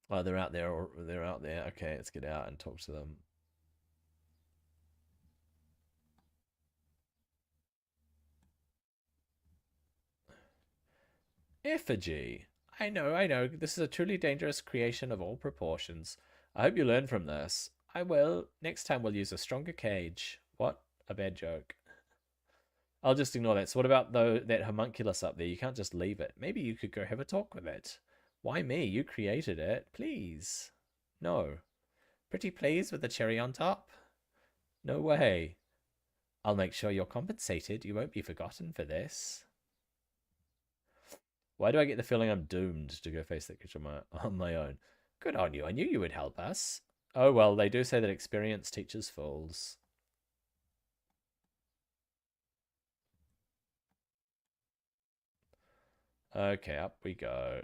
Oh, they're out there. Or they're out there. Okay, let's get out and talk to them. Effigy. I know. This is a truly dangerous creation of all proportions. I hope you learn from this. I will. Next time we'll use a stronger cage. What? A bad joke. I'll just ignore that. So what about that homunculus up there? You can't just leave it. Maybe you could go have a talk with it. Why me? You created it. Please. No. Pretty please with the cherry on top? No way. I'll make sure you're compensated. You won't be forgotten for this. Why do I get the feeling I'm doomed to go face that creature on my own? Good on you. I knew you would help us. Oh, well, they do say that experience teaches fools. Okay, up we go.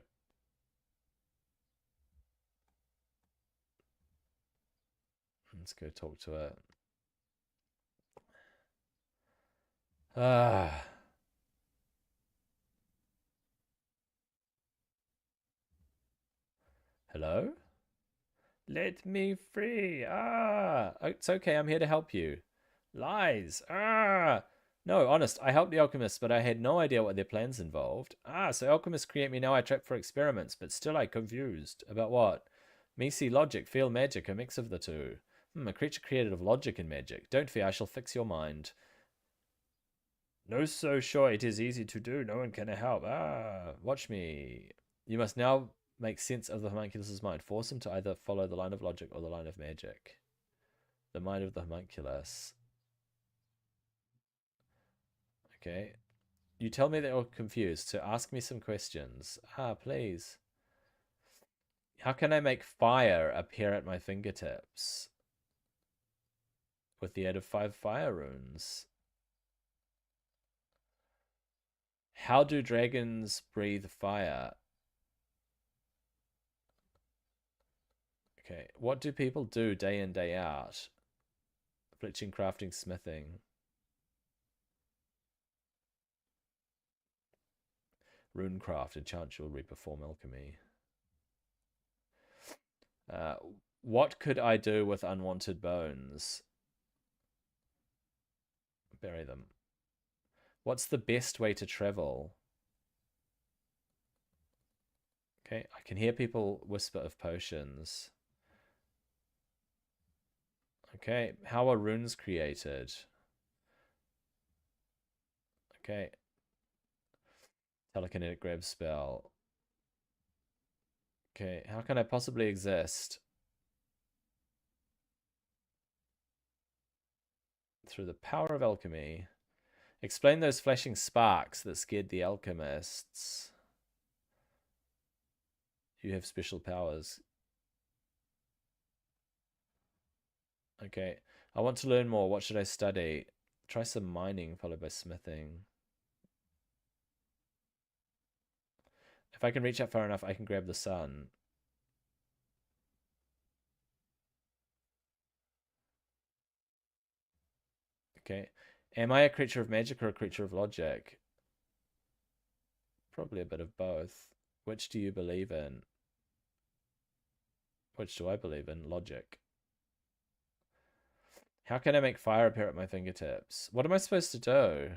Let's go talk to it. Ah. Hello? Let me free. Ah. Oh, it's okay. I'm here to help you. Lies. Ah. No, honest, I helped the alchemists, but I had no idea what their plans involved. Ah, so alchemists create me, now I trap for experiments, but still I confused. About what? Me see logic, feel magic, a mix of the two. A creature created of logic and magic. Don't fear, I shall fix your mind. No, so sure, it is easy to do. No one can help. Ah, watch me. You must now make sense of the homunculus's mind. Force him to either follow the line of logic or the line of magic. The mind of the homunculus. Okay. You tell me that you're confused, so ask me some questions. Ah, please. How can I make fire appear at my fingertips? With the aid of 5 fire runes. How do dragons breathe fire? Okay. What do people do day in, day out? Fletching, crafting, smithing. Runecraft, enchant jewelry, perform alchemy. What could I do with unwanted bones? Bury them. What's the best way to travel? Okay, I can hear people whisper of potions. Okay, how are runes created? Okay. Telekinetic grab spell. Okay, how can I possibly exist? Through the power of alchemy. Explain those flashing sparks that scared the alchemists. You have special powers. Okay, I want to learn more. What should I study? Try some mining followed by smithing. If I can reach out far enough, I can grab the sun. Okay. Am I a creature of magic or a creature of logic? Probably a bit of both. Which do you believe in? Which do I believe in? Logic. How can I make fire appear at my fingertips? What am I supposed to do?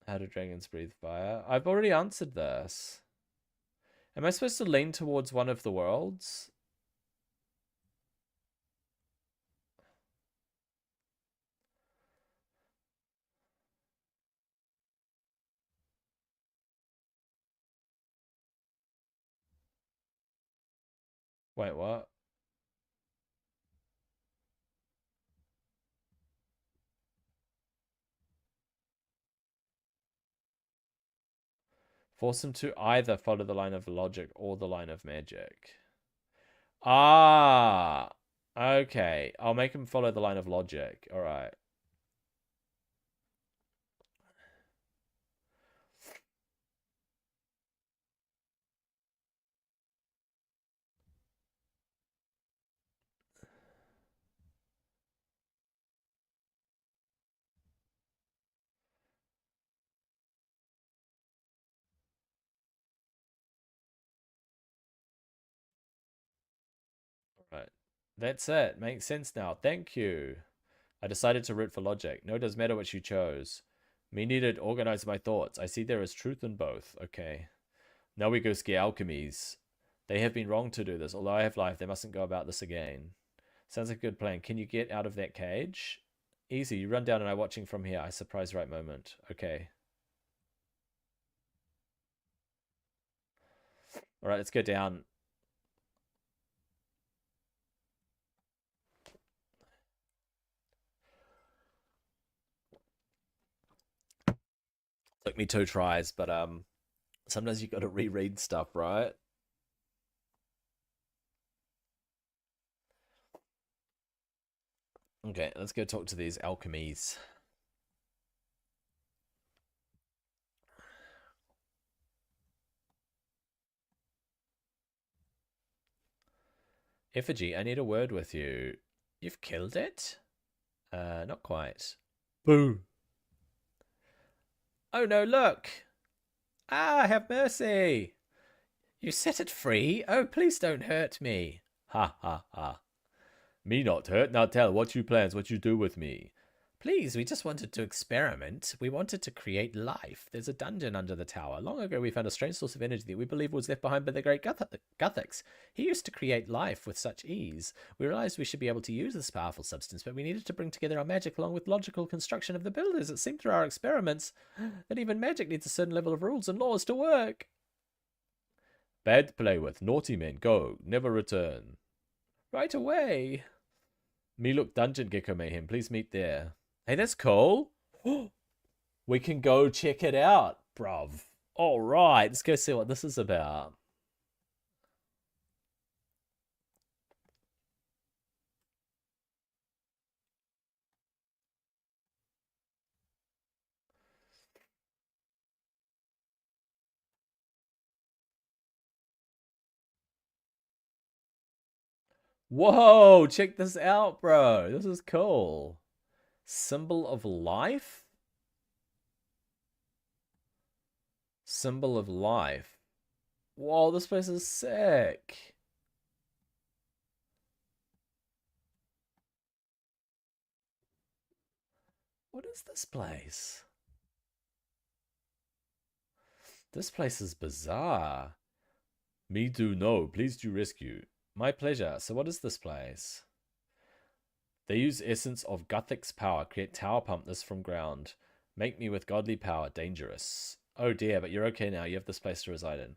How do dragons breathe fire? I've already answered this. Am I supposed to lean towards one of the worlds? Wait, what? Force him to either follow the line of logic or the line of magic. Ah, okay. I'll make him follow the line of logic. All right. Right. That's it. Makes sense now. Thank you. I decided to root for logic. No, it doesn't matter what you chose. Me needed organize my thoughts. I see there is truth in both. Okay. Now we go ski alchemies. They have been wrong to do this. Although I have life, they mustn't go about this again. Sounds like a good plan. Can you get out of that cage? Easy. You run down and I'm watching from here. I surprise right moment. Okay. All right, let's go down. Took me 2 tries, but sometimes you got to reread stuff, right? Okay, let's go talk to these alchemies. Effigy, I need a word with you. You've killed it? Not quite. Boo. Oh no, look! Ah, have mercy! You set it free? Oh, please don't hurt me. Ha ha ha. Me not hurt? Now tell, what you plans, what you do with me? Please, we just wanted to experiment. We wanted to create life. There's a dungeon under the tower. Long ago, we found a strange source of energy that we believe was left behind by the great Gothics. He used to create life with such ease. We realized we should be able to use this powerful substance, but we needed to bring together our magic along with logical construction of the builders. It seemed through our experiments that even magic needs a certain level of rules and laws to work. Bad to play with. Naughty men, go. Never return. Right away. Me look dungeon gecko mayhem. Please meet there. Hey, that's cool. We can go check it out, bruv. All right, let's go see what this is about. Whoa, check this out, bro. This is cool. Symbol of life? Symbol of life. Whoa, this place is sick. What is this place? This place is bizarre. Me do know. Please do rescue. My pleasure. So what is this place? They use essence of Guthic's power. Create tower pump this from ground. Make me with godly power. Dangerous. Oh dear, but you're okay now. You have this place to reside in.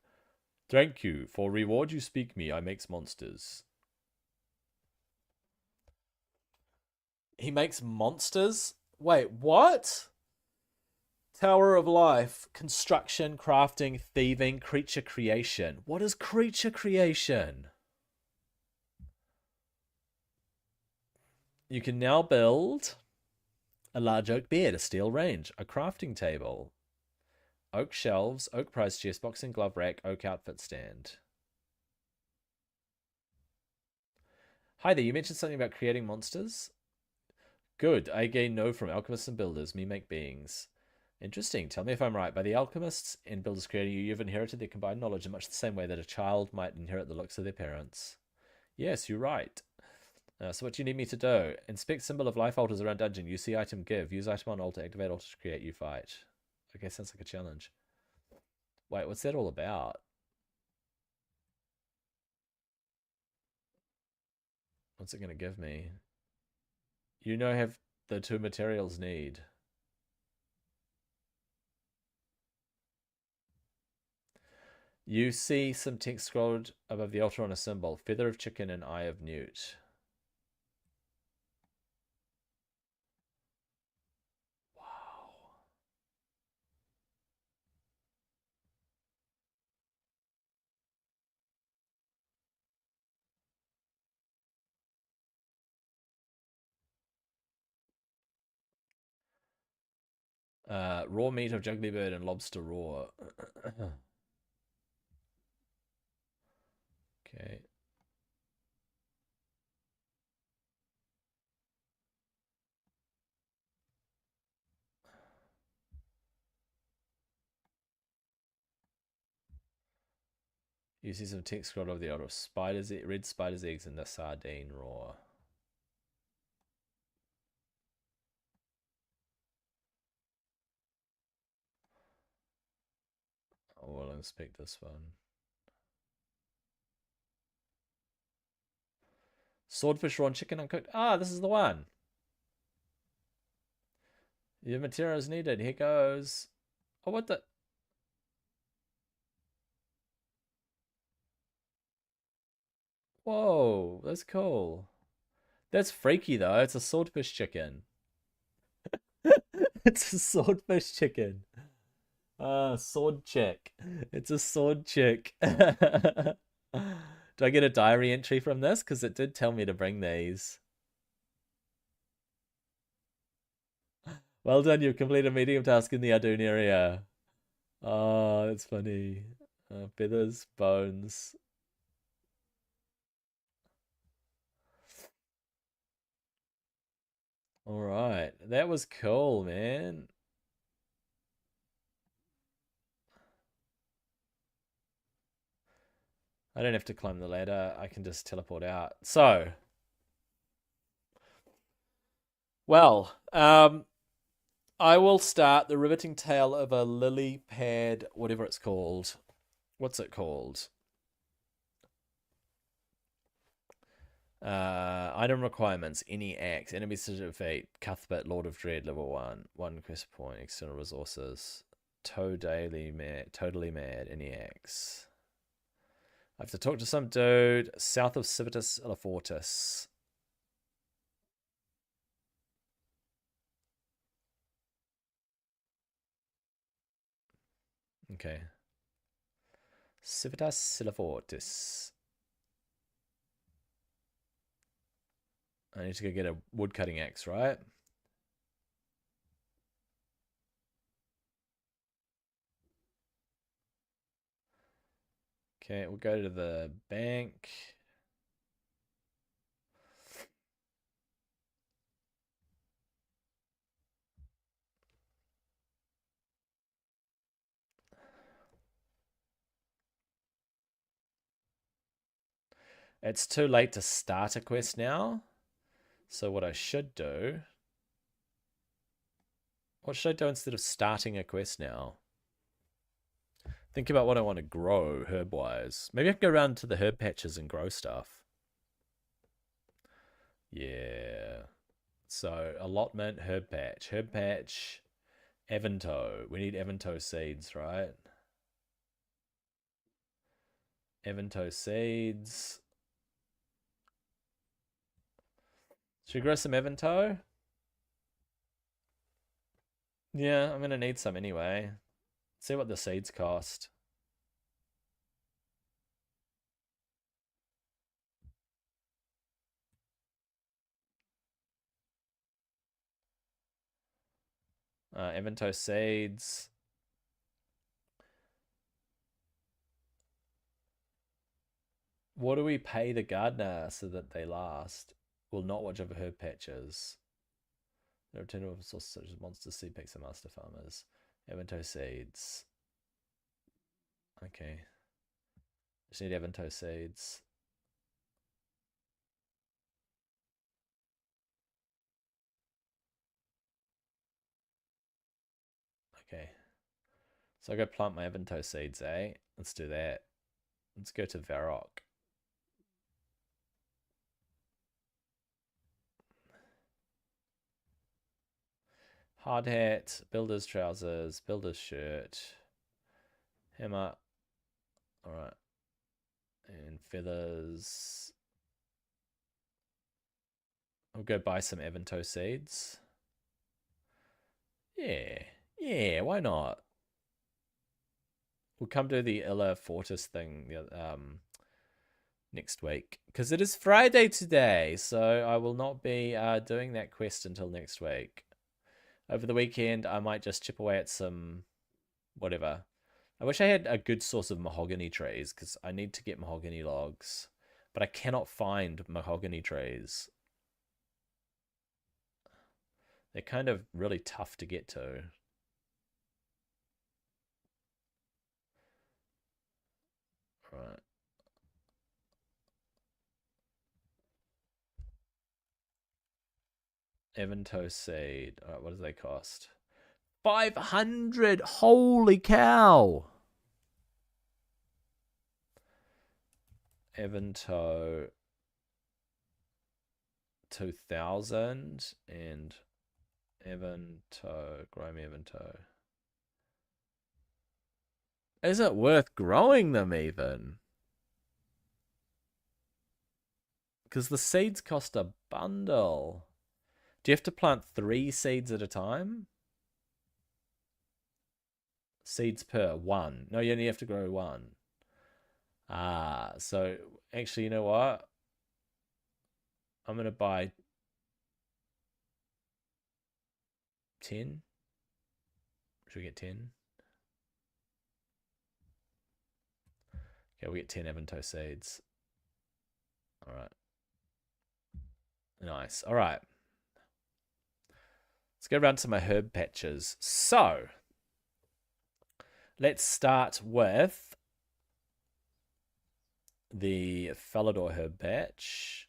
Thank you. For reward you speak me, I makes monsters. He makes monsters? Wait, what? Tower of Life. Construction, crafting, thieving, creature creation. What is creature creation? You can now build a large oak bed, a steel range, a crafting table, oak shelves, oak prize chest, boxing glove rack, oak outfit stand. Hi there, you mentioned something about creating monsters? Good, I gain know from alchemists and builders, me make beings. Interesting. Tell me if I'm right. By the alchemists and builders creating you, you've inherited their combined knowledge in much the same way that a child might inherit the looks of their parents. Yes, you're right. So what do you need me to do? Inspect symbol of life altars around dungeon. You see item give. Use item on altar. Activate altar to create you fight. Okay, sounds like a challenge. Wait, what's that all about? What's it going to give me? You know have the two materials need. You see some text scrolled above the altar on a symbol. Feather of chicken and eye of newt. Wow. Raw meat of juggly bird and lobster raw. Okay. You see some text scrolled over the altar. Spiders, red spiders' eggs and the sardine raw. I will inspect this one. Swordfish raw and chicken uncooked. Ah, this is the one. Your materials needed. Here goes. Oh, what the? Whoa, that's cool. That's freaky though. It's a swordfish chicken. It's a swordfish chicken. Sword chick. It's a sword chick. Do I get a diary entry from this? Because it did tell me to bring these. Well done, you've completed a medium task in the Ardoon area. Oh, that's funny. Feathers, bones. All right, that was cool, man. I don't have to climb the ladder. I can just teleport out. So, well, I will start the riveting tale of a lily pad, whatever it's called. What's it called? Item requirements, any axe, enemies to defeat, Cuthbert, Lord of Dread, level 1, 1 quest point, external resources, totally mad, any axe. I have to talk to some dude south of Civitas Elafortis. Okay. Civitas Elafortis. I need to go get a woodcutting axe, right? Okay, we'll go to the bank. It's too late to start a quest now. So what I should do... What should I do instead of starting a quest now? Think about what I want to grow herb-wise. Maybe I can go around to the herb patches and grow stuff. Yeah. So, allotment, herb patch. Herb patch, Avento. We need Avento seeds, right? Avento seeds. Should we grow some Avento? Yeah, I'm going to need some anyway. See what the seeds cost. Avento seeds. What do we pay the gardener so that they last? Will not watch over herb patches. There are 10 of such as monster seed picks and master farmers. Avento seeds. Okay. Just need Avento seeds. Okay. So I go plant my Avento seeds, eh? Let's do that. Let's go to Varrock. Hard hat, builder's trousers, builder's shirt, hammer. Alright. And feathers. I'll go buy some Avento seeds. Yeah. Yeah, why not? We'll come do the Illa Fortis thing next week. Because it is Friday today, so I will not be doing that quest until next week. Over the weekend, I might just chip away at some whatever. I wish I had a good source of mahogany trees, because I need to get mahogany logs. But I cannot find mahogany trees. They're kind of really tough to get to. Right. Avento seed. Alright, what do they cost? 500! Holy cow! Avento 2000 and Avento, grow me Avento. Is it worth growing them even? Because the seeds cost a bundle. Do you have to plant 3 seeds at a time? Seeds per 1. No, you only have to grow 1. Ah, so actually, you know what? I'm going to buy 10. Should we get 10? Okay, we get 10 Avento seeds. All right. Nice. All right. Let's go around to my herb patches. So, let's start with the Falador herb patch.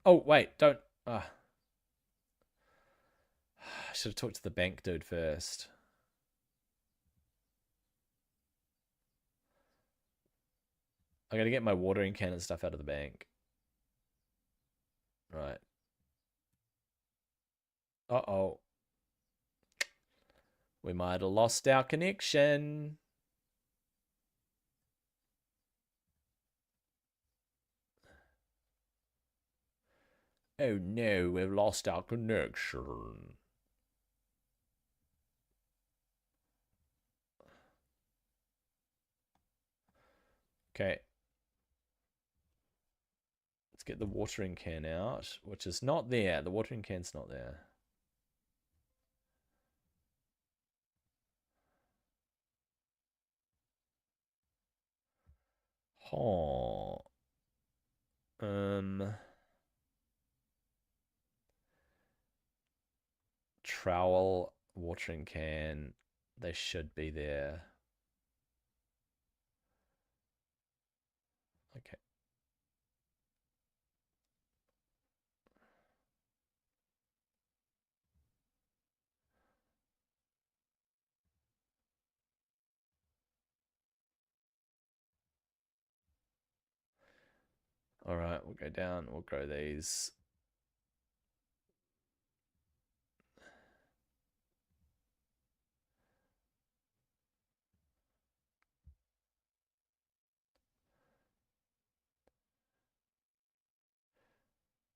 Oh, wait, don't. I should have talked to the bank dude first. I gotta get my watering can and stuff out of the bank. Right. Uh-oh. We might have lost our connection. Oh no, we've lost our connection. Okay. Let's get the watering can out, which is not there. The watering can's not there. Oh. Trowel, watering can. They should be there. Okay. All right, we'll go down. We'll grow these.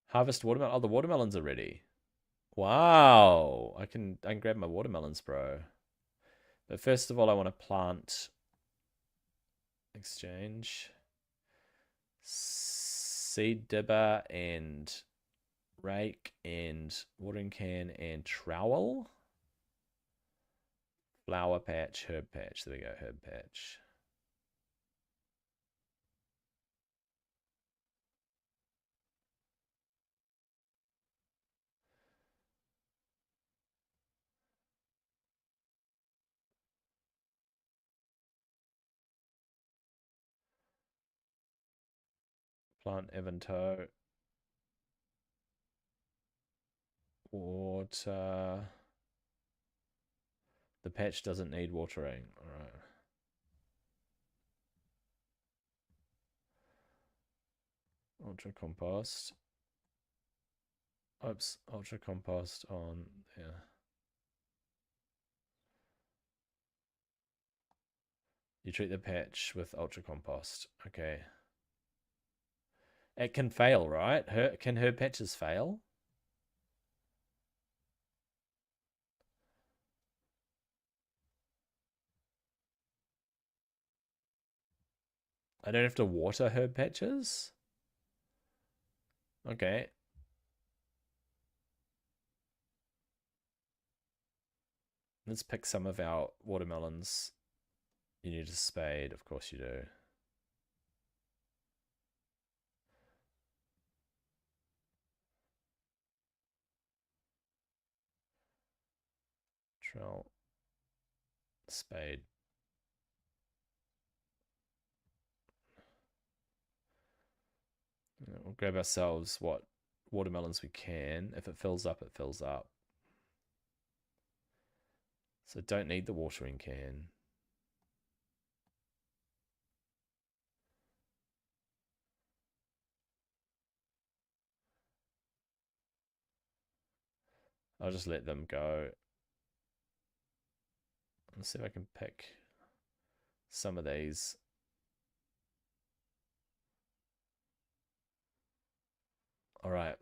Harvest watermelon. Oh, the watermelons are ready. Wow. I can grab my watermelons, bro. But first of all, I want to plant. Exchange. Seed dibber and rake and watering can and trowel. Flower patch, herb patch. There we go, herb patch. Plant Evanto. Water. The patch doesn't need watering. Alright. Ultra compost. Oops, ultra compost on there. You treat the patch with ultra compost. Okay. It can fail, right? Can herb patches fail? I don't have to water herb patches? Okay. Let's pick some of our watermelons. You need a spade, of course you do. Trowel. Spade. We'll grab ourselves what watermelons we can. If it fills up, it fills up. So don't need the watering can. I'll just let them go. Let's see if I can pick some of these. All right,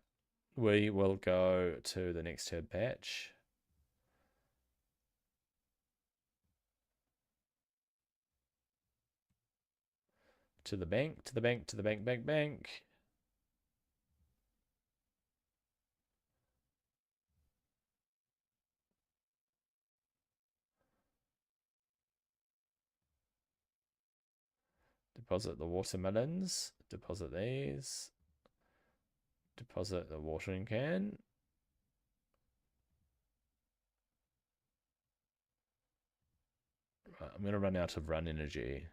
we will go to the next herb patch. To the bank, to the bank, to the bank, bank, bank. Deposit the watermelons. Deposit these. Deposit the watering can. Right, I'm going to run out of run energy.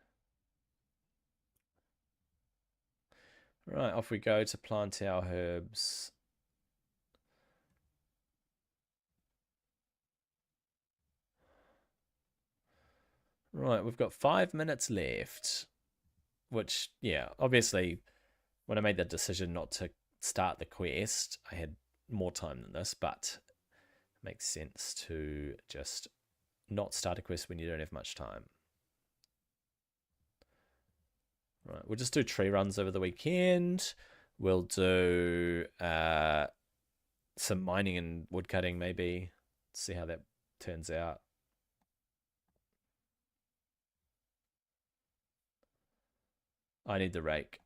Right, off we go to plant our herbs. Right, we've got 5 minutes left. Which, yeah, obviously, when I made the decision not to start the quest, I had more time than this, but it makes sense to just not start a quest when you don't have much time. Right, we'll just do tree runs over the weekend. We'll do some mining and woodcutting maybe. See how that turns out. I need the rake.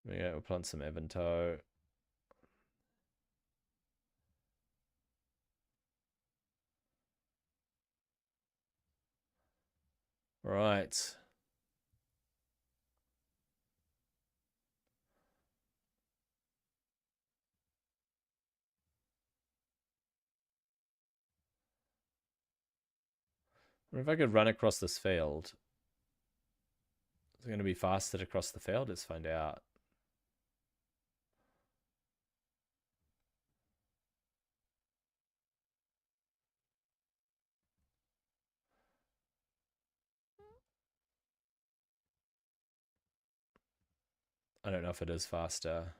We'll plant some Evanto. Right. If I could run across this field, is it going to be faster to cross the field? Let's find out. I don't know if it is faster.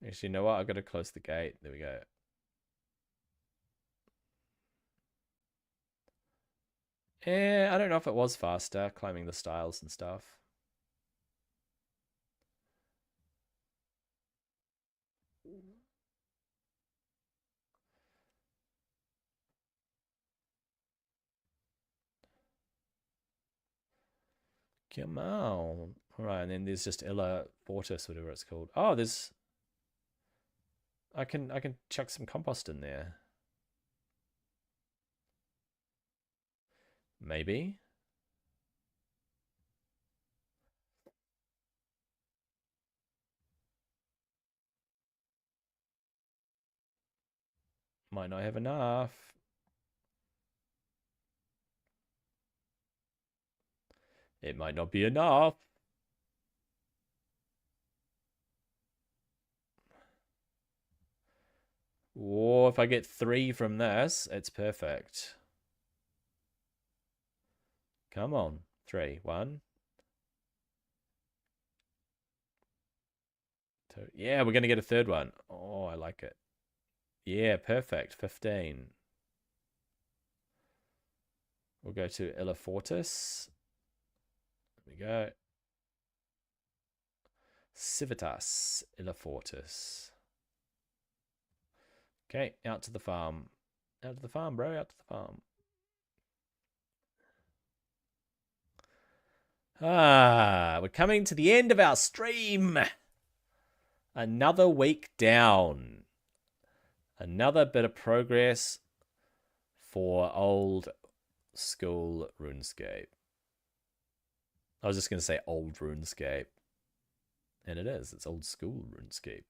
Actually, you know what? I've got to close the gate. There we go. Yeah, I don't know if it was faster climbing the stiles and stuff. Come on. All right, and then there's just Illa Fortis, whatever it's called. Oh, there's. I can chuck some compost in there. Maybe. Might not have enough. It might not be enough. Or if I get 3 from this, it's perfect. Come on. 3. 1. 2. Yeah, we're going to get a third one. Oh, I like it. Yeah, perfect. 15. We'll go to Illa Fortis. There we go. Civitas Illa Fortis. Okay, out to the farm. Out to the farm, bro. Out to the farm. We're coming to the end of our stream. Another week down. Another bit of progress for old school RuneScape. I was just going to say old RuneScape. And it is. It's old school RuneScape.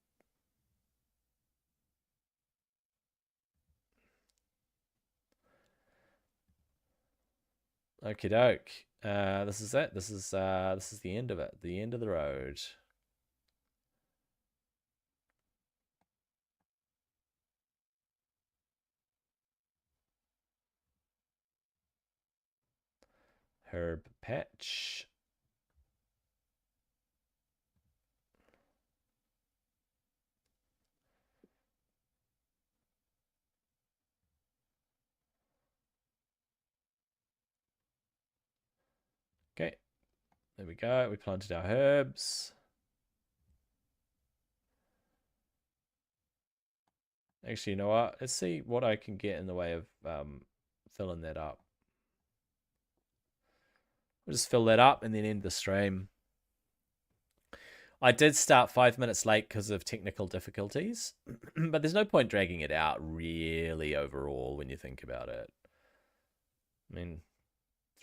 Okie doke. This is it. This is the end of it. The end of the road. Herb patch. Okay. There we go. We planted our herbs. Actually, you know what? Let's see what I can get in the way of filling that up. We'll just fill that up and then end the stream. I did start 5 minutes late because of technical difficulties, but there's no point dragging it out really overall when you think about it. I mean,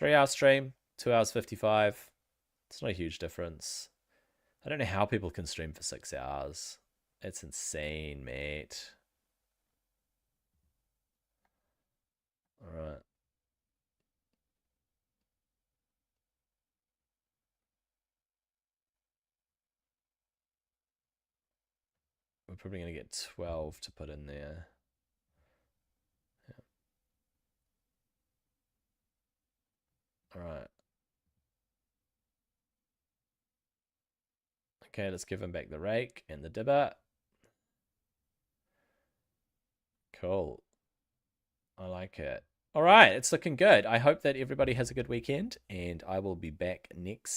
3-hour stream, 2 hours 55. It's not a huge difference. I don't know how people can stream for 6 hours. It's insane, mate. All right. We're probably going to get 12 to put in there. Yeah. All right. Okay, let's give him back the rake and the dibber. Cool. I like it. All right, it's looking good. I hope that everybody has a good weekend, and I will be back next